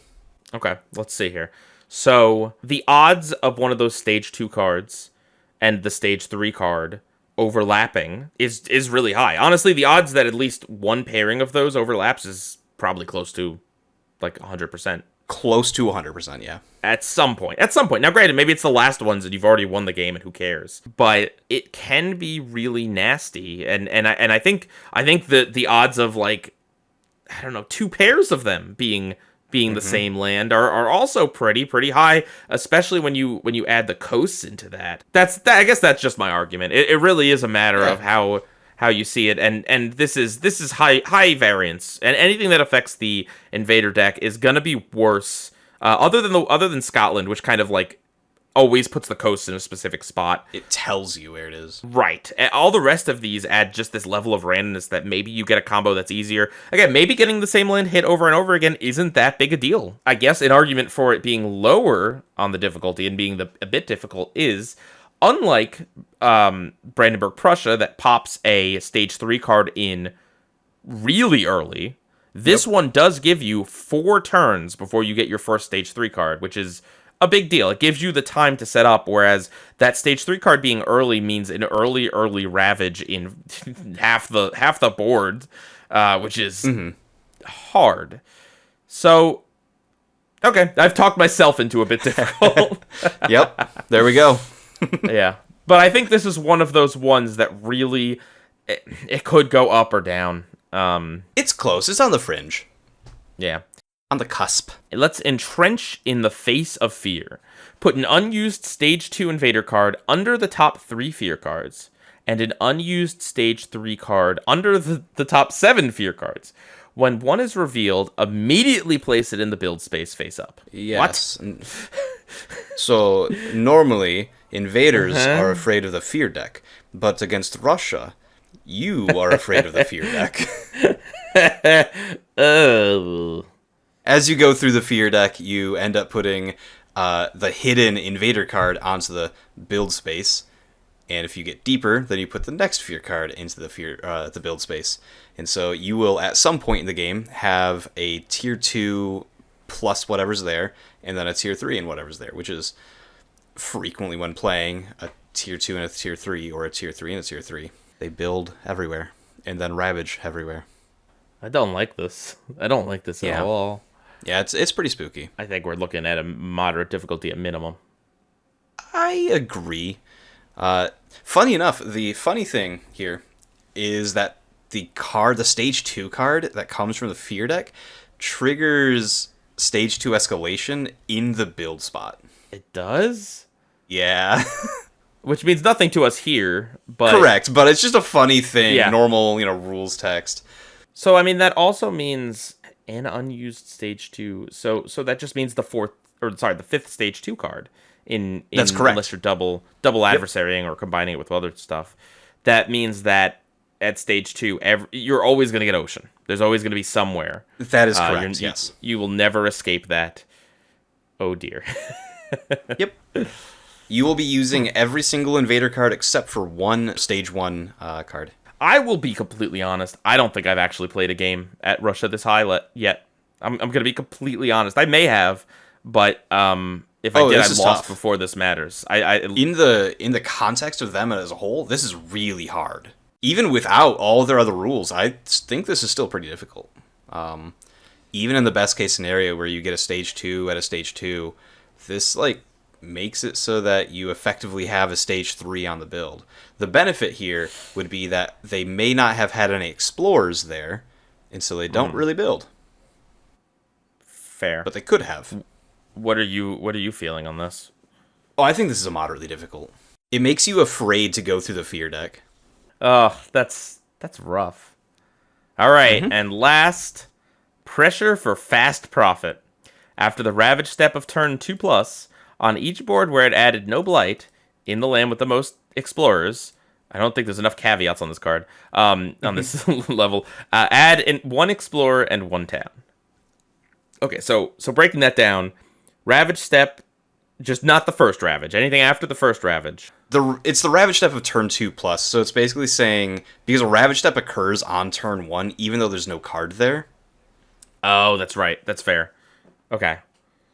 A: Okay, let's see here. So the odds of one of those stage 2 cards and the stage 3 card overlapping is really high. Honestly, the odds that at least one pairing of those overlaps is probably close to like 100%.
B: Close to 100%, yeah.
A: At some point. Now, granted, maybe it's the last ones and you've already won the game and who cares. But it can be really nasty. And I think the odds of like, I don't know, 2 pairs of them being the same land are also pretty high, especially when you add the coasts into that. I guess that's just my argument. It really is a matter of how you see it, and this is high variance, and anything that affects the invader deck is gonna be worse. Other than Scotland, which kind of like always puts the coast in a specific spot.
B: It tells you where it is.
A: Right. All the rest of these add just this level of randomness that maybe you get a combo that's easier. Again, maybe getting the same land hit over and over again isn't that big a deal. I guess an argument for it being lower on the difficulty and being a bit difficult is, unlike Brandenburg-Prussia that pops a stage 3 card in really early, this one does give you 4 turns before you get your first stage 3 card, which is a big deal. It gives you the time to set up, whereas that stage 3 card being early means an early ravage in half the board, which is hard. So, okay, I've talked myself into a bit difficult.
B: Yep, there we go.
A: Yeah, but I think this is one of those ones that really it could go up or down.
B: It's close. It's on the fringe.
A: Yeah.
B: On the cusp.
A: Let's entrench in the face of fear. Put an unused stage 2 invader card under the top 3 fear cards, and an unused stage 3 card under the top 7 fear cards. When one is revealed, immediately place it in the build space face up.
B: Yes. What? So, normally, invaders are afraid of the fear deck, but against Russia, you are afraid of the fear deck.
A: Oh.
B: As you go through the fear deck, you end up putting the hidden invader card onto the build space, and if you get deeper, then you put the next fear card into the build space. And so you will, at some point in the game, have a tier 2 plus whatever's there, and then a tier 3 and whatever's there, which is frequently when playing a tier 2 and a tier 3, or a tier 3 and a tier 3. They build everywhere, and then ravage everywhere.
A: I don't like this. At all.
B: Yeah, it's pretty spooky.
A: I think we're looking at a moderate difficulty at minimum.
B: I agree. Funny enough, the funny thing here is that the stage 2 card that comes from the fear deck triggers stage 2 escalation in the build spot.
A: It does?
B: Yeah.
A: Which means nothing to us here, but...
B: Correct, but it's just a funny thing.
A: Yeah.
B: Normal, rules text.
A: So, I mean, that also means an unused stage 2. So that just means the 5th stage 2 card
B: That's correct.
A: Unless you're double adversarying or combining it with other stuff. That means that at stage 2, you're always going to get ocean. There's always going to be somewhere.
B: That is correct. Yes.
A: You will never escape that. Oh dear.
B: Yep. You will be using every single invader card except for one stage 1 card.
A: I will be completely honest. I don't think I've actually played a game at Russia this high yet. I'm going to be completely honest. I may have, but if I did, I lost tough. Before this matters.
B: In the context of them as a whole, this is really hard. Even without all their other rules, I think this is still pretty difficult. Even in the best case scenario where you get a stage 2 at a stage 2, this makes it so that you effectively have a stage 3 on the build. The benefit here would be that they may not have had any explorers there, and so they don't really build.
A: Fair.
B: But they could have.
A: What are you feeling on this?
B: Oh, I think this is moderately difficult. It makes you afraid to go through the fear deck.
A: Oh, that's rough. All right, and last, pressure for fast profit. After the ravage step of turn 2+, on each board where it added no blight, in the land with the most explorers, I don't think there's enough caveats on this card, on this level, add in 1 explorer and 1 town. Okay, so breaking that down, ravage step, just not the first ravage. Anything after the first ravage,
B: It's the Ravage Step of turn 2 plus, so it's basically saying, because a Ravage Step occurs on turn 1, even though there's no card there.
A: Oh, that's right. That's fair. Okay.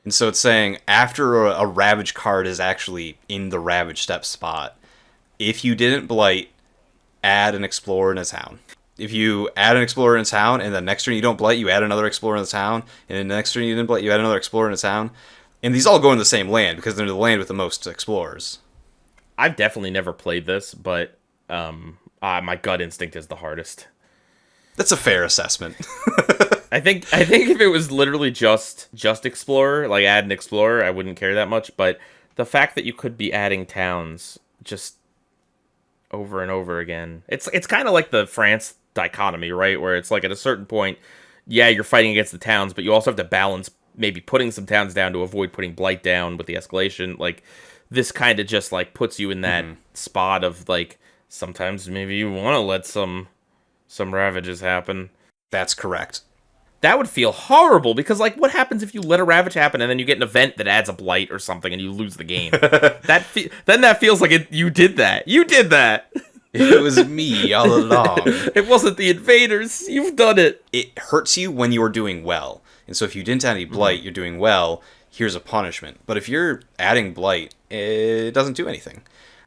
B: And so it's saying, after a Ravage card is actually in the Ravage Step spot, if you didn't Blight, add an Explorer in a town. If you add an Explorer in a town, and the next turn you don't Blight, you add another Explorer in the town, and then the next turn you didn't Blight, you add another Explorer in a town. And these all go in the same land, because they're the land with the most Explorers.
A: I've definitely never played this, but my gut instinct is the hardest.
B: That's a fair assessment.
A: I think if it was literally just Explorer, like add an Explorer, I wouldn't care that much. But the fact that you could be adding towns just over and over again, it's kind of like the France dichotomy, right? Where it's like at a certain point, yeah, you're fighting against the towns, but you also have to balance maybe putting some towns down to avoid putting Blight down with the escalation. Like, this kind of just like puts you in that spot of like, sometimes maybe you want to let some ravages happen.
B: That's correct.
A: That would feel horrible, because like, what happens if you let a ravage happen and then you get an event that adds a Blight or something and you lose the game? Then that feels like you did that. You did that.
B: It was me all along.
A: It wasn't the invaders. You've done it.
B: It hurts you when you're doing well. And so if you didn't add any Blight, you're doing well, here's a punishment. But if you're adding Blight, it doesn't do anything.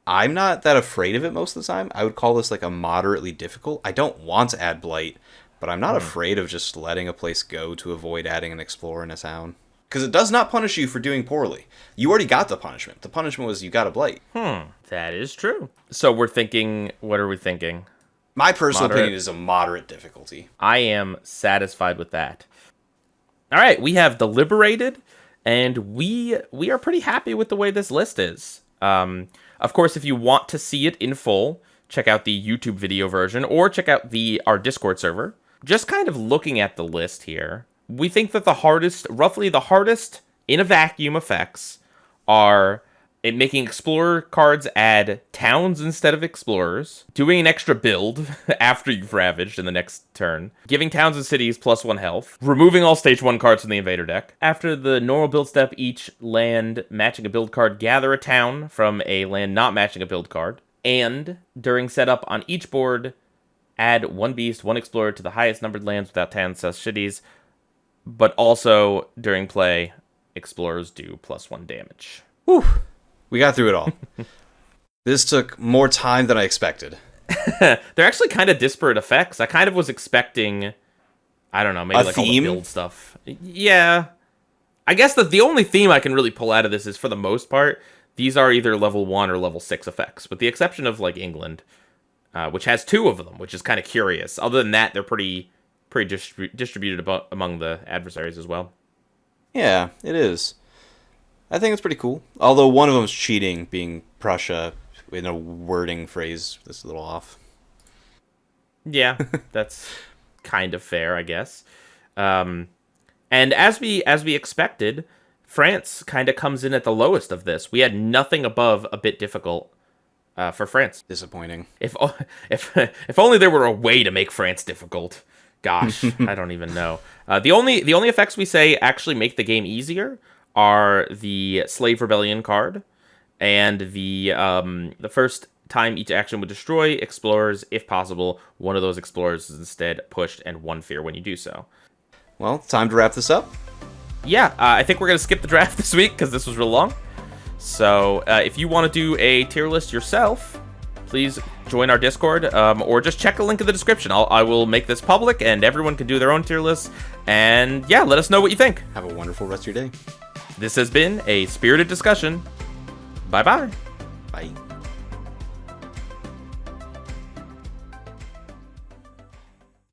B: I'm not that afraid of it most of the time. I would call this like a moderately difficult. I don't want to add Blight, but I'm not afraid of just letting a place go to avoid adding an Explorer in a town. Because it does not punish you for doing poorly. You already got the punishment. The punishment was you got a Blight.
A: That is true. So we're thinking, what are we thinking?
B: My personal opinion is a moderate difficulty.
A: I am satisfied with that. All right, we have deliberated, and we are pretty happy with the way this list is. Of course, if you want to see it in full, check out the YouTube video version, or check out our Discord server. Just kind of looking at the list here, we think that roughly the hardest in a vacuum effects are making Explorer cards add towns instead of Explorers, doing an extra build after you've ravaged in the next turn, giving towns and cities +1 health, removing all stage 1 cards from the invader deck. After the normal build step, each land matching a build card, gather a town from a land not matching a build card. And during setup on each board, add 1 beast, 1 explorer to the highest numbered lands without towns / cities. But also, during play, explorers do +1 damage.
B: Whew. We got through it all. This took more time than I expected.
A: They're actually kind of disparate effects. I kind of was expecting, I don't know, maybe like
B: theme?
A: all the build stuff. Yeah. I guess that the only theme I can really pull out of this is, for the most part, these are either level 1 or level 6 effects, with the exception of like England, which has 2 of them, which is kind of curious. Other than that, they're pretty distributed among the adversaries as well.
B: Yeah, it is. I think it's pretty cool. Although one of them's cheating, being Prussia, in a wording phrase that's a little off.
A: Yeah, that's kind of fair, I guess. And as we expected, France kind of comes in at the lowest of this. We had nothing above a bit difficult for France.
B: Disappointing.
A: If only there were a way to make France difficult. Gosh, I don't even know. The only effects we say actually make the game easier are the Slave Rebellion card, and the first time each action would destroy explorers, if possible, one of those explorers is instead pushed, and 1 fear when you do so.
B: Well, time to wrap this up.
A: Yeah, I think we're going to skip the draft this week because this was real long. So if you want to do a tier list yourself, please join our Discord, or just check a link in the description. I will make this public, and everyone can do their own tier list. And yeah, let us know what you think.
B: Have a wonderful rest of your day.
A: This has been a spirited discussion. Bye-bye.
B: Bye.